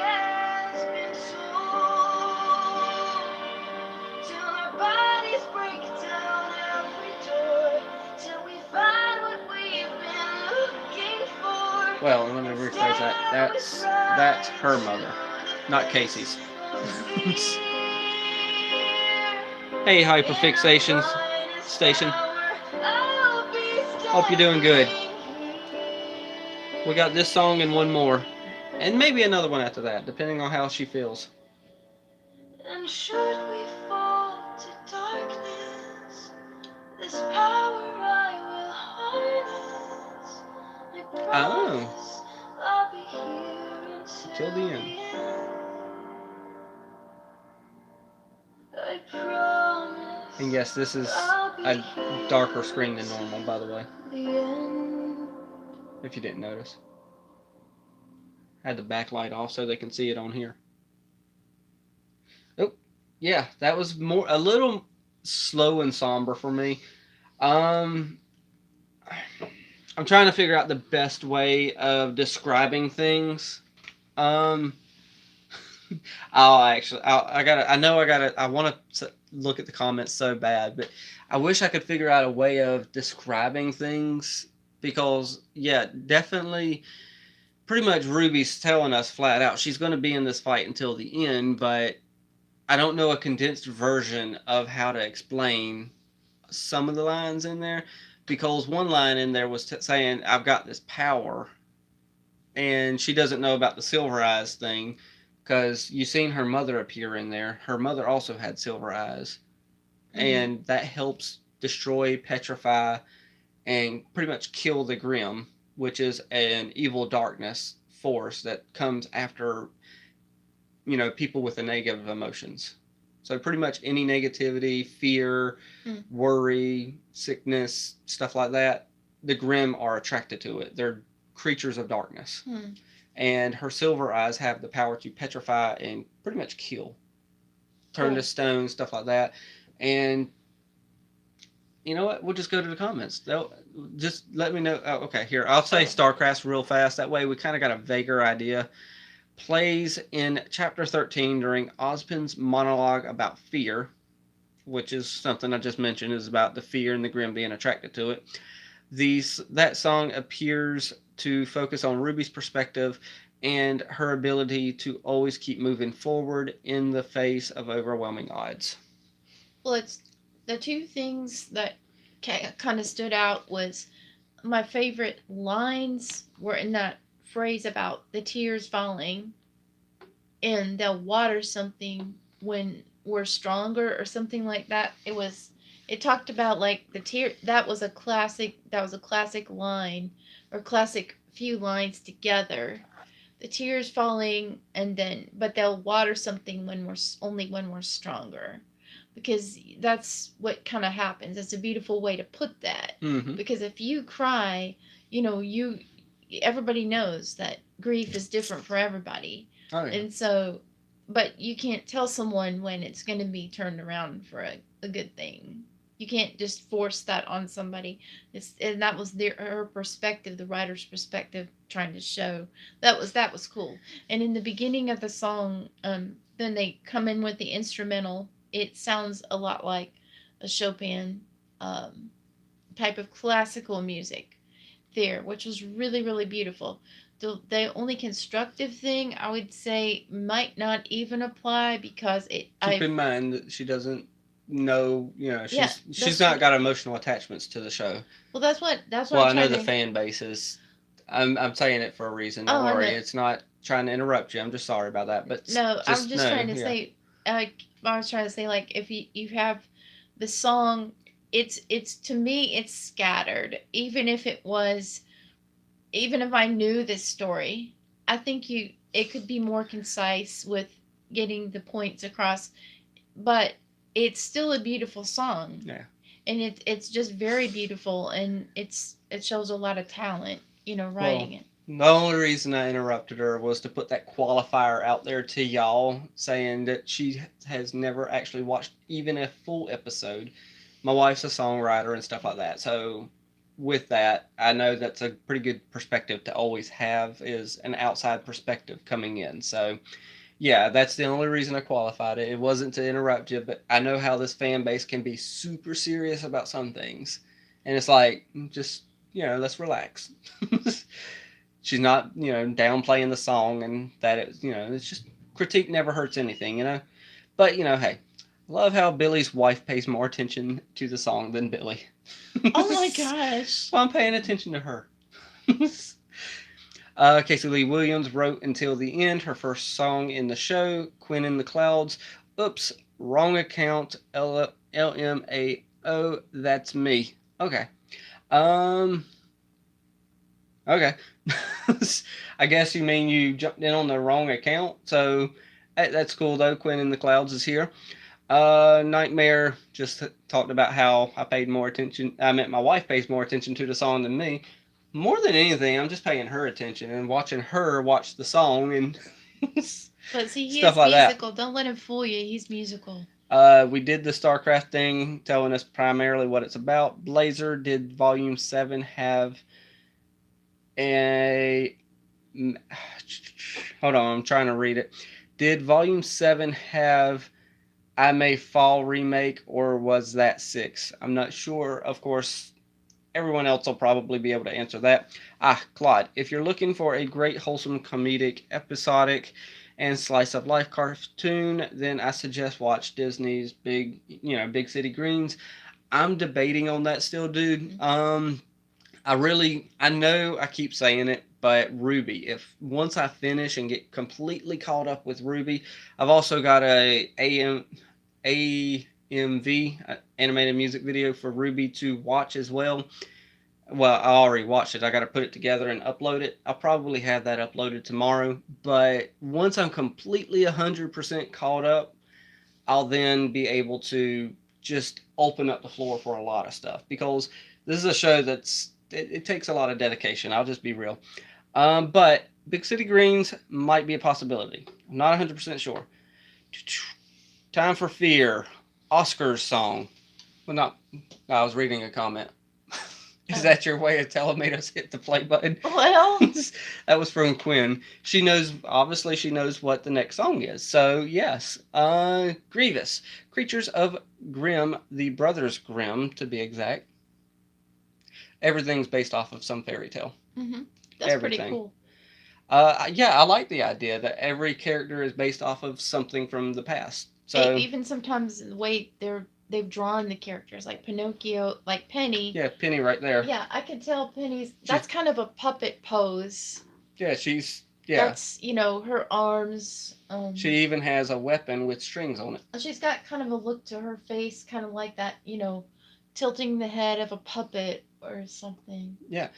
has been told. Till our bodies break down every door, till we find what we've been looking for. Well, let me rephrase that. That's her mother, not Casey's. Hey, Hyperfixation Station. Hope you're doing good. We got this song and one more. And maybe another one after that, depending on how she feels. And should we fall to darkness, this power I will harness. I promise I'll be here Till the end. I promise. And yes, this is a darker screen than normal, by the way, The end. if you didn't notice. Had the backlight off so they can see it on here. Oh, yeah, that was a little slow and somber for me. I'm trying to figure out the best way of describing things. I want to look at the comments so bad, but I wish I could figure out a way of describing things, because yeah, definitely pretty much Ruby's telling us flat out she's going to be in this fight until the end, but I don't know a condensed version of how to explain some of the lines in there, because one line in there was saying I've got this power, and she doesn't know about the silver eyes thing, because you've seen her mother appear in there. Her mother also had silver eyes, and that helps destroy, petrify, and pretty much kill the Grimm, which is an evil darkness force that comes after, people with the negative emotions. So pretty much any negativity, fear, worry, sickness, stuff like that, the Grimm are attracted to it. They're creatures of darkness. And her silver eyes have the power to petrify and pretty much kill, turn to stone, stuff like that. And you know what? We'll just go to the comments. They'll just let me know. Oh, okay, here. I'll say Starcraft real fast. That way we kind of got a vaguer idea. Plays in chapter 13 during Ozpin's monologue about fear, which is something I just mentioned, is about the fear and the Grimm being attracted to it. That song appears to focus on Ruby's perspective and her ability to always keep moving forward in the face of overwhelming odds. Well, it's the two things that kind of stood out was my favorite lines were in that phrase about the tears falling, and they'll water something when we're stronger, or something like that. It talked about like the tear. That was a classic line, or classic few lines together. The tears falling, but they'll water something when we're stronger, because that's what kind of happens. It's a beautiful way to put that. Because if you cry, everybody knows that grief is different for everybody. Oh, yeah. And so, but you can't tell someone when it's going to be turned around for a good thing. You can't just force that on somebody. And that was her perspective, the writer's perspective, trying to show that was cool. And in the beginning of the song, then they come in with the instrumental. It sounds a lot like a Chopin type of classical music there, which was really, really beautiful. The only constructive thing I would say might not even apply because Keep in mind that she doesn't know, she's not got emotional attachments to the show. Well, that's what Well, I I'm know trying the to. fan base is. I'm saying it for a reason. Don't Oh, I worry. know. It's not trying to interrupt you. I'm just sorry about that. But No, I'm just know, trying to say. I was trying to say, like, if you have the song, it's to me it's scattered. Even if I knew this story, I think it could be more concise with getting the points across. But it's still a beautiful song. Yeah. And it's just very beautiful, and it shows a lot of talent, writing it. The only reason I interrupted her was to put that qualifier out there to y'all, saying that she has never actually watched even a full episode. My wife's a songwriter and stuff like that, so with that, I know that's a pretty good perspective to always have, is an outside perspective coming in. So yeah, that's the only reason I qualified it. It wasn't to interrupt you, but I know how this fan base can be super serious about some things. And it's like, just, let's relax. She's not, downplaying the song, and that it's just, critique never hurts anything, But, hey, love how Billy's wife pays more attention to the song than Billy. Oh my gosh. Well, I'm paying attention to her. Casey Lee Williams wrote Until the End, her first song in the show. Quinn in the Clouds. Oops, wrong account. LMAO. That's me. Okay. Okay. I guess you mean you jumped in on the wrong account. So that's cool though. Quinn in the Clouds is here. Nightmare just talked about how my wife pays more attention to the song than me. More than anything, I'm just paying her attention and watching her watch the song and But see, he stuff is like musical. that. Don't let him fool you. He's musical. We did the Starcraft thing, telling us primarily what it's about. Blazer, did Volume 7 have a... Hold on, I'm trying to read it. Did Volume 7 have I May Fall remake, or was that 6? I'm not sure. Of course, everyone else will probably be able to answer that. Claude, if you're looking for a great, wholesome, comedic, episodic, and slice of life cartoon, then I suggest watch Disney's Big City Greens. I'm debating on that still, dude. I know I keep saying it, but RWBY, if once I finish and get completely caught up with RWBY, I've also got a AMV, animated music video for RWBY to watch as well. Well, I already watched it. I got to put it together and upload it. I'll probably have that uploaded tomorrow. But once I'm completely 100% caught up, I'll then be able to just open up the floor for a lot of stuff. Because this is a show it takes a lot of dedication. I'll just be real. But Big City Greens might be a possibility. I'm not 100% sure. Time for Fear. Oscar's song. Well, I was reading a comment. Is that your way of telling me to hit the play button? Well, that was from Quinn. Obviously she knows what the next song is. So, yes. Grievous. Creatures of Grimm, the Brothers Grimm, to be exact. Everything's based off of some fairy tale. Mm-hmm. That's Everything. Pretty cool. Yeah, I like the idea that every character is based off of something from the past. So even sometimes the way they've drawn the characters, like Pinocchio, like Penny. Yeah, Penny right there. Yeah, I can tell that's kind of a puppet pose. Yeah, That's, her arms. She even has a weapon with strings on it. She's got kind of a look to her face, kind of like that, tilting the head of a puppet or something. Yeah,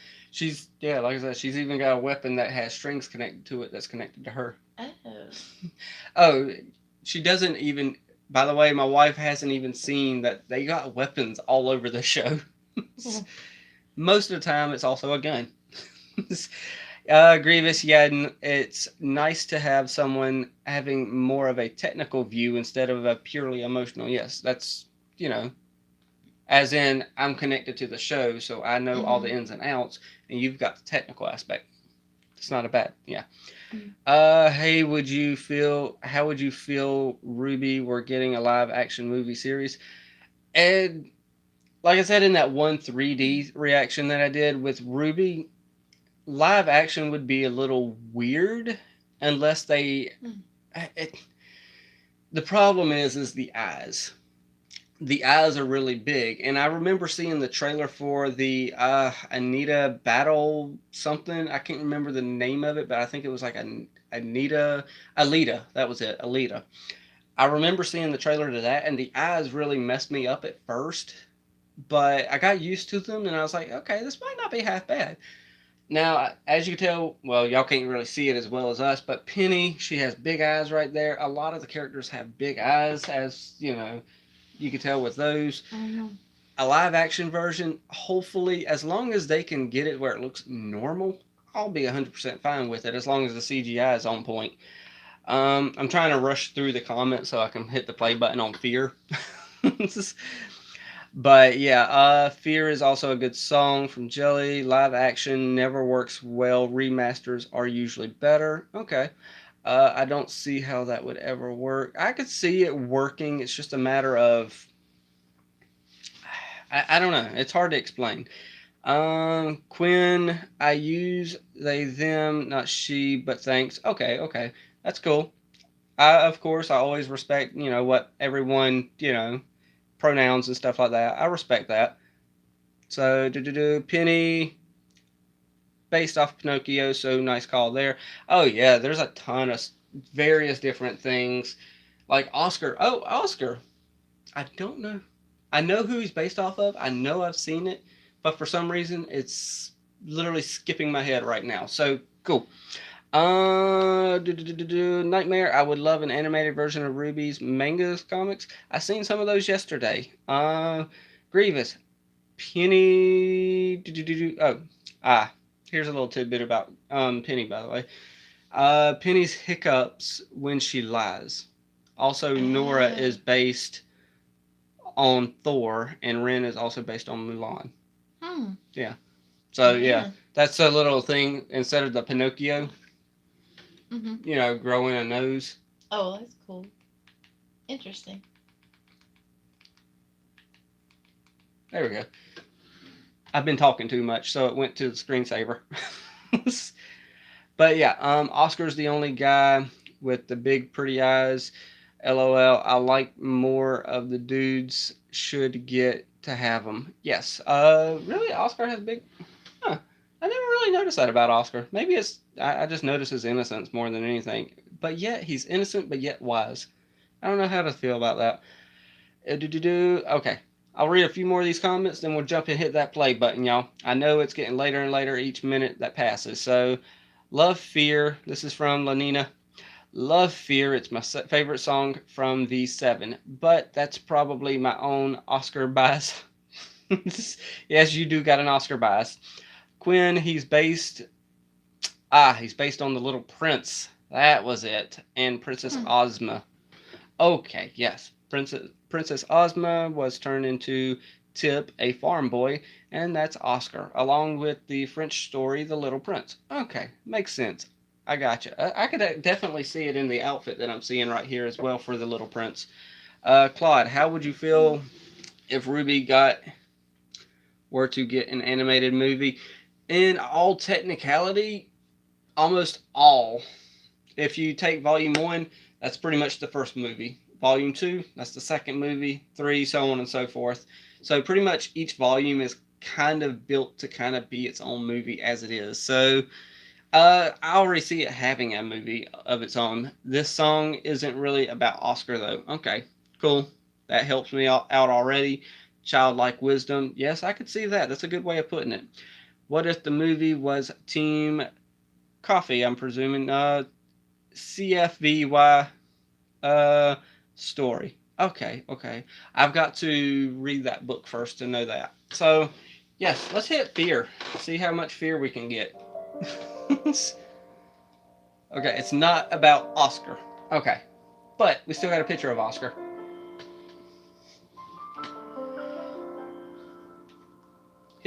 like I said, she's even got a weapon that has strings connected to it that's connected to her. Oh, she doesn't even... By the way, my wife hasn't even seen that they got weapons all over the show. Most of the time, it's also a gun. Grievous, yeah, it's nice to have someone having more of a technical view instead of a purely emotional. Yes, that's, As in, I'm connected to the show, so I know all the Mhm. ins and outs, and you've got the technical aspect. It's not a bad, yeah. Mhm. Hey, how would you feel RWBY were getting a live action movie series? And like I said in that one 3D reaction that I did with RWBY, live action would be a little weird unless they. Mm. It, the problem is the eyes. The eyes are really big, and I remember seeing the trailer for the Anita Battle something. I can't remember the name of it, but I think it was like Alita. That was it, Alita. I remember seeing the trailer to that, and the eyes really messed me up at first, but I got used to them, and I was like, okay, this might not be half bad. Now, as you can tell, well, y'all can't really see it as well as us, but Penny, she has big eyes right there. A lot of the characters have big eyes, as you can tell with those. I know. A live action version, hopefully, as long as they can get it where it looks normal, I'll be 100% fine with it as long as the CGI is on point. I'm trying to rush through the comments so I can hit the play button on Fear. But yeah, Fear is also a good song from Jelly. Live action never works well. Remasters are usually better. Okay. I don't see how that would ever work. I could see it working. It's just a matter of. I don't know. It's hard to explain. Quinn, I use they, them, not she, but thanks. Okay, okay. That's cool. Of course, I always respect, what everyone, pronouns and stuff like that. I respect that. So, Penny, based off Pinocchio, so nice call there. Oh, yeah, there's a ton of various different things. Like Oscar. Oh, Oscar. I don't know. I know who he's based off of. I know I've seen it, but for some reason, it's literally skipping my head right now. So, cool. Nightmare. I would love an animated version of Ruby's mangas comics. I seen some of those yesterday. Grievous. Penny. Oh, here's a little tidbit about Penny, by the way. Penny's hiccups when she lies. Also, Nora is based on Thor, and Ren is also based on Mulan. Hmm. Yeah. So Yeah. that's a little thing. Instead of the Pinocchio, Mhm. growing a nose. Oh, that's cool. Interesting. There we go. I've been talking too much, so it went to the screensaver. But yeah, Oscar's the only guy with the big pretty eyes. LOL. I like more of the dudes should get to have them. Yes. Really, Oscar has big. Huh. I never really noticed that about Oscar. Maybe I just notice his innocence more than anything. But yet he's innocent, but yet wise. I don't know how to feel about that. Okay. I'll read a few more of these comments, then we'll jump and hit that play button, y'all. I know it's getting later and later each minute that passes. So, Love Fear. This is from Lanina. Love Fear. It's my favorite song from the 7, but that's probably my own Oscar bias. Yes, you do got an Oscar bias. Quinn, he's based on the Little Prince. That was it. And Princess Ozma. Okay, yes. Princess Ozma was turned into Tip, a farm boy, and that's Oscar, along with the French story The Little Prince. Okay, makes sense. I gotcha. I could definitely see it in the outfit that I'm seeing right here as well for The Little Prince. Claude, how would you feel if RWBY were to get an animated movie? In all technicality, almost all. If you take Volume 1, that's pretty much the first movie. Volume 2, that's the second movie. 3, so on and so forth. So pretty much each volume is kind of built to kind of be its own movie as it is. So I already see it having a movie of its own. This song isn't really about Oscar, though. Okay, cool. That helps me out already. Childlike wisdom. Yes, I could see that. That's a good way of putting it. What if the movie was Team Coffee, I'm presuming? CFVY story. Okay, okay. I've got to read that book first to know that. So, yes, let's hit fear. See how much fear we can get. Okay, it's not about Oscar. Okay, but we still got a picture of Oscar.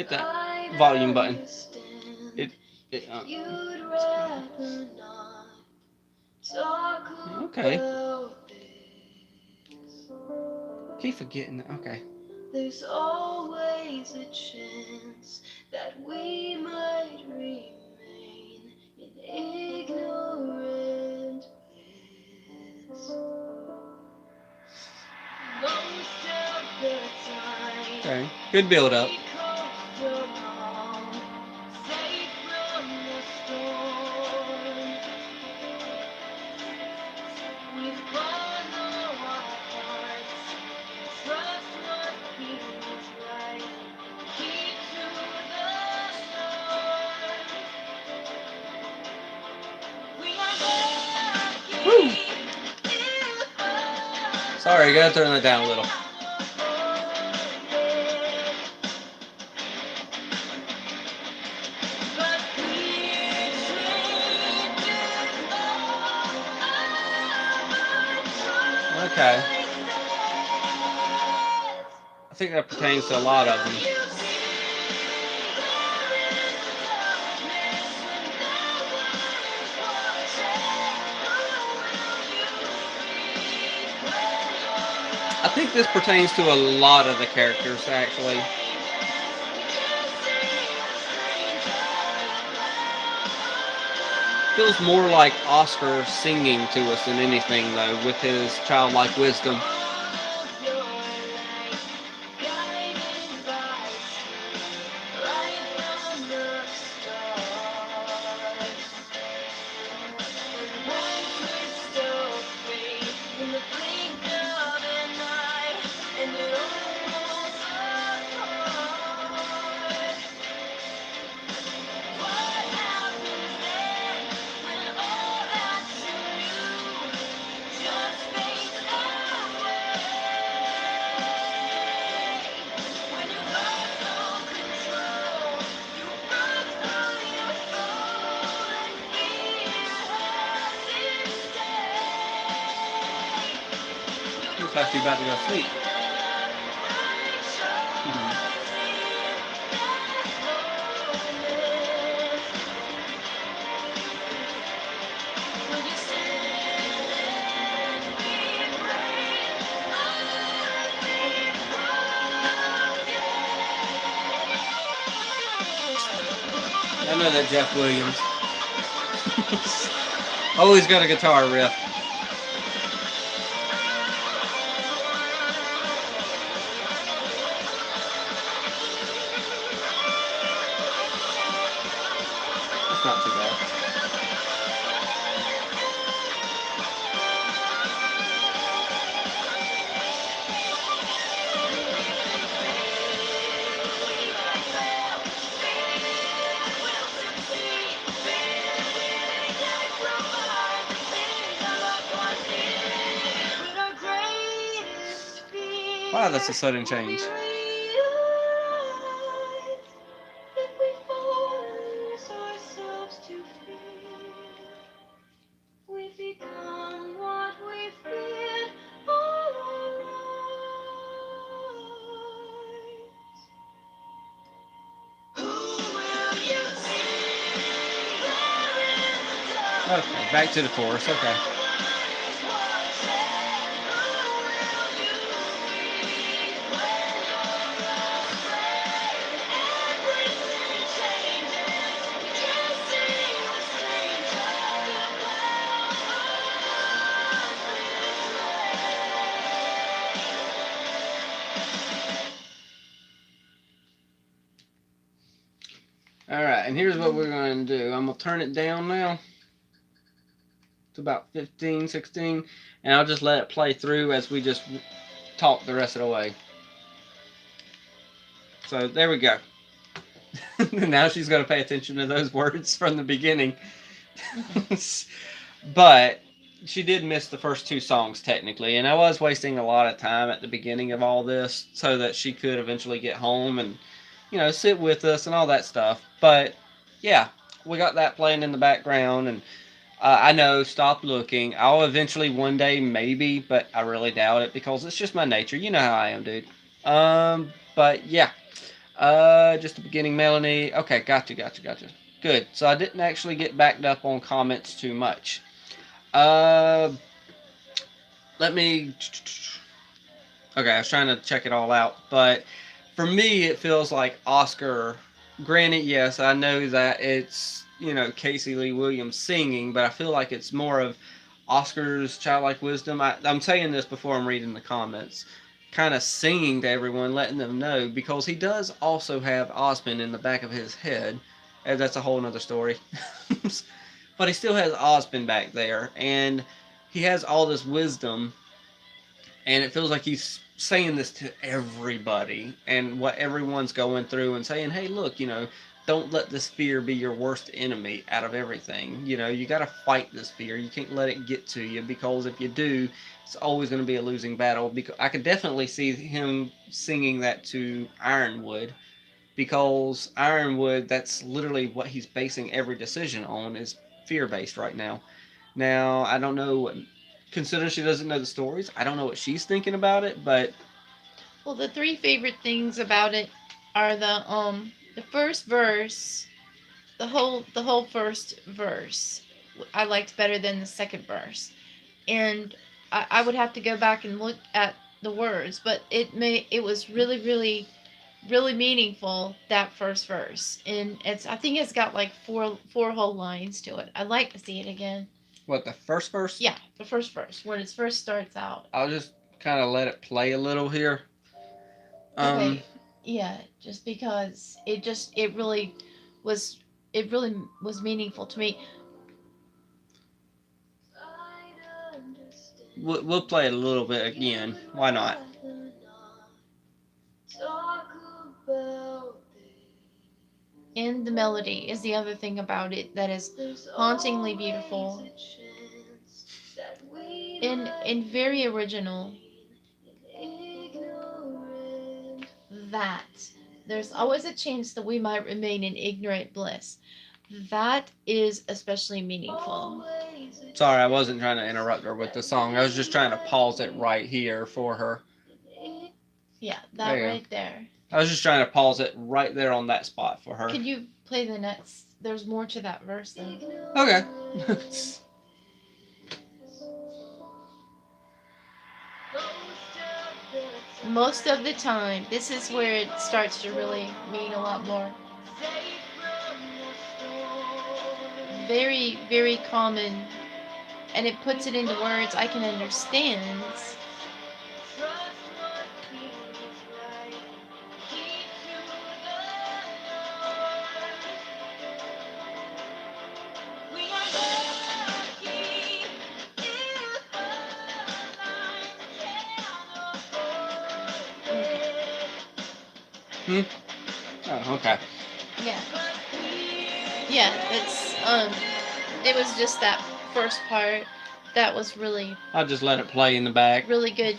hit that volume button. Okay. Keep forgetting that. Okay. There's always a chance that we might remain in ignorant bliss. Most of the time, Okay. Good build up. we coast along, safe from the storm. We follow our hearts, trust what feels right, keep to the storm. We are Woo! lucky if Sorry, gotta turn that down a little. but we changed all Okay. I think that pertains to a lot of them. I think this pertains to a lot of the characters, actually. Feels more like Oscar singing to us than anything, though, with his childlike wisdom. Looks like you're about to go to sleep. I know that Jeff Williams. Always got a guitar riff. It's not too bad. Wow, that's a sudden change. Okay, back to the chorus. Okay. Alright, and here's what we're going to do. I'm going to turn it down now to about 15, 16, and I'll just let it play through as we just talk the rest of the way. So there we go. Now she's going to pay attention to those words from the beginning. But she did miss the first two songs technically, and I was wasting a lot of time at the beginning of all this so that she could eventually get home and, you know, sit with us and all that stuff. But yeah, we got that playing in the background, and I know, stop looking. I'll eventually one day maybe, but I really doubt it because it's just my nature. You know how I am, dude. But yeah. Just the beginning melody. Okay, gotcha. Good. So I didn't actually get backed up on comments too much. Let me. Okay, I was trying to check it all out, but for me, it feels like Oscar. Granted, yes, I know that it's Casey Lee Williams singing, but I feel like it's more of Oscar's childlike wisdom. I'm saying this before I'm reading the comments, kind of singing to everyone, letting them know, because he does also have Osmond in the back of his head. And that's a whole nother story. But he still has Osmond back there, and he has all this wisdom, and it feels like he's saying this to everybody and what everyone's going through, and saying, hey, look, don't let this fear be your worst enemy out of everything. You got to fight this fear. You can't let it get to you, because if you do, it's always going to be a losing battle. Because I could definitely see him singing that to Ironwood, because Ironwood, that's literally what he's basing every decision on, is fear-based right now. Now, I don't know, considering she doesn't know the stories, I don't know what she's thinking about it, but... Well, the three favorite things about it are the first verse, the whole first verse I liked better than the second verse. And I would have to go back and look at the words, but it was really, really, really meaningful, that first verse. And I think it's got like four whole lines to it. I'd like to see it again. What, the first verse? Yeah, the first verse, when it first starts out. I'll just kind of let it play a little here. Okay. Yeah, just because it really was meaningful to me. We'll play it a little bit again. Why not? And the melody is the other thing about it that is hauntingly beautiful and very original. That there's always a chance that we might remain in ignorant bliss. That is especially meaningful. Sorry, I wasn't trying to interrupt her with the song. I was just trying to pause it right here for her. Yeah, that right there. I was just trying to pause it right there on that spot for her. Could you play the next? There's more to that verse, though. Okay. Most of the time, this is where it starts to really mean a lot more. Very, very common, and it puts it into words I can understand. Oh, okay. Yeah. Yeah, it was just that first part that was really... I'll just let it play in the back. Really good.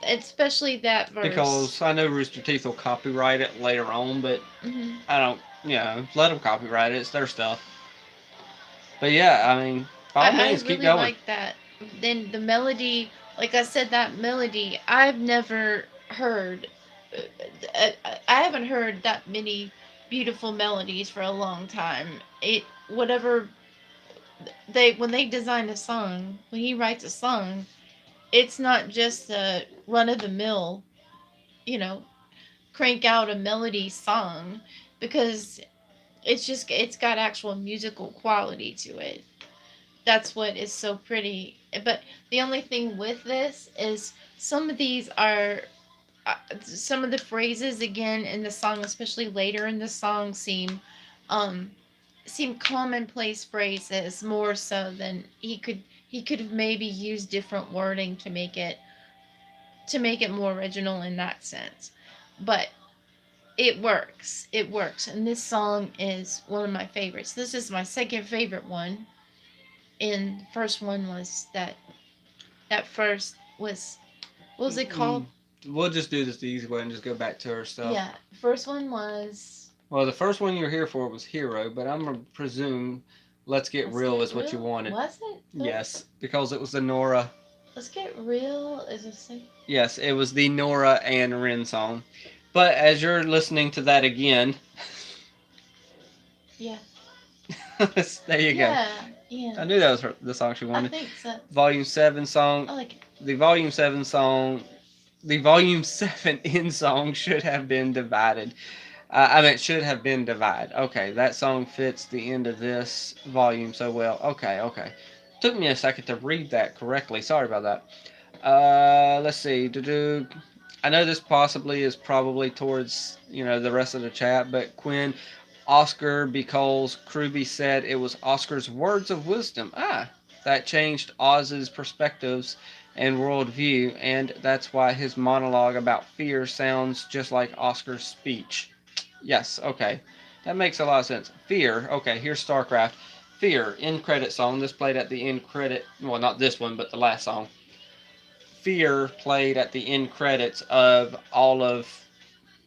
Especially that verse. Because I know Rooster Teeth will copyright it later on, but I don't, let them copyright it. It's their stuff. But yeah, I mean, by all means, keep going. I really like that. Then the melody, like I said, that melody, I've never heard... I haven't heard that many beautiful melodies for a long time. When they design a song, when he writes a song, it's not just a run-of-the-mill, crank out a melody song, because it's got actual musical quality to it. That's what is so pretty. But the only thing with this is some of these are... some of the phrases again in the song, especially later in the song, seem commonplace phrases more so than he could have maybe used different wording to make it more original in that sense. But it works, and this song is one of my favorites. This is my second favorite one, and the first one was that first was, what was it called? We'll just do this the easy way and just go back to her stuff. Yeah, the first one was... Well, the first one you're here for was Hero, but I'm going to presume Let's Get Real is what you wanted. Was it? Yes, because it was the Nora... Let's Get Real is a... Yes, it was the Nora and Rin song. But as you're listening to that again, Yeah. there you go. Yeah. I Yeah. knew that was the song she I wanted. think so. Volume 7 song. I like it. The Volume 7 song. The Volume 7 end song should have been divided. I mean, it should have been divided. Okay, that song fits the end of this volume so well. Okay. Took me a second to read that correctly. Sorry about that. Let's see. I know this possibly is probably towards, the rest of the chat, but Quinn, Oscar, because Kruby said it was Oscar's words of wisdom. That changed Oz's perspectives and worldview, and that's why his monologue about fear sounds just like Oscar's speech. Yes, okay. That makes a lot of sense. Fear, okay, here's Starcraft. Fear, end credit song. This played at the end credit. Well, not this one, but the last song. Fear played at the end credits of all of,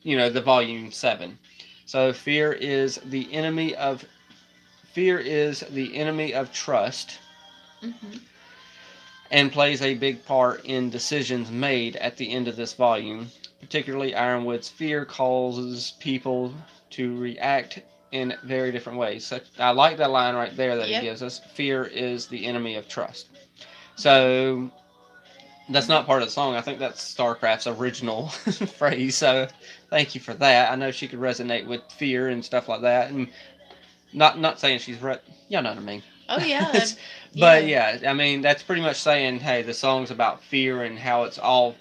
the volume 7. So fear is the enemy of trust, Mm-hmm. and plays a big part in decisions made at the end of this volume. Particularly Ironwood's fear causes people to react in very different ways. So I like that line right there that Yep. it gives us. Fear is the enemy of trust. So that's not part of the song. I think that's Starcraft's original phrase. So thank you for that. I know she could resonate with fear and stuff like that. And not saying she's right. You know what I mean. Oh yeah. But yeah, I mean that's pretty much saying, hey, the song's about fear and how it's all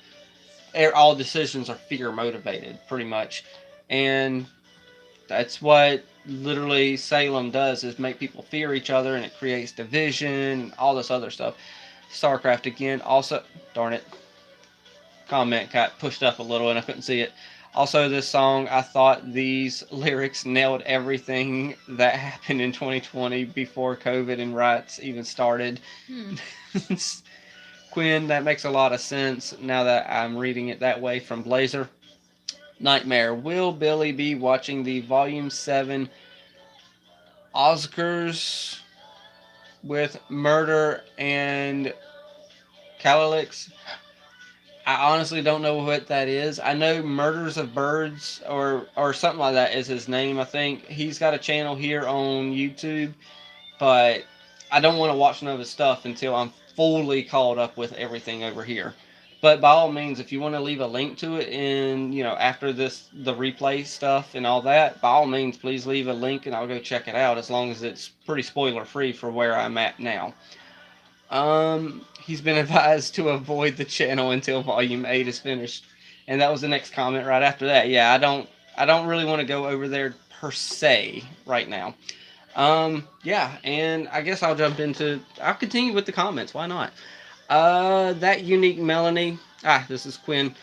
decisions are fear motivated, pretty much. And that's what literally Salem does, is make people fear each other, and it creates division, all this other stuff. Starcraft again, also, darn it, comment got pushed up a little and I couldn't see it. Also, this song, I thought these lyrics nailed everything that happened in 2020 before COVID and riots even started. Hmm. Quinn, that makes a lot of sense now that I'm reading it that way from Blazer. Nightmare. Will Billy be watching the Volume 7 Oscars with Murder and Calalix? I honestly don't know what that is. I know Murders of Birds or something like that is his name, I think. He's got a channel here on YouTube, but I don't want to watch none of his stuff until I'm fully caught up with everything over here. But by all means, if you want to leave a link to it in, after the replay stuff and all that, by all means, please leave a link and I'll go check it out, as long as it's pretty spoiler free for where I'm at now. He's been advised to avoid the channel until volume 8 is finished. And that was the next comment right after that. Yeah, I don't really want to go over there per se right now. Yeah, and I guess I'll continue with the comments. Why not? That unique melody. This is Quinn.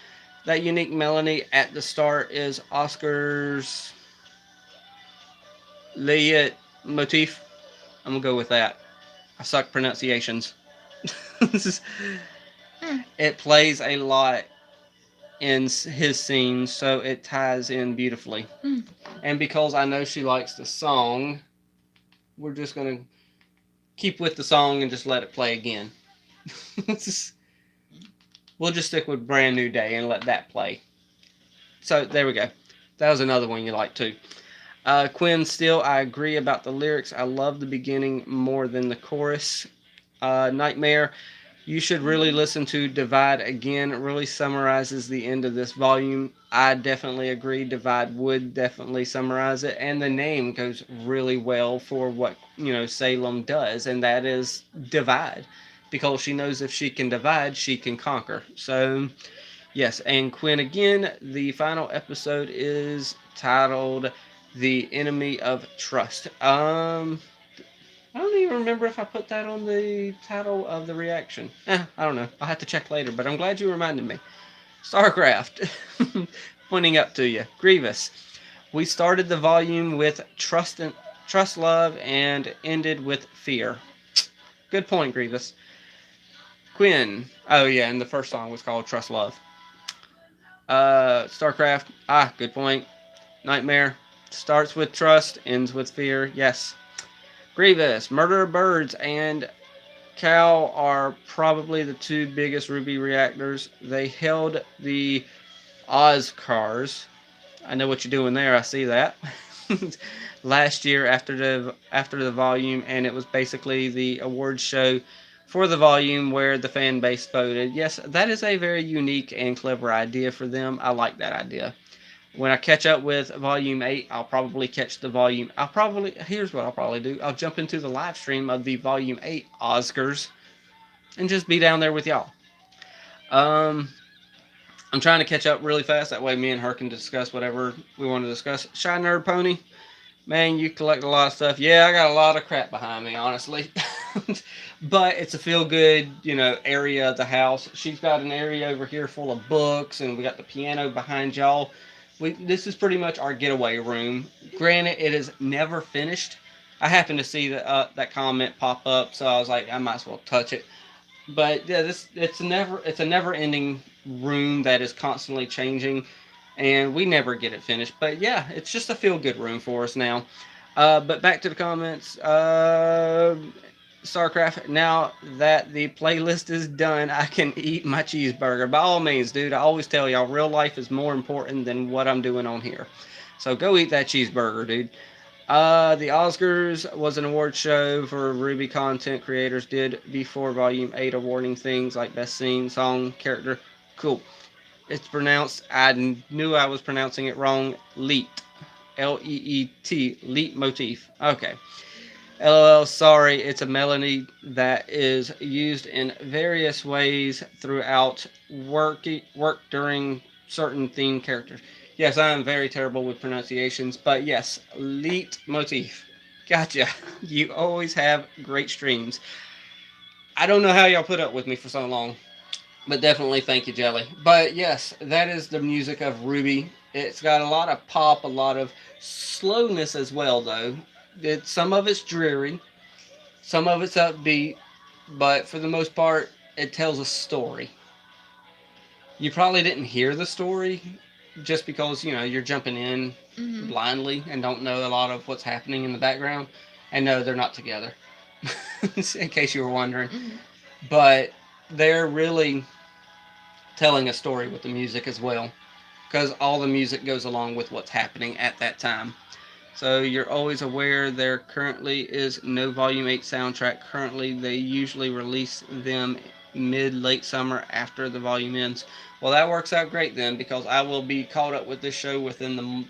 That unique melody at the start is Oscar's Layet motif. I'm gonna go with that. I suck pronunciations. It plays a lot in his scenes, so it ties in beautifully. And because I know she likes the song, we're just gonna keep with the song and just let it play again. We'll just stick with Brand New Day and let that play. So there we go. That was another one you like too. Quinn, still, I agree about the lyrics. I love the beginning more than the chorus. Nightmare, you should really listen to Divide again. It really summarizes the end of this volume. I definitely agree. Divide would definitely summarize it. And the name goes really well for what, Salem does. And that is divide. Because she knows if she can divide, she can conquer. So, yes. And Quinn, again, the final episode is titled The Enemy of Trust. I don't even remember if I put that on the title of the reaction. I don't know. I'll have to check later, but I'm glad you reminded me. Starcraft. Pointing up to you. Grievous. We started the volume with trust, love, and ended with fear. Good point, Grievous. Quinn. Oh, yeah, and the first song was called Trust, Love. Starcraft. Good point. Nightmare. Starts with trust, ends with fear. Yes. Grievous, Murder of Birds, and Cal are probably the two biggest RWBY reactors. They held the Oscars I know what you're doing there. I see that. Last year after the volume, and it was basically the awards show for the volume where the fan base voted. Yes, that is a very unique and clever idea for them. I like that idea. When I catch up with Volume 8, I'll probably catch the volume. Here's what I'll probably do. I'll jump into the live stream of the Volume 8 Oscars and just be down there with y'all. I'm trying to catch up really fast. That way me and her can discuss whatever we want to discuss. Shy Nerd Pony, man, you collect a lot of stuff. Yeah, I got a lot of crap behind me, honestly. But it's a feel-good, area of the house. She's got an area over here full of books, and we got the piano behind y'all. This is pretty much our getaway room. Granted, it is never finished. I happened to see that comment pop up, so I was like, I might as well touch it. But yeah, it's a never-ending room that is constantly changing, and we never get it finished. But yeah, it's just a feel-good room for us now. But back to the comments. Starcraft, now that the playlist is done, I can eat my cheeseburger. By all means, dude, I always tell y'all, real life is more important than what I'm doing on here. So go eat that cheeseburger, dude. The Oscars was an award show for RWBY content creators did before Volume 8, awarding things like Best Scene, Song, Character. Cool. It's pronounced, I knew I was pronouncing it wrong, Leet. L-E-E-T, Leet motif. Okay. LOL, sorry, it's a melody that is used in various ways throughout work during certain theme characters. Yes, I am very terrible with pronunciations, but yes, leet motif. Gotcha. You always have great streams. I don't know how y'all put up with me for so long, but definitely thank you, Jelly. But yes, that is the music of RWBY. It's got a lot of pop, a lot of slowness as well, though. Some of it's dreary, some of it's upbeat, but for the most part, it tells a story. You probably didn't hear the story just because, you're jumping in blindly and don't know a lot of what's happening in the background. And no, they're not together, in case you were wondering. But they're really telling a story with the music as well, because all the music goes along with what's happening at that time. So you're always aware there currently is no Volume 8 soundtrack. Currently, they usually release them mid-late summer after the volume ends. Well, that works out great then, because I will be caught up with this show within the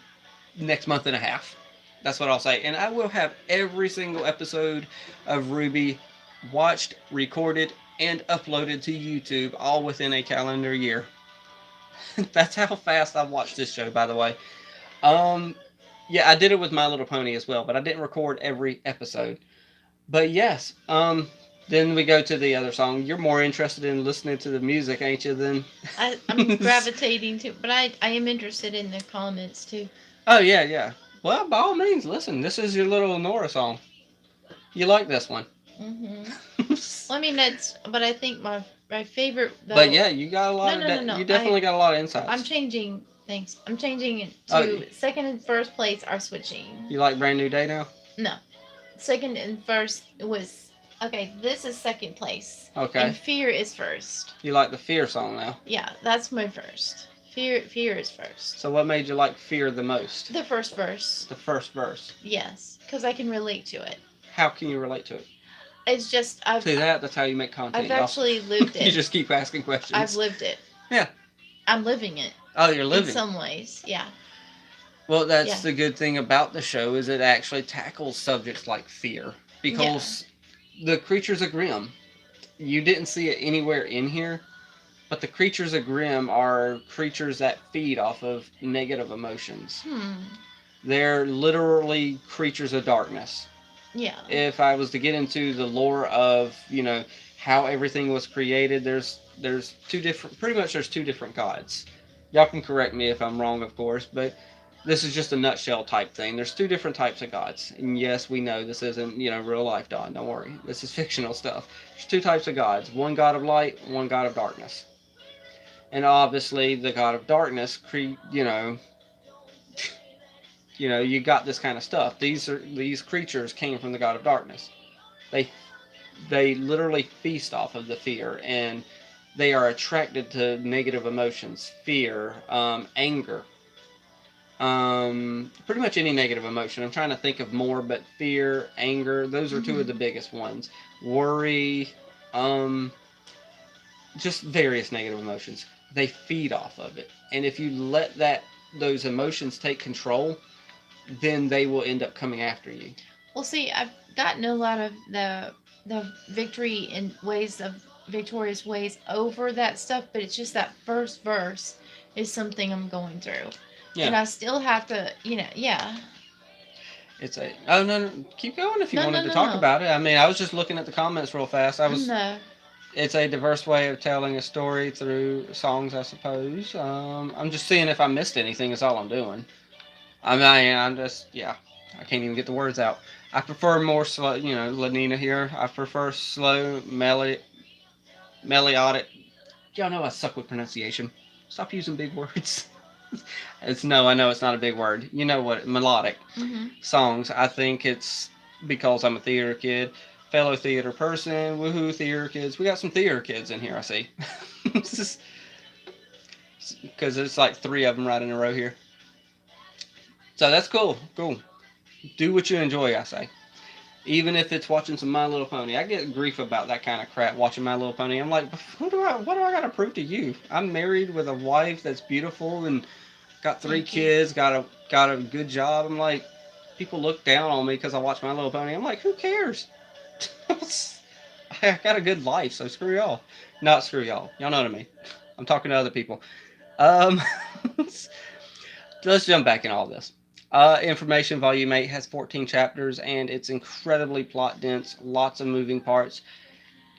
next month and a half. That's what I'll say. And I will have every single episode of RWBY watched, recorded, and uploaded to YouTube all within a calendar year. That's how fast I've watched this show, by the way. Yeah, I did it with My Little Pony as well, but I didn't record every episode. But yes, then we go to the other song. You're more interested in listening to the music, ain't you, then? I'm gravitating to, but I am interested in the comments too. Oh, yeah. Well, by all means, listen. This is your little Nora song. You like this one. Well, I mean, but I think my favorite, though, but yeah, you got a lot you definitely got a lot of insights. I'm changing things. I'm changing it to second and first place are switching. You like Brand New Day now? No. Second and first was, okay, this is second place. Okay. And Fear is first. You like the Fear song now? Yeah, that's my first. Fear is first. So what made you like Fear the most? The first verse. The first verse? Yes, because I can relate to it. How can you relate to it? It's just, that's how you make content. I've actually lived it. You just keep asking questions. I've lived it. Yeah. I'm living it. Oh, you're living. In some ways, yeah. Well, that's the good thing about the show, is it actually tackles subjects like fear. Because the creatures of Grimm, you didn't see it anywhere in here, but the creatures of Grimm are creatures that feed off of negative emotions. They're literally creatures of darkness. Yeah. If I was to get into the lore of, how everything was created, there's two different gods. Y'all can correct me if I'm wrong, of course, but this is just a nutshell type thing. There's two different types of gods. And yes, we know this isn't, real life, Don. Don't worry. This is fictional stuff. There's two types of gods. One god of light, one god of darkness. And obviously, the god of darkness, you got this kind of stuff. These creatures came from the god of darkness. They literally feast off of the fear, and they are attracted to negative emotions, fear, anger. Pretty much any negative emotion. I'm trying to think of more, but fear, anger, those are two of the biggest ones. Worry, um, just various negative emotions. They feed off of it. And if you let those emotions take control, then they will end up coming after you. Well, see, I've gotten a lot of the victory in ways of victorious ways over that stuff, but it's just that first verse is something I'm going through, and Yeah. I still have to, yeah. It's a oh no, keep going if you No, wanted no, to no, talk no. about it. I mean, I was just looking at the comments real fast. No. It's a diverse way of telling a story through songs, I suppose. I'm just seeing if I missed anything. Is all I'm doing. I mean, I'm just yeah. I can't even get the words out. I prefer more slow. You know, Lanina here. I prefer slow melodic. Y'all know I suck with pronunciation. Stop using big words. It's no, I know it's not a big word. You know what? Melodic songs. I think it's because I'm a theater kid, fellow theater person. Woohoo, theater kids. We got some theater kids in here. I see. Because there's like 3 of them right in a row here. So that's cool. Cool. Do what you enjoy. I say. Even if it's watching some My Little Pony, I get grief about that kind of crap. Watching My Little Pony, I'm like, what do I got to prove to you? I'm married with a wife that's beautiful and got 3 kids, got a good job. I'm like, people look down on me because I watch My Little Pony. I'm like, who cares? I got a good life, so screw y'all. Not screw y'all. Y'all know what I mean. I'm talking to other people. Um, let's jump back in all this. Information Volume 8 has 14 chapters and it's incredibly plot dense, lots of moving parts.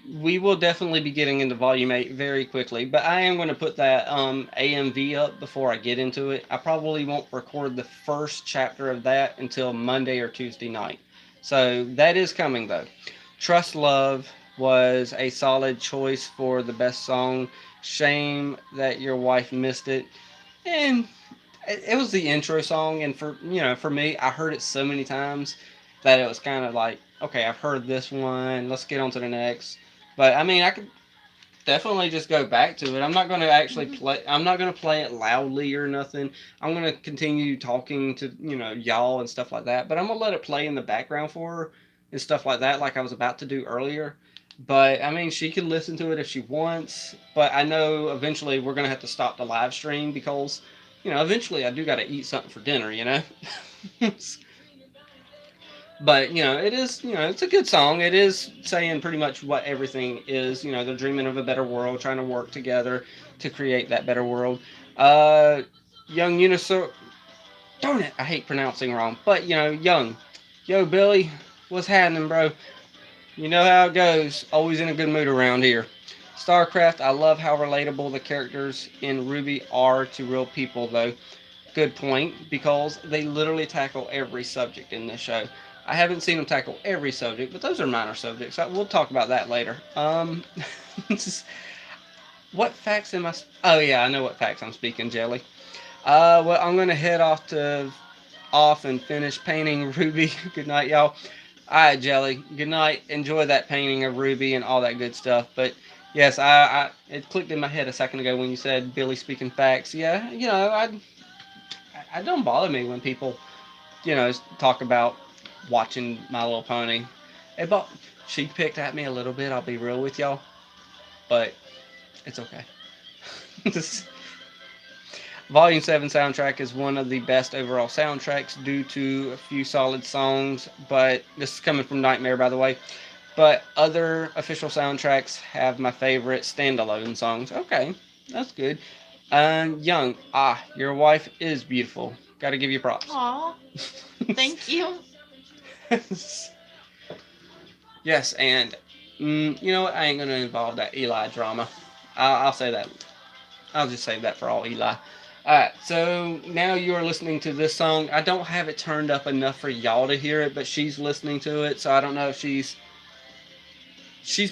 We will definitely be getting into Volume 8 very quickly, but I am going to put that AMV up before I get into it. I probably won't record the first chapter of that until Monday or Tuesday night. So that is coming though. Trust Love was a solid choice for the best song. Shame that your wife missed it. And it was the intro song, and for me, I heard it so many times that it was kind of like, okay, I've heard this one, let's get on to the next. But I mean, I could definitely just go back to it. I'm not going to actually play. I'm not going to play it loudly or nothing. I'm going to continue talking to y'all and stuff like that. But I'm going to let it play in the background for her and stuff like that, like I was about to do earlier. But I mean, she can listen to it if she wants. But I know eventually we're going to have to stop the live stream because eventually I do got to eat something for dinner. But it is, it's a good song. It is saying pretty much what everything is. They're dreaming of a better world, trying to work together to create that better world. Young Unisor, darn it, I hate pronouncing wrong, but Young, yo Billy, what's happening, bro? You know how it goes. Always in a good mood around here. Starcraft, I love how relatable the characters in RWBY are to real people, though. Good point, because they literally tackle every subject in this show. I haven't seen them tackle every subject, but those are minor subjects. We'll talk about that later. What facts am I... Oh, yeah, I know what facts I'm speaking, Jelly. Well, I'm going to head off and finish painting RWBY. Good night, y'all. Alright, Jelly. Good night. Enjoy that painting of RWBY and all that good stuff. But yes, it clicked in my head a second ago when you said Billy speaking facts. Yeah, I don't bother me when people, talk about watching My Little Pony. She picked at me a little bit. I'll be real with y'all, but it's okay. Volume 7 soundtrack is one of the best overall soundtracks due to a few solid songs, but this is coming from Nightmare, by the way. But other official soundtracks have my favorite standalone songs. Okay, that's good. Young, your wife is beautiful. Gotta give you props. Aw, thank you. Yes, and you know what? I ain't gonna involve that Eli drama. I'll say that. I'll just save that for all Eli. Alright, so now you are listening to this song. I don't have it turned up enough for y'all to hear it, but she's listening to it, so I don't know if she's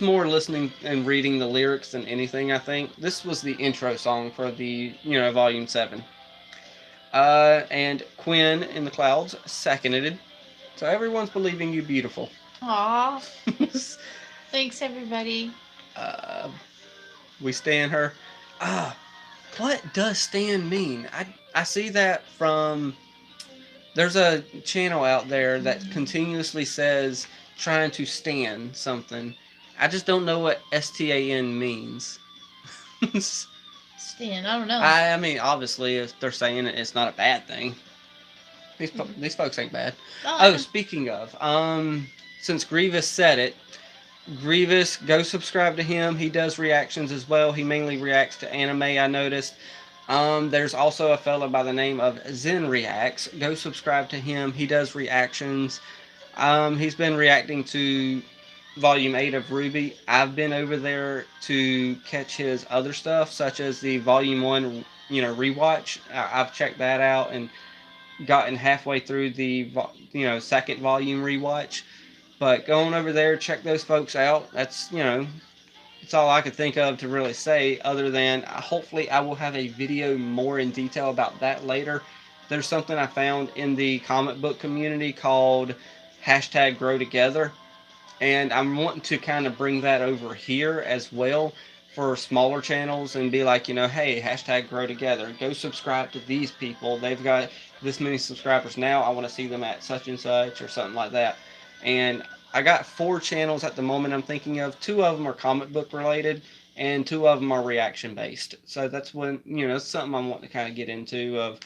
more listening and reading the lyrics than anything, I think. This was the intro song for the, Volume 7. And Quinn in the Clouds seconded it. So everyone's believing you beautiful. Aw. Thanks, everybody. We stand her. what does stan mean? I see that from... There's a channel out there that continuously says trying to stan something. I just don't know what STAN means. Stan, I don't know. I mean, obviously, if they're saying it, it's not a bad thing. These folks ain't bad. Oh, speaking of, since Grievous said it, Grievous, go subscribe to him. He does reactions as well. He mainly reacts to anime, I noticed. There's also a fellow by the name of Zen Reacts. Go subscribe to him. He does reactions. He's been reacting to Volume 8 of RWBY. I've been over there to catch his other stuff, such as the Volume 1, rewatch. I've checked that out and gotten halfway through the, second volume rewatch. But go on over there, check those folks out. That's, it's all I could think of to really say, other than hopefully I will have a video more in detail about that later. There's something I found in the comic book community called #GrowTogether, and I'm wanting to kind of bring that over here as well for smaller channels and be like, hey, #GrowTogether. Go subscribe to these people. They've got this many subscribers now. I want to see them at such and such or something like that. And I got 4 channels at the moment I'm thinking of. 2 of them are comic book related, and 2 of them are reaction based. So that's when, it's something I want to kind of get into of,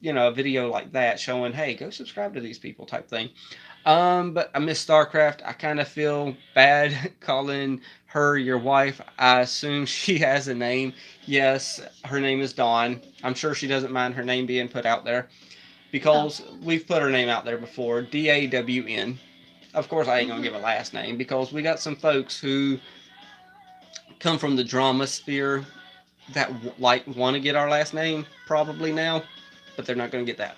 a video like that showing, hey, go subscribe to these people type thing. But I miss Starcraft. I kind of feel bad calling her your wife. I assume she has a name. Yes, her name is Dawn. I'm sure she doesn't mind her name being put out there, because we've put her name out there before, DAWN. Of course, I ain't going to give a last name, because we got some folks who come from the drama sphere that want to get our last name probably now, but they're not going to get that.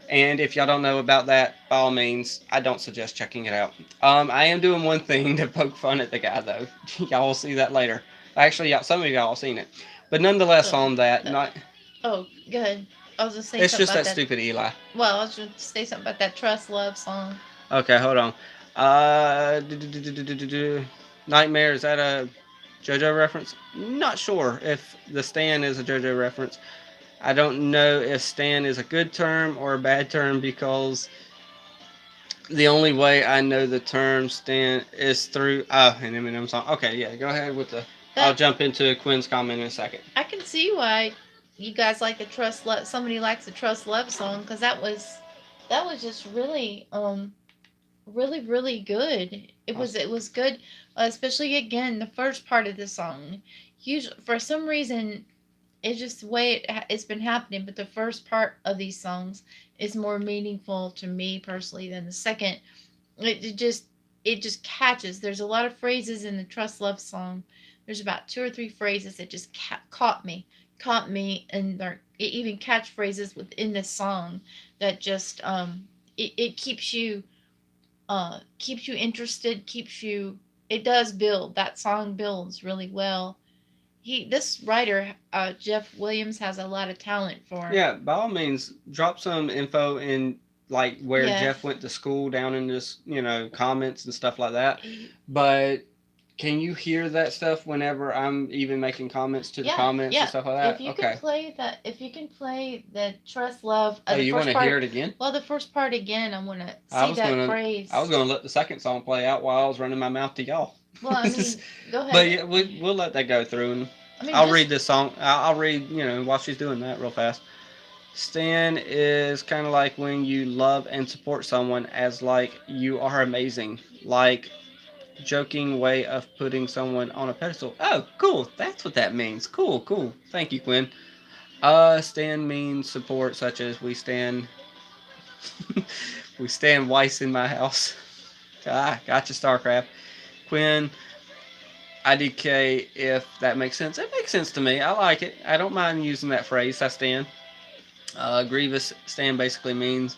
And if y'all don't know about that, by all means, I don't suggest checking it out. I am doing one thing to poke fun at the guy, though. Y'all will see that later. Actually, some of y'all have seen it. But nonetheless, on that, Oh, good. I was just saying it's something just about that stupid Eli. Well, I was just say something about that Trust Love song. Okay, hold on. Nightmare, is that a JoJo reference? Not sure if the Stan is a JoJo reference. I don't know if Stan is a good term or a bad term, because the only way I know the term Stan is through an Eminem song. Okay, yeah, go ahead with the... I'll jump into Quinn's comment in a second. I can see why you guys like the Trust Love... Somebody likes the Trust Love song, because that was just really... really, really good. It was good, especially again the first part of the song. Usually, for some reason, it's just the way it's been happening. But the first part of these songs is more meaningful to me personally than the second. It just catches. There's a lot of phrases in the Trust Love song. There's about 2 or 3 phrases that just caught me, and there even catchphrases within this song that just it keeps you interested, it does build. That song builds really well. This writer, Jeff Williams, has a lot of talent for him. Yeah, by all means, drop some info in, like, where Jeff went to school down in this, comments and stuff like that. But can you hear that stuff whenever I'm even making comments to the comments and stuff like that? If you can play the Trust Love. Oh, you want to hear it again? Well, the first part again, I want to see that phrase. I was going to let the second song play out while I was running my mouth to y'all. Well, I mean, go ahead. But yeah, we'll let that go through, and I'll read this song. I'll read, while she's doing that real fast. Stan is kind of like when you love and support someone as like you are amazing, like joking way of putting someone on a pedestal. Oh, cool. That's what that means. Cool. Thank you, Quinn. Stan means support, such as we stand Weiss in my house. Gotcha, Starcraft. Quinn, IDK, if that makes sense. It makes sense to me. I like it. I don't mind using that phrase. I stand. Grievous, Stan basically means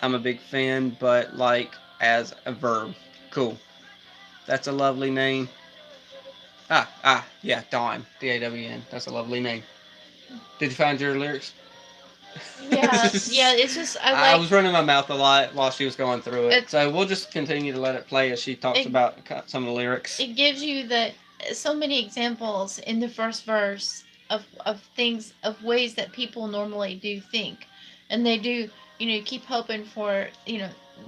I'm a big fan, but like as a verb. Cool. That's a lovely name. Yeah, Dawn. D-A-W-N. That's a lovely name. Did you find your lyrics? Yeah, it's just, I was running my mouth a lot while she was going through it. So we'll just continue to let it play as she talks about some of the lyrics. It gives you so many examples in the first verse of things, of ways that people normally do think, and they do, keep hoping for,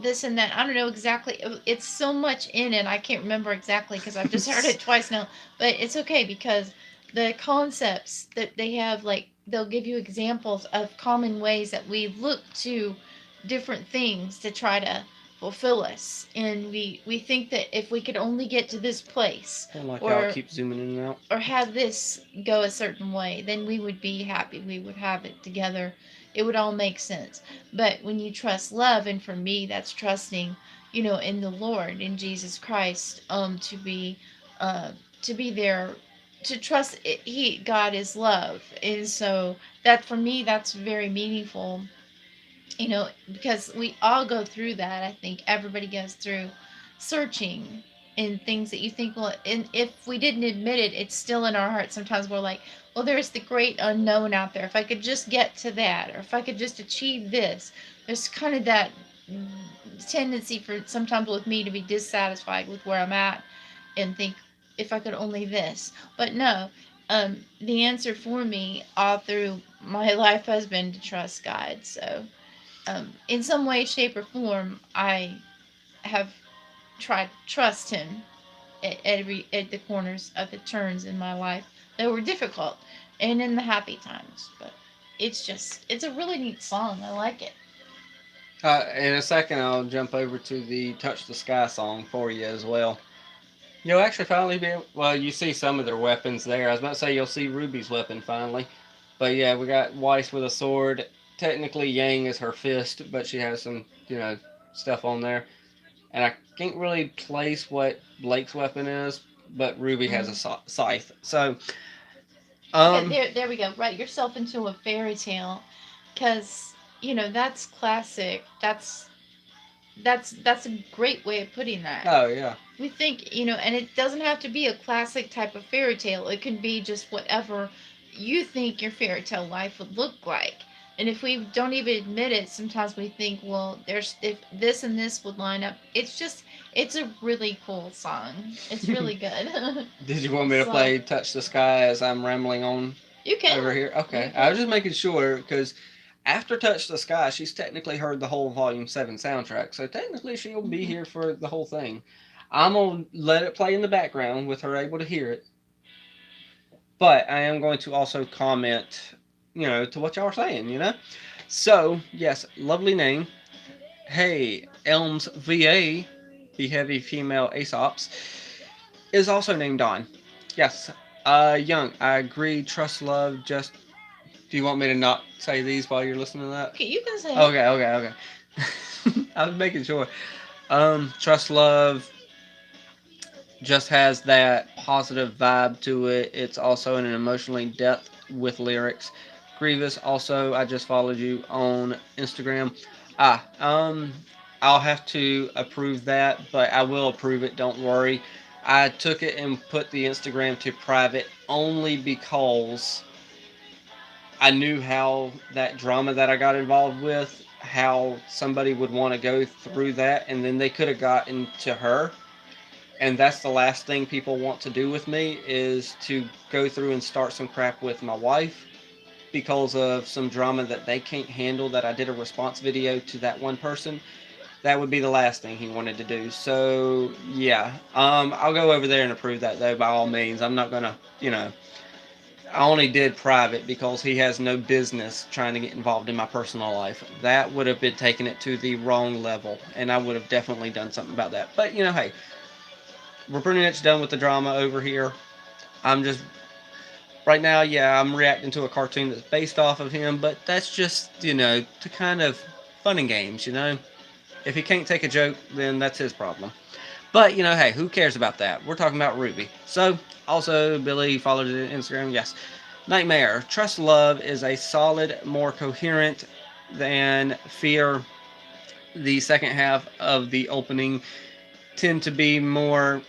this and that. I don't know exactly. It's so much in it. I can't remember exactly because I've just heard it twice now. But it's okay because the concepts that they have, like they'll give you examples of common ways that we look to different things to try to fulfill us, and we think that if we could only get to this place, Kind of like or y'all keep zooming in and out. or have this go a certain way, then we would be happy. We would have it together. It would all make sense. But when you trust love, and for me, that's trusting, in the Lord, in Jesus Christ, uh, to be there, to trust God is love, and so that for me, that's very meaningful. Because we all go through that. I think everybody goes through searching in things that you think, well, and if we didn't admit it, it's still in our heart. Sometimes we're like, well, there's the great unknown out there. If I could just get to that, or if I could just achieve this, there's kind of that tendency for sometimes with me to be dissatisfied with where I'm at and think, if I could only this. But no, the answer for me all through my life has been to trust God. So in some way, shape, or form, I have tried to trust Him at the corners of the turns in my life that were difficult, and in the happy times. But it's a really neat song. I like it. In a second, I'll jump over to the Touch the Sky song for you as well. You'll actually finally be able, well, you see some of their weapons there. I was about to say you'll see Ruby's weapon finally. But yeah, we got Weiss with a sword. Technically, Yang is her fist, but she has some, stuff on there. And I can't really place what Blake's weapon is, but Ruby has a scythe. So, There we go. Write yourself into a fairy tale, because that's classic. That's a great way of putting that. oh yeah. We think, and it doesn't have to be a classic type of fairy tale. It can be just whatever you think your fairy tale life would look like. And if we don't even admit it, sometimes we think, well, if this and this would line up. It's a really cool song. It's really good. Did you want me to play Touch the Sky as I'm rambling on You can. over here? Okay. I was just making sure, because after Touch the Sky, she's technically heard the whole Volume 7 soundtrack. So technically she'll be here for the whole thing. I'm going to let it play in the background with her able to hear it. But I am going to also comment, to what y'all are saying, So, yes, lovely name. Hey, Elms VA, the heavy female Aesops, is also named Dawn. Yes. Young, I agree, trust, love, just... Do you want me to not say these while you're listening to that? Okay, you can say Okay. I was making sure. Trust, love, just has that positive vibe to it. It's also in an emotionally depth with lyrics. Grievous, also, I just followed you on Instagram. I'll have to approve that, but I will approve it, don't worry. I took it and put the Instagram to private only because I knew how that drama that I got involved with, how somebody would want to go through that, and then they could have gotten to her. And that's the last thing people want to do with me, is to go through and start some crap with my wife because of some drama that they can't handle, that I did a response video to that one person. That would be the last thing he wanted to do. So, yeah. I'll go over there and approve that, though, by all means. I'm not going to, I only did private because he has no business trying to get involved in my personal life. That would have been taking it to the wrong level, and I would have definitely done something about that. But, hey, we're pretty much done with the drama over here. I'm just... Right now, yeah, I'm reacting to a cartoon that's based off of him, but that's just, to kind of fun and games, If he can't take a joke, then that's his problem. But, hey, who cares about that? We're talking about RWBY. So, also, Billy followed it on Instagram, yes. Nightmare. Trust Love is a solid, more coherent than Fear. The second half of the opening tend to be more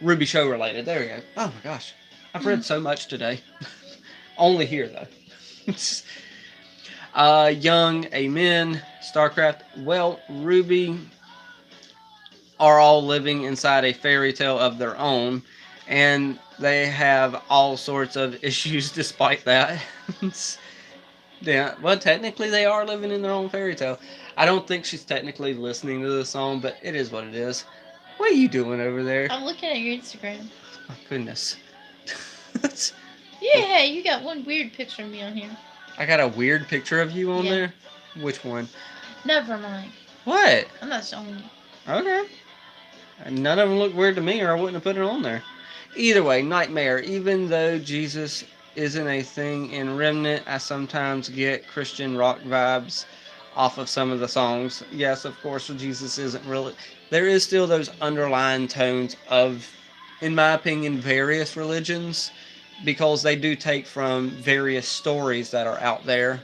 RWBY show related. There we go. Oh my gosh. I've read so much today. Only here, though. Young, Amen, Starcraft. Well, RWBY are all living inside a fairy tale of their own. And They have all sorts of issues despite that. Yeah, well, technically they are living in their own fairy tale. I don't think she's technically listening to the song, but it is what it is. What are you doing over there? I'm looking at your Instagram. Oh, goodness. Yeah, you got one weird picture of me on here. I got a weird picture of you on Yeah. there? Which one? Never mind. What? I'm not showing you. Okay. None of them look weird to me, or I wouldn't have put it on there. Either way, Nightmare. Even though Jesus isn't a thing in Remnant, I sometimes get Christian rock vibes off of some of the songs. Yes, of course, Jesus isn't really. There is still those underlying tones of, in my opinion, various religions, because they do take from various stories that are out there,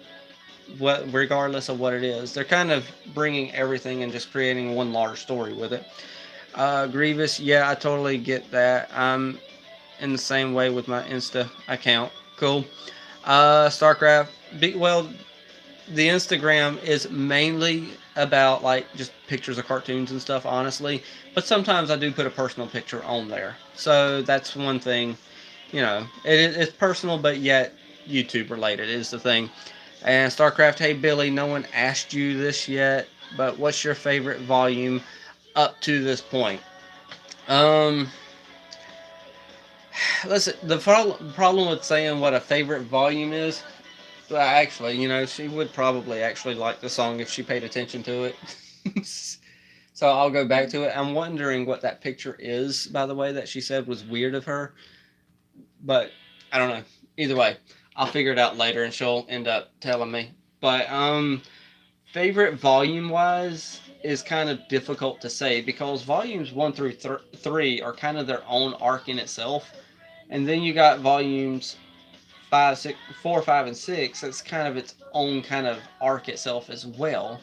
regardless of what it is. They're kind of bringing everything and just creating one large story with it. Grievous, yeah, I totally get that. I'm in the same way with my Insta account. Cool. Starcraft, well, the Instagram is mainly about like just pictures of cartoons and stuff, honestly. But sometimes I do put a personal picture on there. So that's one thing, it's personal, but yet YouTube related is the thing. And Starcraft, hey Billy, no one asked you this yet, but what's your favorite volume up to this point? Listen, the problem with saying what a favorite volume is, well, actually, she would probably actually like the song if she paid attention to it. So I'll go back to it. I'm wondering what that picture is, by the way, that she said was weird of her. But I don't know. Either way, I'll figure it out later and she'll end up telling me. But favorite volume wise is kind of difficult to say because volumes 1 through 3 are kind of their own arc in itself. And then you got volumes 4, 5, and 6. That's kind of its own kind of arc itself as well.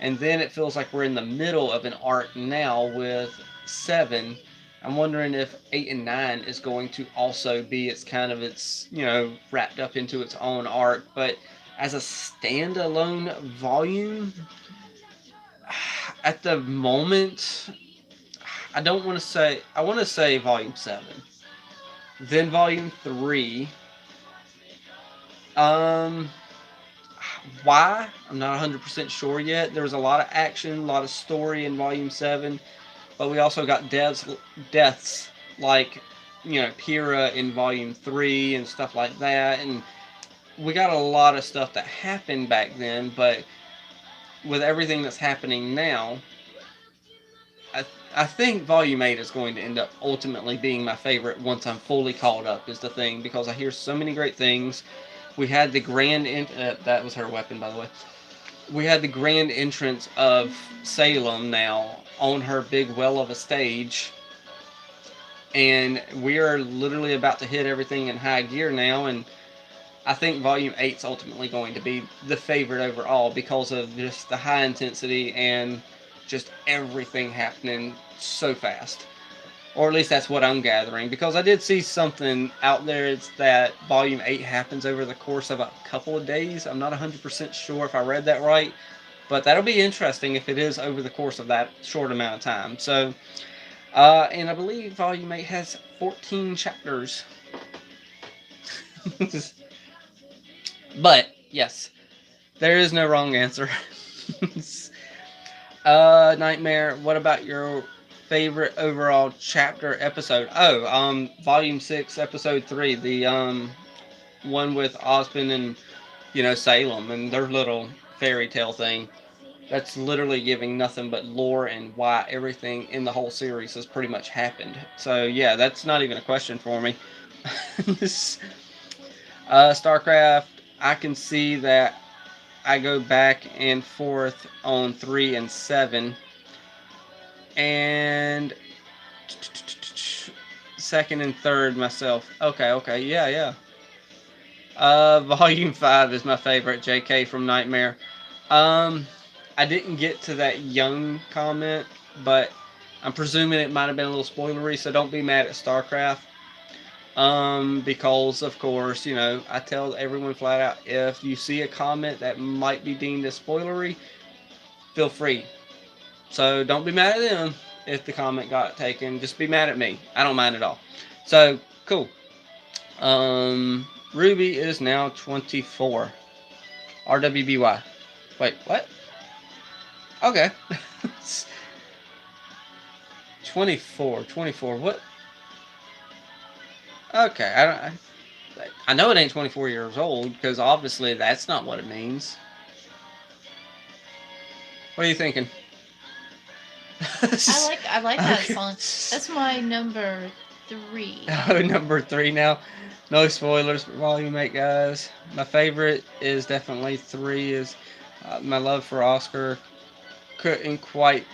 And then it feels like we're in the middle of an arc now with 7. I'm wondering if 8 and 9 is going to also be its wrapped up into its own arc. But as a standalone volume, at the moment, I want to say volume 7. Then volume 3. Why? I'm not 100% sure yet. There was a lot of action, a lot of story in volume 7. But we also got deaths like, Pyrrha in volume 3 and stuff like that. And we got a lot of stuff that happened back then. But with everything that's happening now, I think volume 8 is going to end up ultimately being my favorite once I'm fully caught up, is the thing. Because I hear so many great things. We had the grand... that was her weapon, by the way. We had the grand entrance of Salem now on her big well of a stage. And we are literally about to hit everything in high gear now. And I think Volume 8 is ultimately going to be the favorite overall because of just the high intensity and just everything happening so fast. Or at least that's what I'm gathering. Because I did see something out there. It's that Volume 8 happens over the course of a couple of days. I'm not 100% sure if I read that right. But that'll be interesting if it is over the course of that short amount of time. So, and I believe Volume 8 has 14 chapters. But, yes. There is no wrong answer. Nightmare, what about your favorite overall chapter episode? Volume 6, episode 3, the one with Osmond and Salem and their little fairy tale thing. That's literally giving nothing but lore and why everything in the whole series has pretty much happened. So yeah, that's not even a question for me. Starcraft, I can see that I go back and forth on 3 and 7. And 2nd and 3rd myself. Okay, yeah. Volume 5 is my favorite, JK from Nightmare. I didn't get to that young comment, but I'm presuming it might have been a little spoilery, so don't be mad at Starcraft. Because, of course, I tell everyone flat out, if you see a comment that might be deemed as spoilery, feel free. So don't be mad at them if the comment got taken. Just be mad at me. I don't mind at all. So, cool. RWBY is now 24. RWBY. Wait, what? Okay. 24. What? Okay, I know it ain't 24 years old because obviously that's not what it means. What are you thinking? I like that Okay. song. That's my number 3. Oh, number 3 now. No spoilers for Volume 8, guys. My favorite is definitely 3. Is my love for Oscar couldn't quite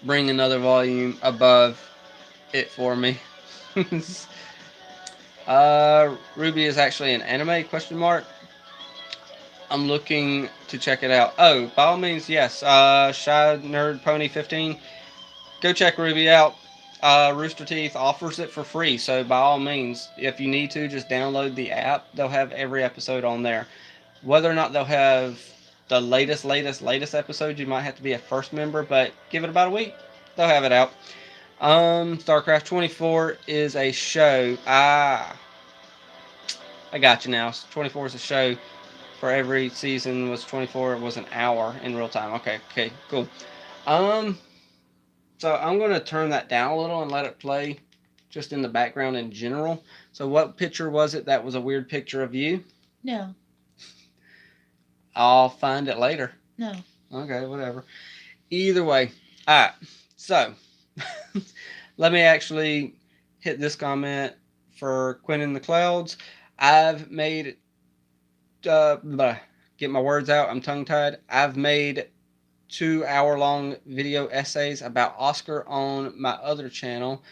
bring another volume above it for me. RWBY is actually an anime, question mark. I'm looking to check it out. Oh, by all means, yes. Shy Nerd Pony 15. Go check RWBY out. Rooster Teeth offers it for free, so by all means, if you need to, just download the app. They'll have every episode on there. Whether or not they'll have the latest episode, you might have to be a first member, but give it about a week. They'll have it out. Starcraft 24 is a show. I got you now. 24 is a show. For every season was 24. It was an hour in real time. Okay, cool. So I'm going to turn that down a little and let it play just in the background in general. So what picture was it that was a weird picture of you? No. I'll find it later. No. Okay, whatever. Either way. Alright, so let me actually hit this comment for Quinn in the Clouds. I've made get my words out, I'm tongue-tied. I've made 2-hour-long video essays about Oscar on my other channel.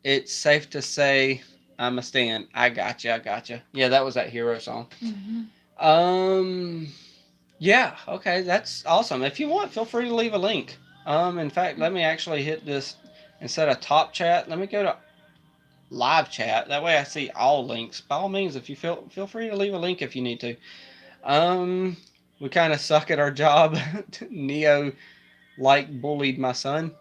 It's safe to say I'm a stan. I gotcha. Yeah, that was that hero song. Mm-hmm. Yeah, okay, that's awesome. If you want, feel free to leave a link. In fact, let me actually hit this instead of top chat. Let me go to live chat. That way I see all links. By all means, if you feel free to leave a link if you need to. We kind of suck at our job. Neo bullied my son.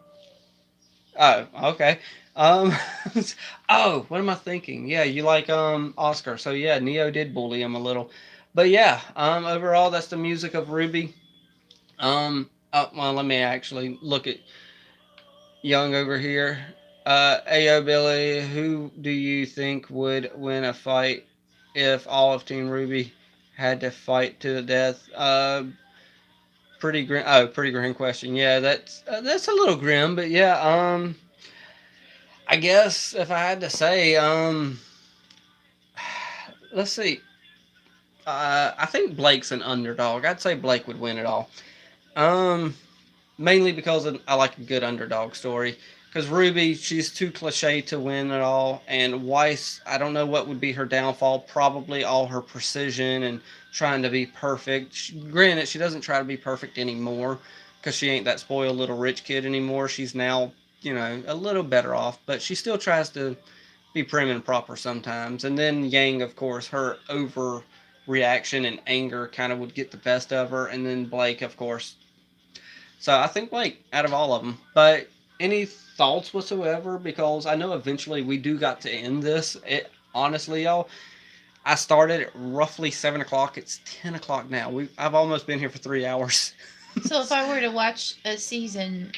Oh, okay. Oh, what am I thinking? Yeah, you like Oscar. So yeah, Neo did bully him a little. But yeah, overall that's the music of RWBY. Well, let me actually look at Young over here. Ayo Billy, who do you think would win a fight if all of Team RWBY had to fight to the death? Pretty grim. Oh, pretty grim question. Yeah, that's a little grim, but yeah. I guess if I had to say, let's see. I think Blake's an underdog. I'd say Blake would win it all. Mainly because I like a good underdog story. Because RWBY, she's too cliche to win it all. And Weiss, I don't know what would be her downfall. Probably all her precision and trying to be perfect. Granted, she doesn't try to be perfect anymore. Because she ain't that spoiled little rich kid anymore. She's now, a little better off. But she still tries to be prim and proper sometimes. And then Yang, of course, her overreaction and anger kind of would get the best of her. And then Blake, of course. So I think Blake out of all of them. But any thoughts whatsoever? Because I know eventually we do got to end this. Honestly, y'all, I started at roughly 7 o'clock. It's 10 o'clock now. I've almost been here for 3 hours. So if I were to watch a season,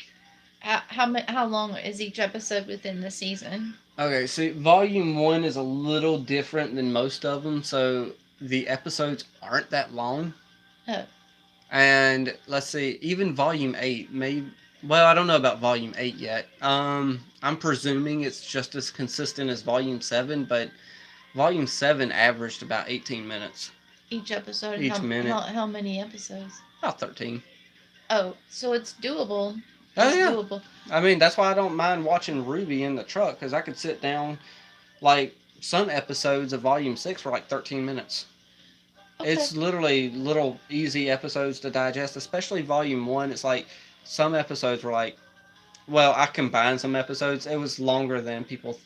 how long is each episode within the season? Okay, so Volume 1 is a little different than most of them. So the episodes aren't that long. Oh. And let's see, even Volume 8 well, I don't know about Volume 8 yet. I'm presuming it's just as consistent as Volume 7, but Volume 7 averaged about 18 minutes. Each episode? Each minute. How many episodes? About 13. Oh, so it's doable. Oh, yeah. Doable. I mean, that's why I don't mind watching RWBY in the truck, because I could sit down, some episodes of Volume 6 were 13 minutes. Okay. It's literally little easy episodes to digest, especially Volume 1. It's some episodes were I combined some episodes. It was longer than people,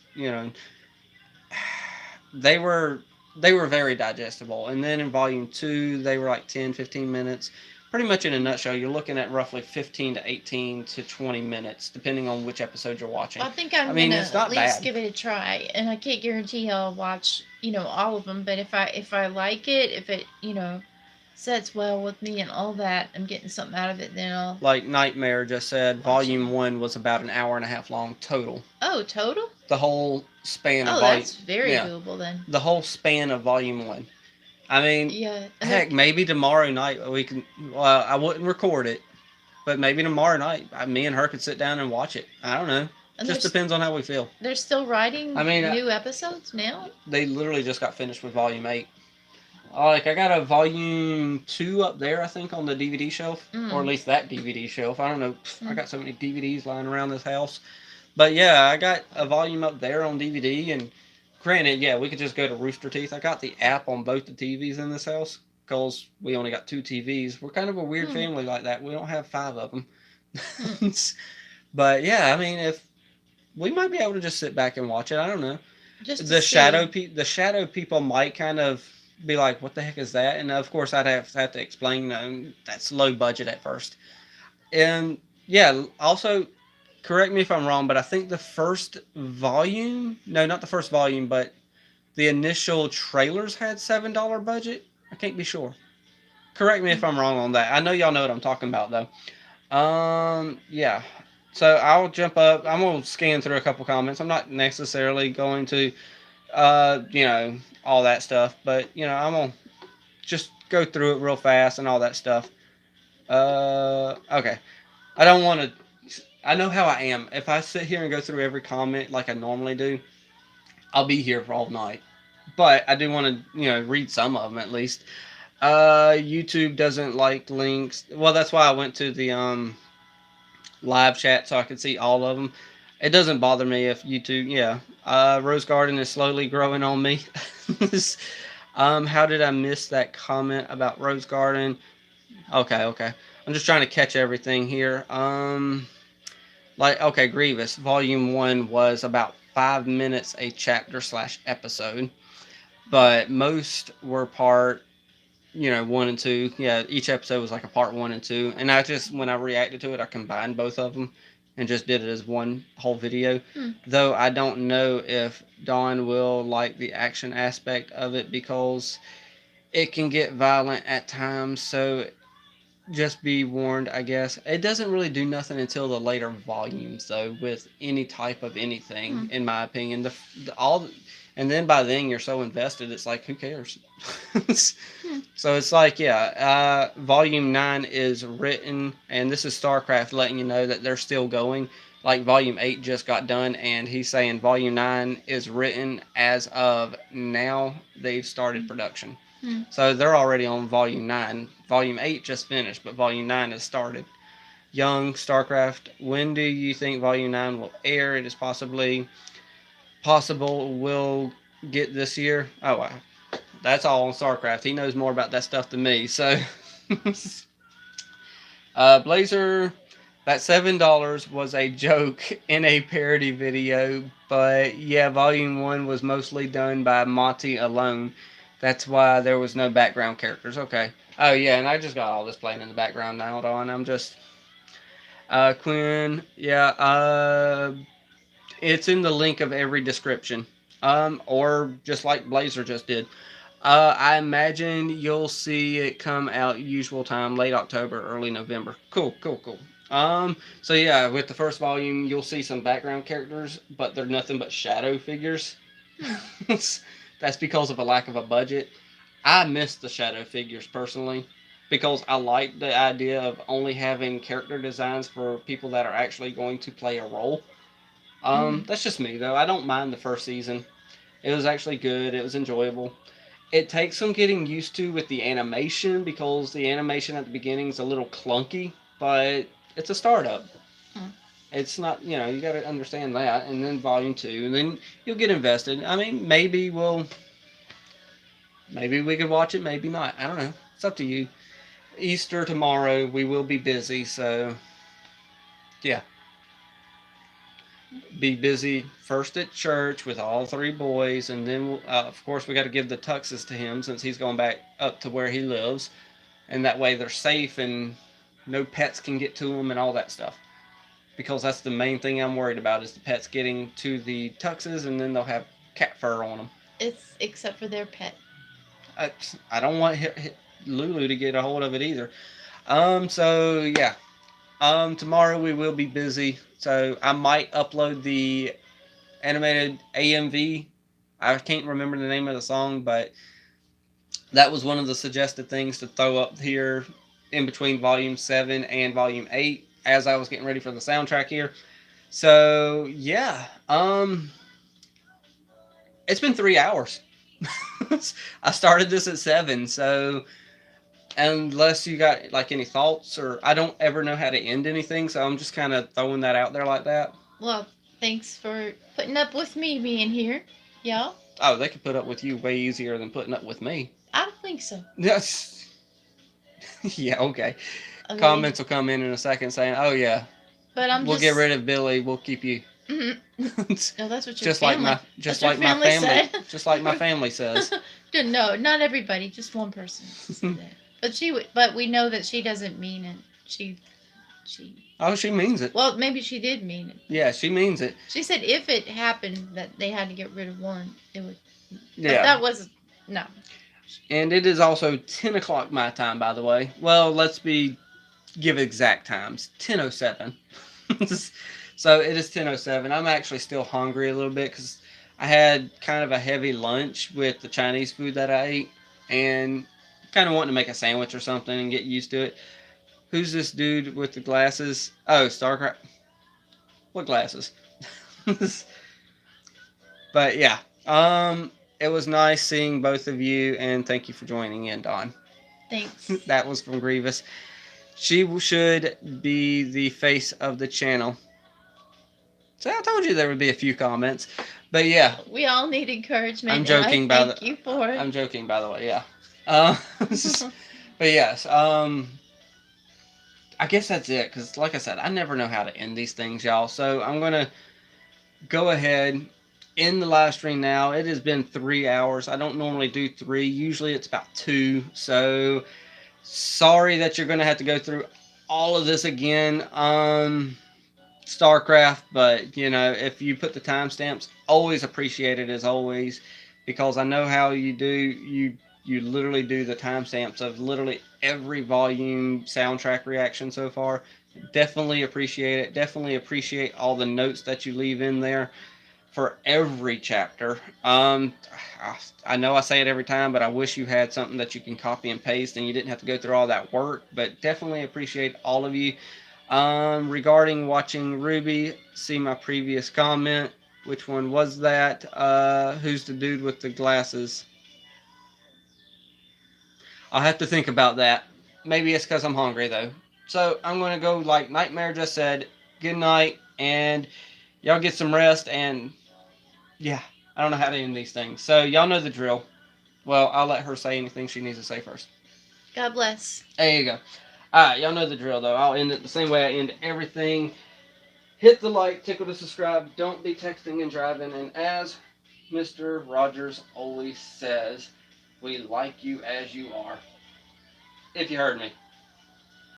they were very digestible. And then in Volume 2, they were 10, 15 minutes. pretty much in a nutshell, you're looking at roughly 15 to 18 to 20 minutes, depending on which episode you're watching. I think I'm mean, gonna it's at not least bad. give it a try, and I can't guarantee I'll watch, all of them. But if I like it, if it, sets well with me and all that, I'm getting something out of it, then I'll. Like Nightmare just said, Watch Volume it. 1 was about an hour and a half long total. Oh, total? The whole span of Oh, Volume. that's very Yeah, doable then. the whole span of Volume 1. I mean, Yeah. heck, maybe tomorrow night we can. Well, I wouldn't record it, but maybe tomorrow night, me and her could sit down and watch it. I don't know. And Just depends on how we feel. They're still writing I mean, new episodes now? They literally just got finished with Volume 8. Like, I got a Volume 2 up there, I think, on the DVD shelf. Or at least that DVD shelf. I don't know. I got so many DVDs lying around this house. But yeah, I got a volume up there on DVD. And granted, yeah, we could just go to Rooster Teeth. I got the app on both the TVs in this house. Because we only got 2 TVs. We're kind of a weird family like that. We don't have 5 of them. But yeah, I mean, if we might be able to just sit back and watch it. I don't know. Just The shadow people might kind of be like, what the heck is that? And of course I'd have to explain, that's low budget at first. And yeah, also correct me if I'm wrong, but I think the first volume, no, not the first volume, but the initial trailers had $7 budget. I can't be sure. Correct me if I'm wrong on that. I know y'all know what I'm talking about though. Yeah. So I'll jump up. I'm going to scan through a couple comments. I'm not necessarily going to, all that stuff. But, I'm going to just go through it real fast and all that stuff. Okay. I don't want to. I know how I am. If I sit here and go through every comment like I normally do, I'll be here for all night. But I do want to, read some of them at least. YouTube doesn't like links. Well, that's why I went to the live chat so I could see all of them. It doesn't bother me if YouTube, yeah. Rose Garden is slowly growing on me. How did I miss that comment about Rose Garden? Okay. I'm just trying to catch everything here. Grievous. Volume 1 was about 5 minutes a chapter / episode. But most were part 1 and 2. Yeah, each episode was like a part 1 and 2. And when I reacted to it, I combined both of them and just did it as one whole video. Though I don't know if Dawn will like the action aspect of it because it can get violent at times. So just be warned, I guess. It doesn't really do nothing until the later volumes, though, with any type of anything, in my opinion. And then by then you're so invested, it's like, who cares? So it's like, yeah, Volume 9 is written, and this is Starcraft letting you know that they're still going. Like, Volume 8 just got done, and he's saying Volume 9 is written as of now. They've started production. So they're already on Volume 9. Volume 8 just finished, but Volume 9 has started. Young, Starcraft, when do you think Volume 9 will air? It is possible we'll get this year. Oh, wow. That's all on Starcraft. He knows more about that stuff than me. So, Blazer, that $7 was a joke in a parody video. But yeah, Volume 1 was mostly done by Monty alone. That's why there was no background characters. Okay. Oh yeah, and I just got all this playing in the background now. Hold on. I'm just Quinn. Yeah. It's in the link of every description. Or just like Blazer just did. I imagine you'll see it come out usual time, late October, early November. Cool. So yeah, with the first volume, you'll see some background characters, but they're nothing but shadow figures. That's because of a lack of a budget. I miss the shadow figures personally, because I like the idea of only having character designs for people that are actually going to play a role. That's just me though. I don't mind the first season. It was actually good. It was enjoyable. It takes some getting used to with the animation, because the animation at the beginning is a little clunky, but it's a startup. It's not, you got to understand that. And then Volume 2, and then you'll get invested. I mean, maybe we could watch it, maybe not. I don't know. It's up to you. Easter tomorrow, we will be busy, so yeah. Be busy first at church with all 3 boys, and then of course we got to give the tuxes to him since he's going back up to where he lives. and that way they're safe and no pets can get to them and all that stuff. Because that's the main thing I'm worried about is the pets getting to the tuxes and then they'll have cat fur on them. It's except for their pet. I don't want Lulu to get a hold of it either. So yeah. Tomorrow we will be busy, so I might upload the animated AMV. I can't remember the name of the song, but that was one of the suggested things to throw up here in between Volume 7 and Volume 8 as I was getting ready for the soundtrack here. So, yeah. It's been 3 hours. I started this at 7, so unless you got like any thoughts, or I don't ever know how to end anything, so I'm just kind of throwing that out there like that. Well, thanks for putting up with me being here, y'all. Oh, they could put up with you way easier than putting up with me. I don't think so. Yes. Yeah, okay. I mean, Comments will come in a second saying, "Oh yeah, but we'll get rid of Billy. We'll keep you." Mhm. No, that's what your just family. like my family, said. just like my family says. No, not everybody, just one person. said that. But we know that she doesn't mean it. She. Oh, she means it. Well, maybe she did mean it. Yeah, she means it. She said if it happened that they had to get rid of one, it would. Yeah. But that was no. And it is also 10 o'clock my time, by the way. Well, give exact times. 10:07. So it is 10:07. I'm actually still hungry a little bit because I had kind of a heavy lunch with the Chinese food that I ate, and kind of wanting to make a sandwich or something and get used to it. Who's this dude with the glasses? Oh, Starcraft. What glasses? But yeah, it was nice seeing both of you, and thank you for joining in, Dawn. Thanks. That was from Grievous. She should be the face of the channel. So I told you there would be a few comments, but yeah. We all need encouragement. I'm joking. Thank you for it. I'm joking, by the way. Yeah. But yes. I guess that's it, because like I said, I never know how to end these things, y'all. So I'm gonna go ahead, end the live stream now. It has been 3 hours. I don't normally do 3. Usually it's about 2. So sorry that you're gonna have to go through all of this again. Starcraft, but you know, if you put the timestamps, always appreciate it as always, because I know how you do. You literally do the timestamps of literally every volume soundtrack reaction so far. Definitely appreciate it. Definitely appreciate all the notes that you leave in there for every chapter. I know I say it every time, but I wish you had something that you can copy and paste and you didn't have to go through all that work. But definitely appreciate all of you. Regarding watching RWBY, see my previous comment. Which one was that? Who's the dude with the glasses? I'll have to think about that. Maybe it's because I'm hungry, though. So, I'm going to go, like Nightmare just said, good night, and y'all get some rest, and yeah, I don't know how to end these things. So, y'all know the drill. Well, I'll let her say anything she needs to say first. God bless. There you go. Alright, y'all know the drill, though. I'll end it the same way I end everything. Hit the like, tickle to subscribe, don't be texting and driving, and as Mr. Rogers always says, we like you as you are. If you heard me.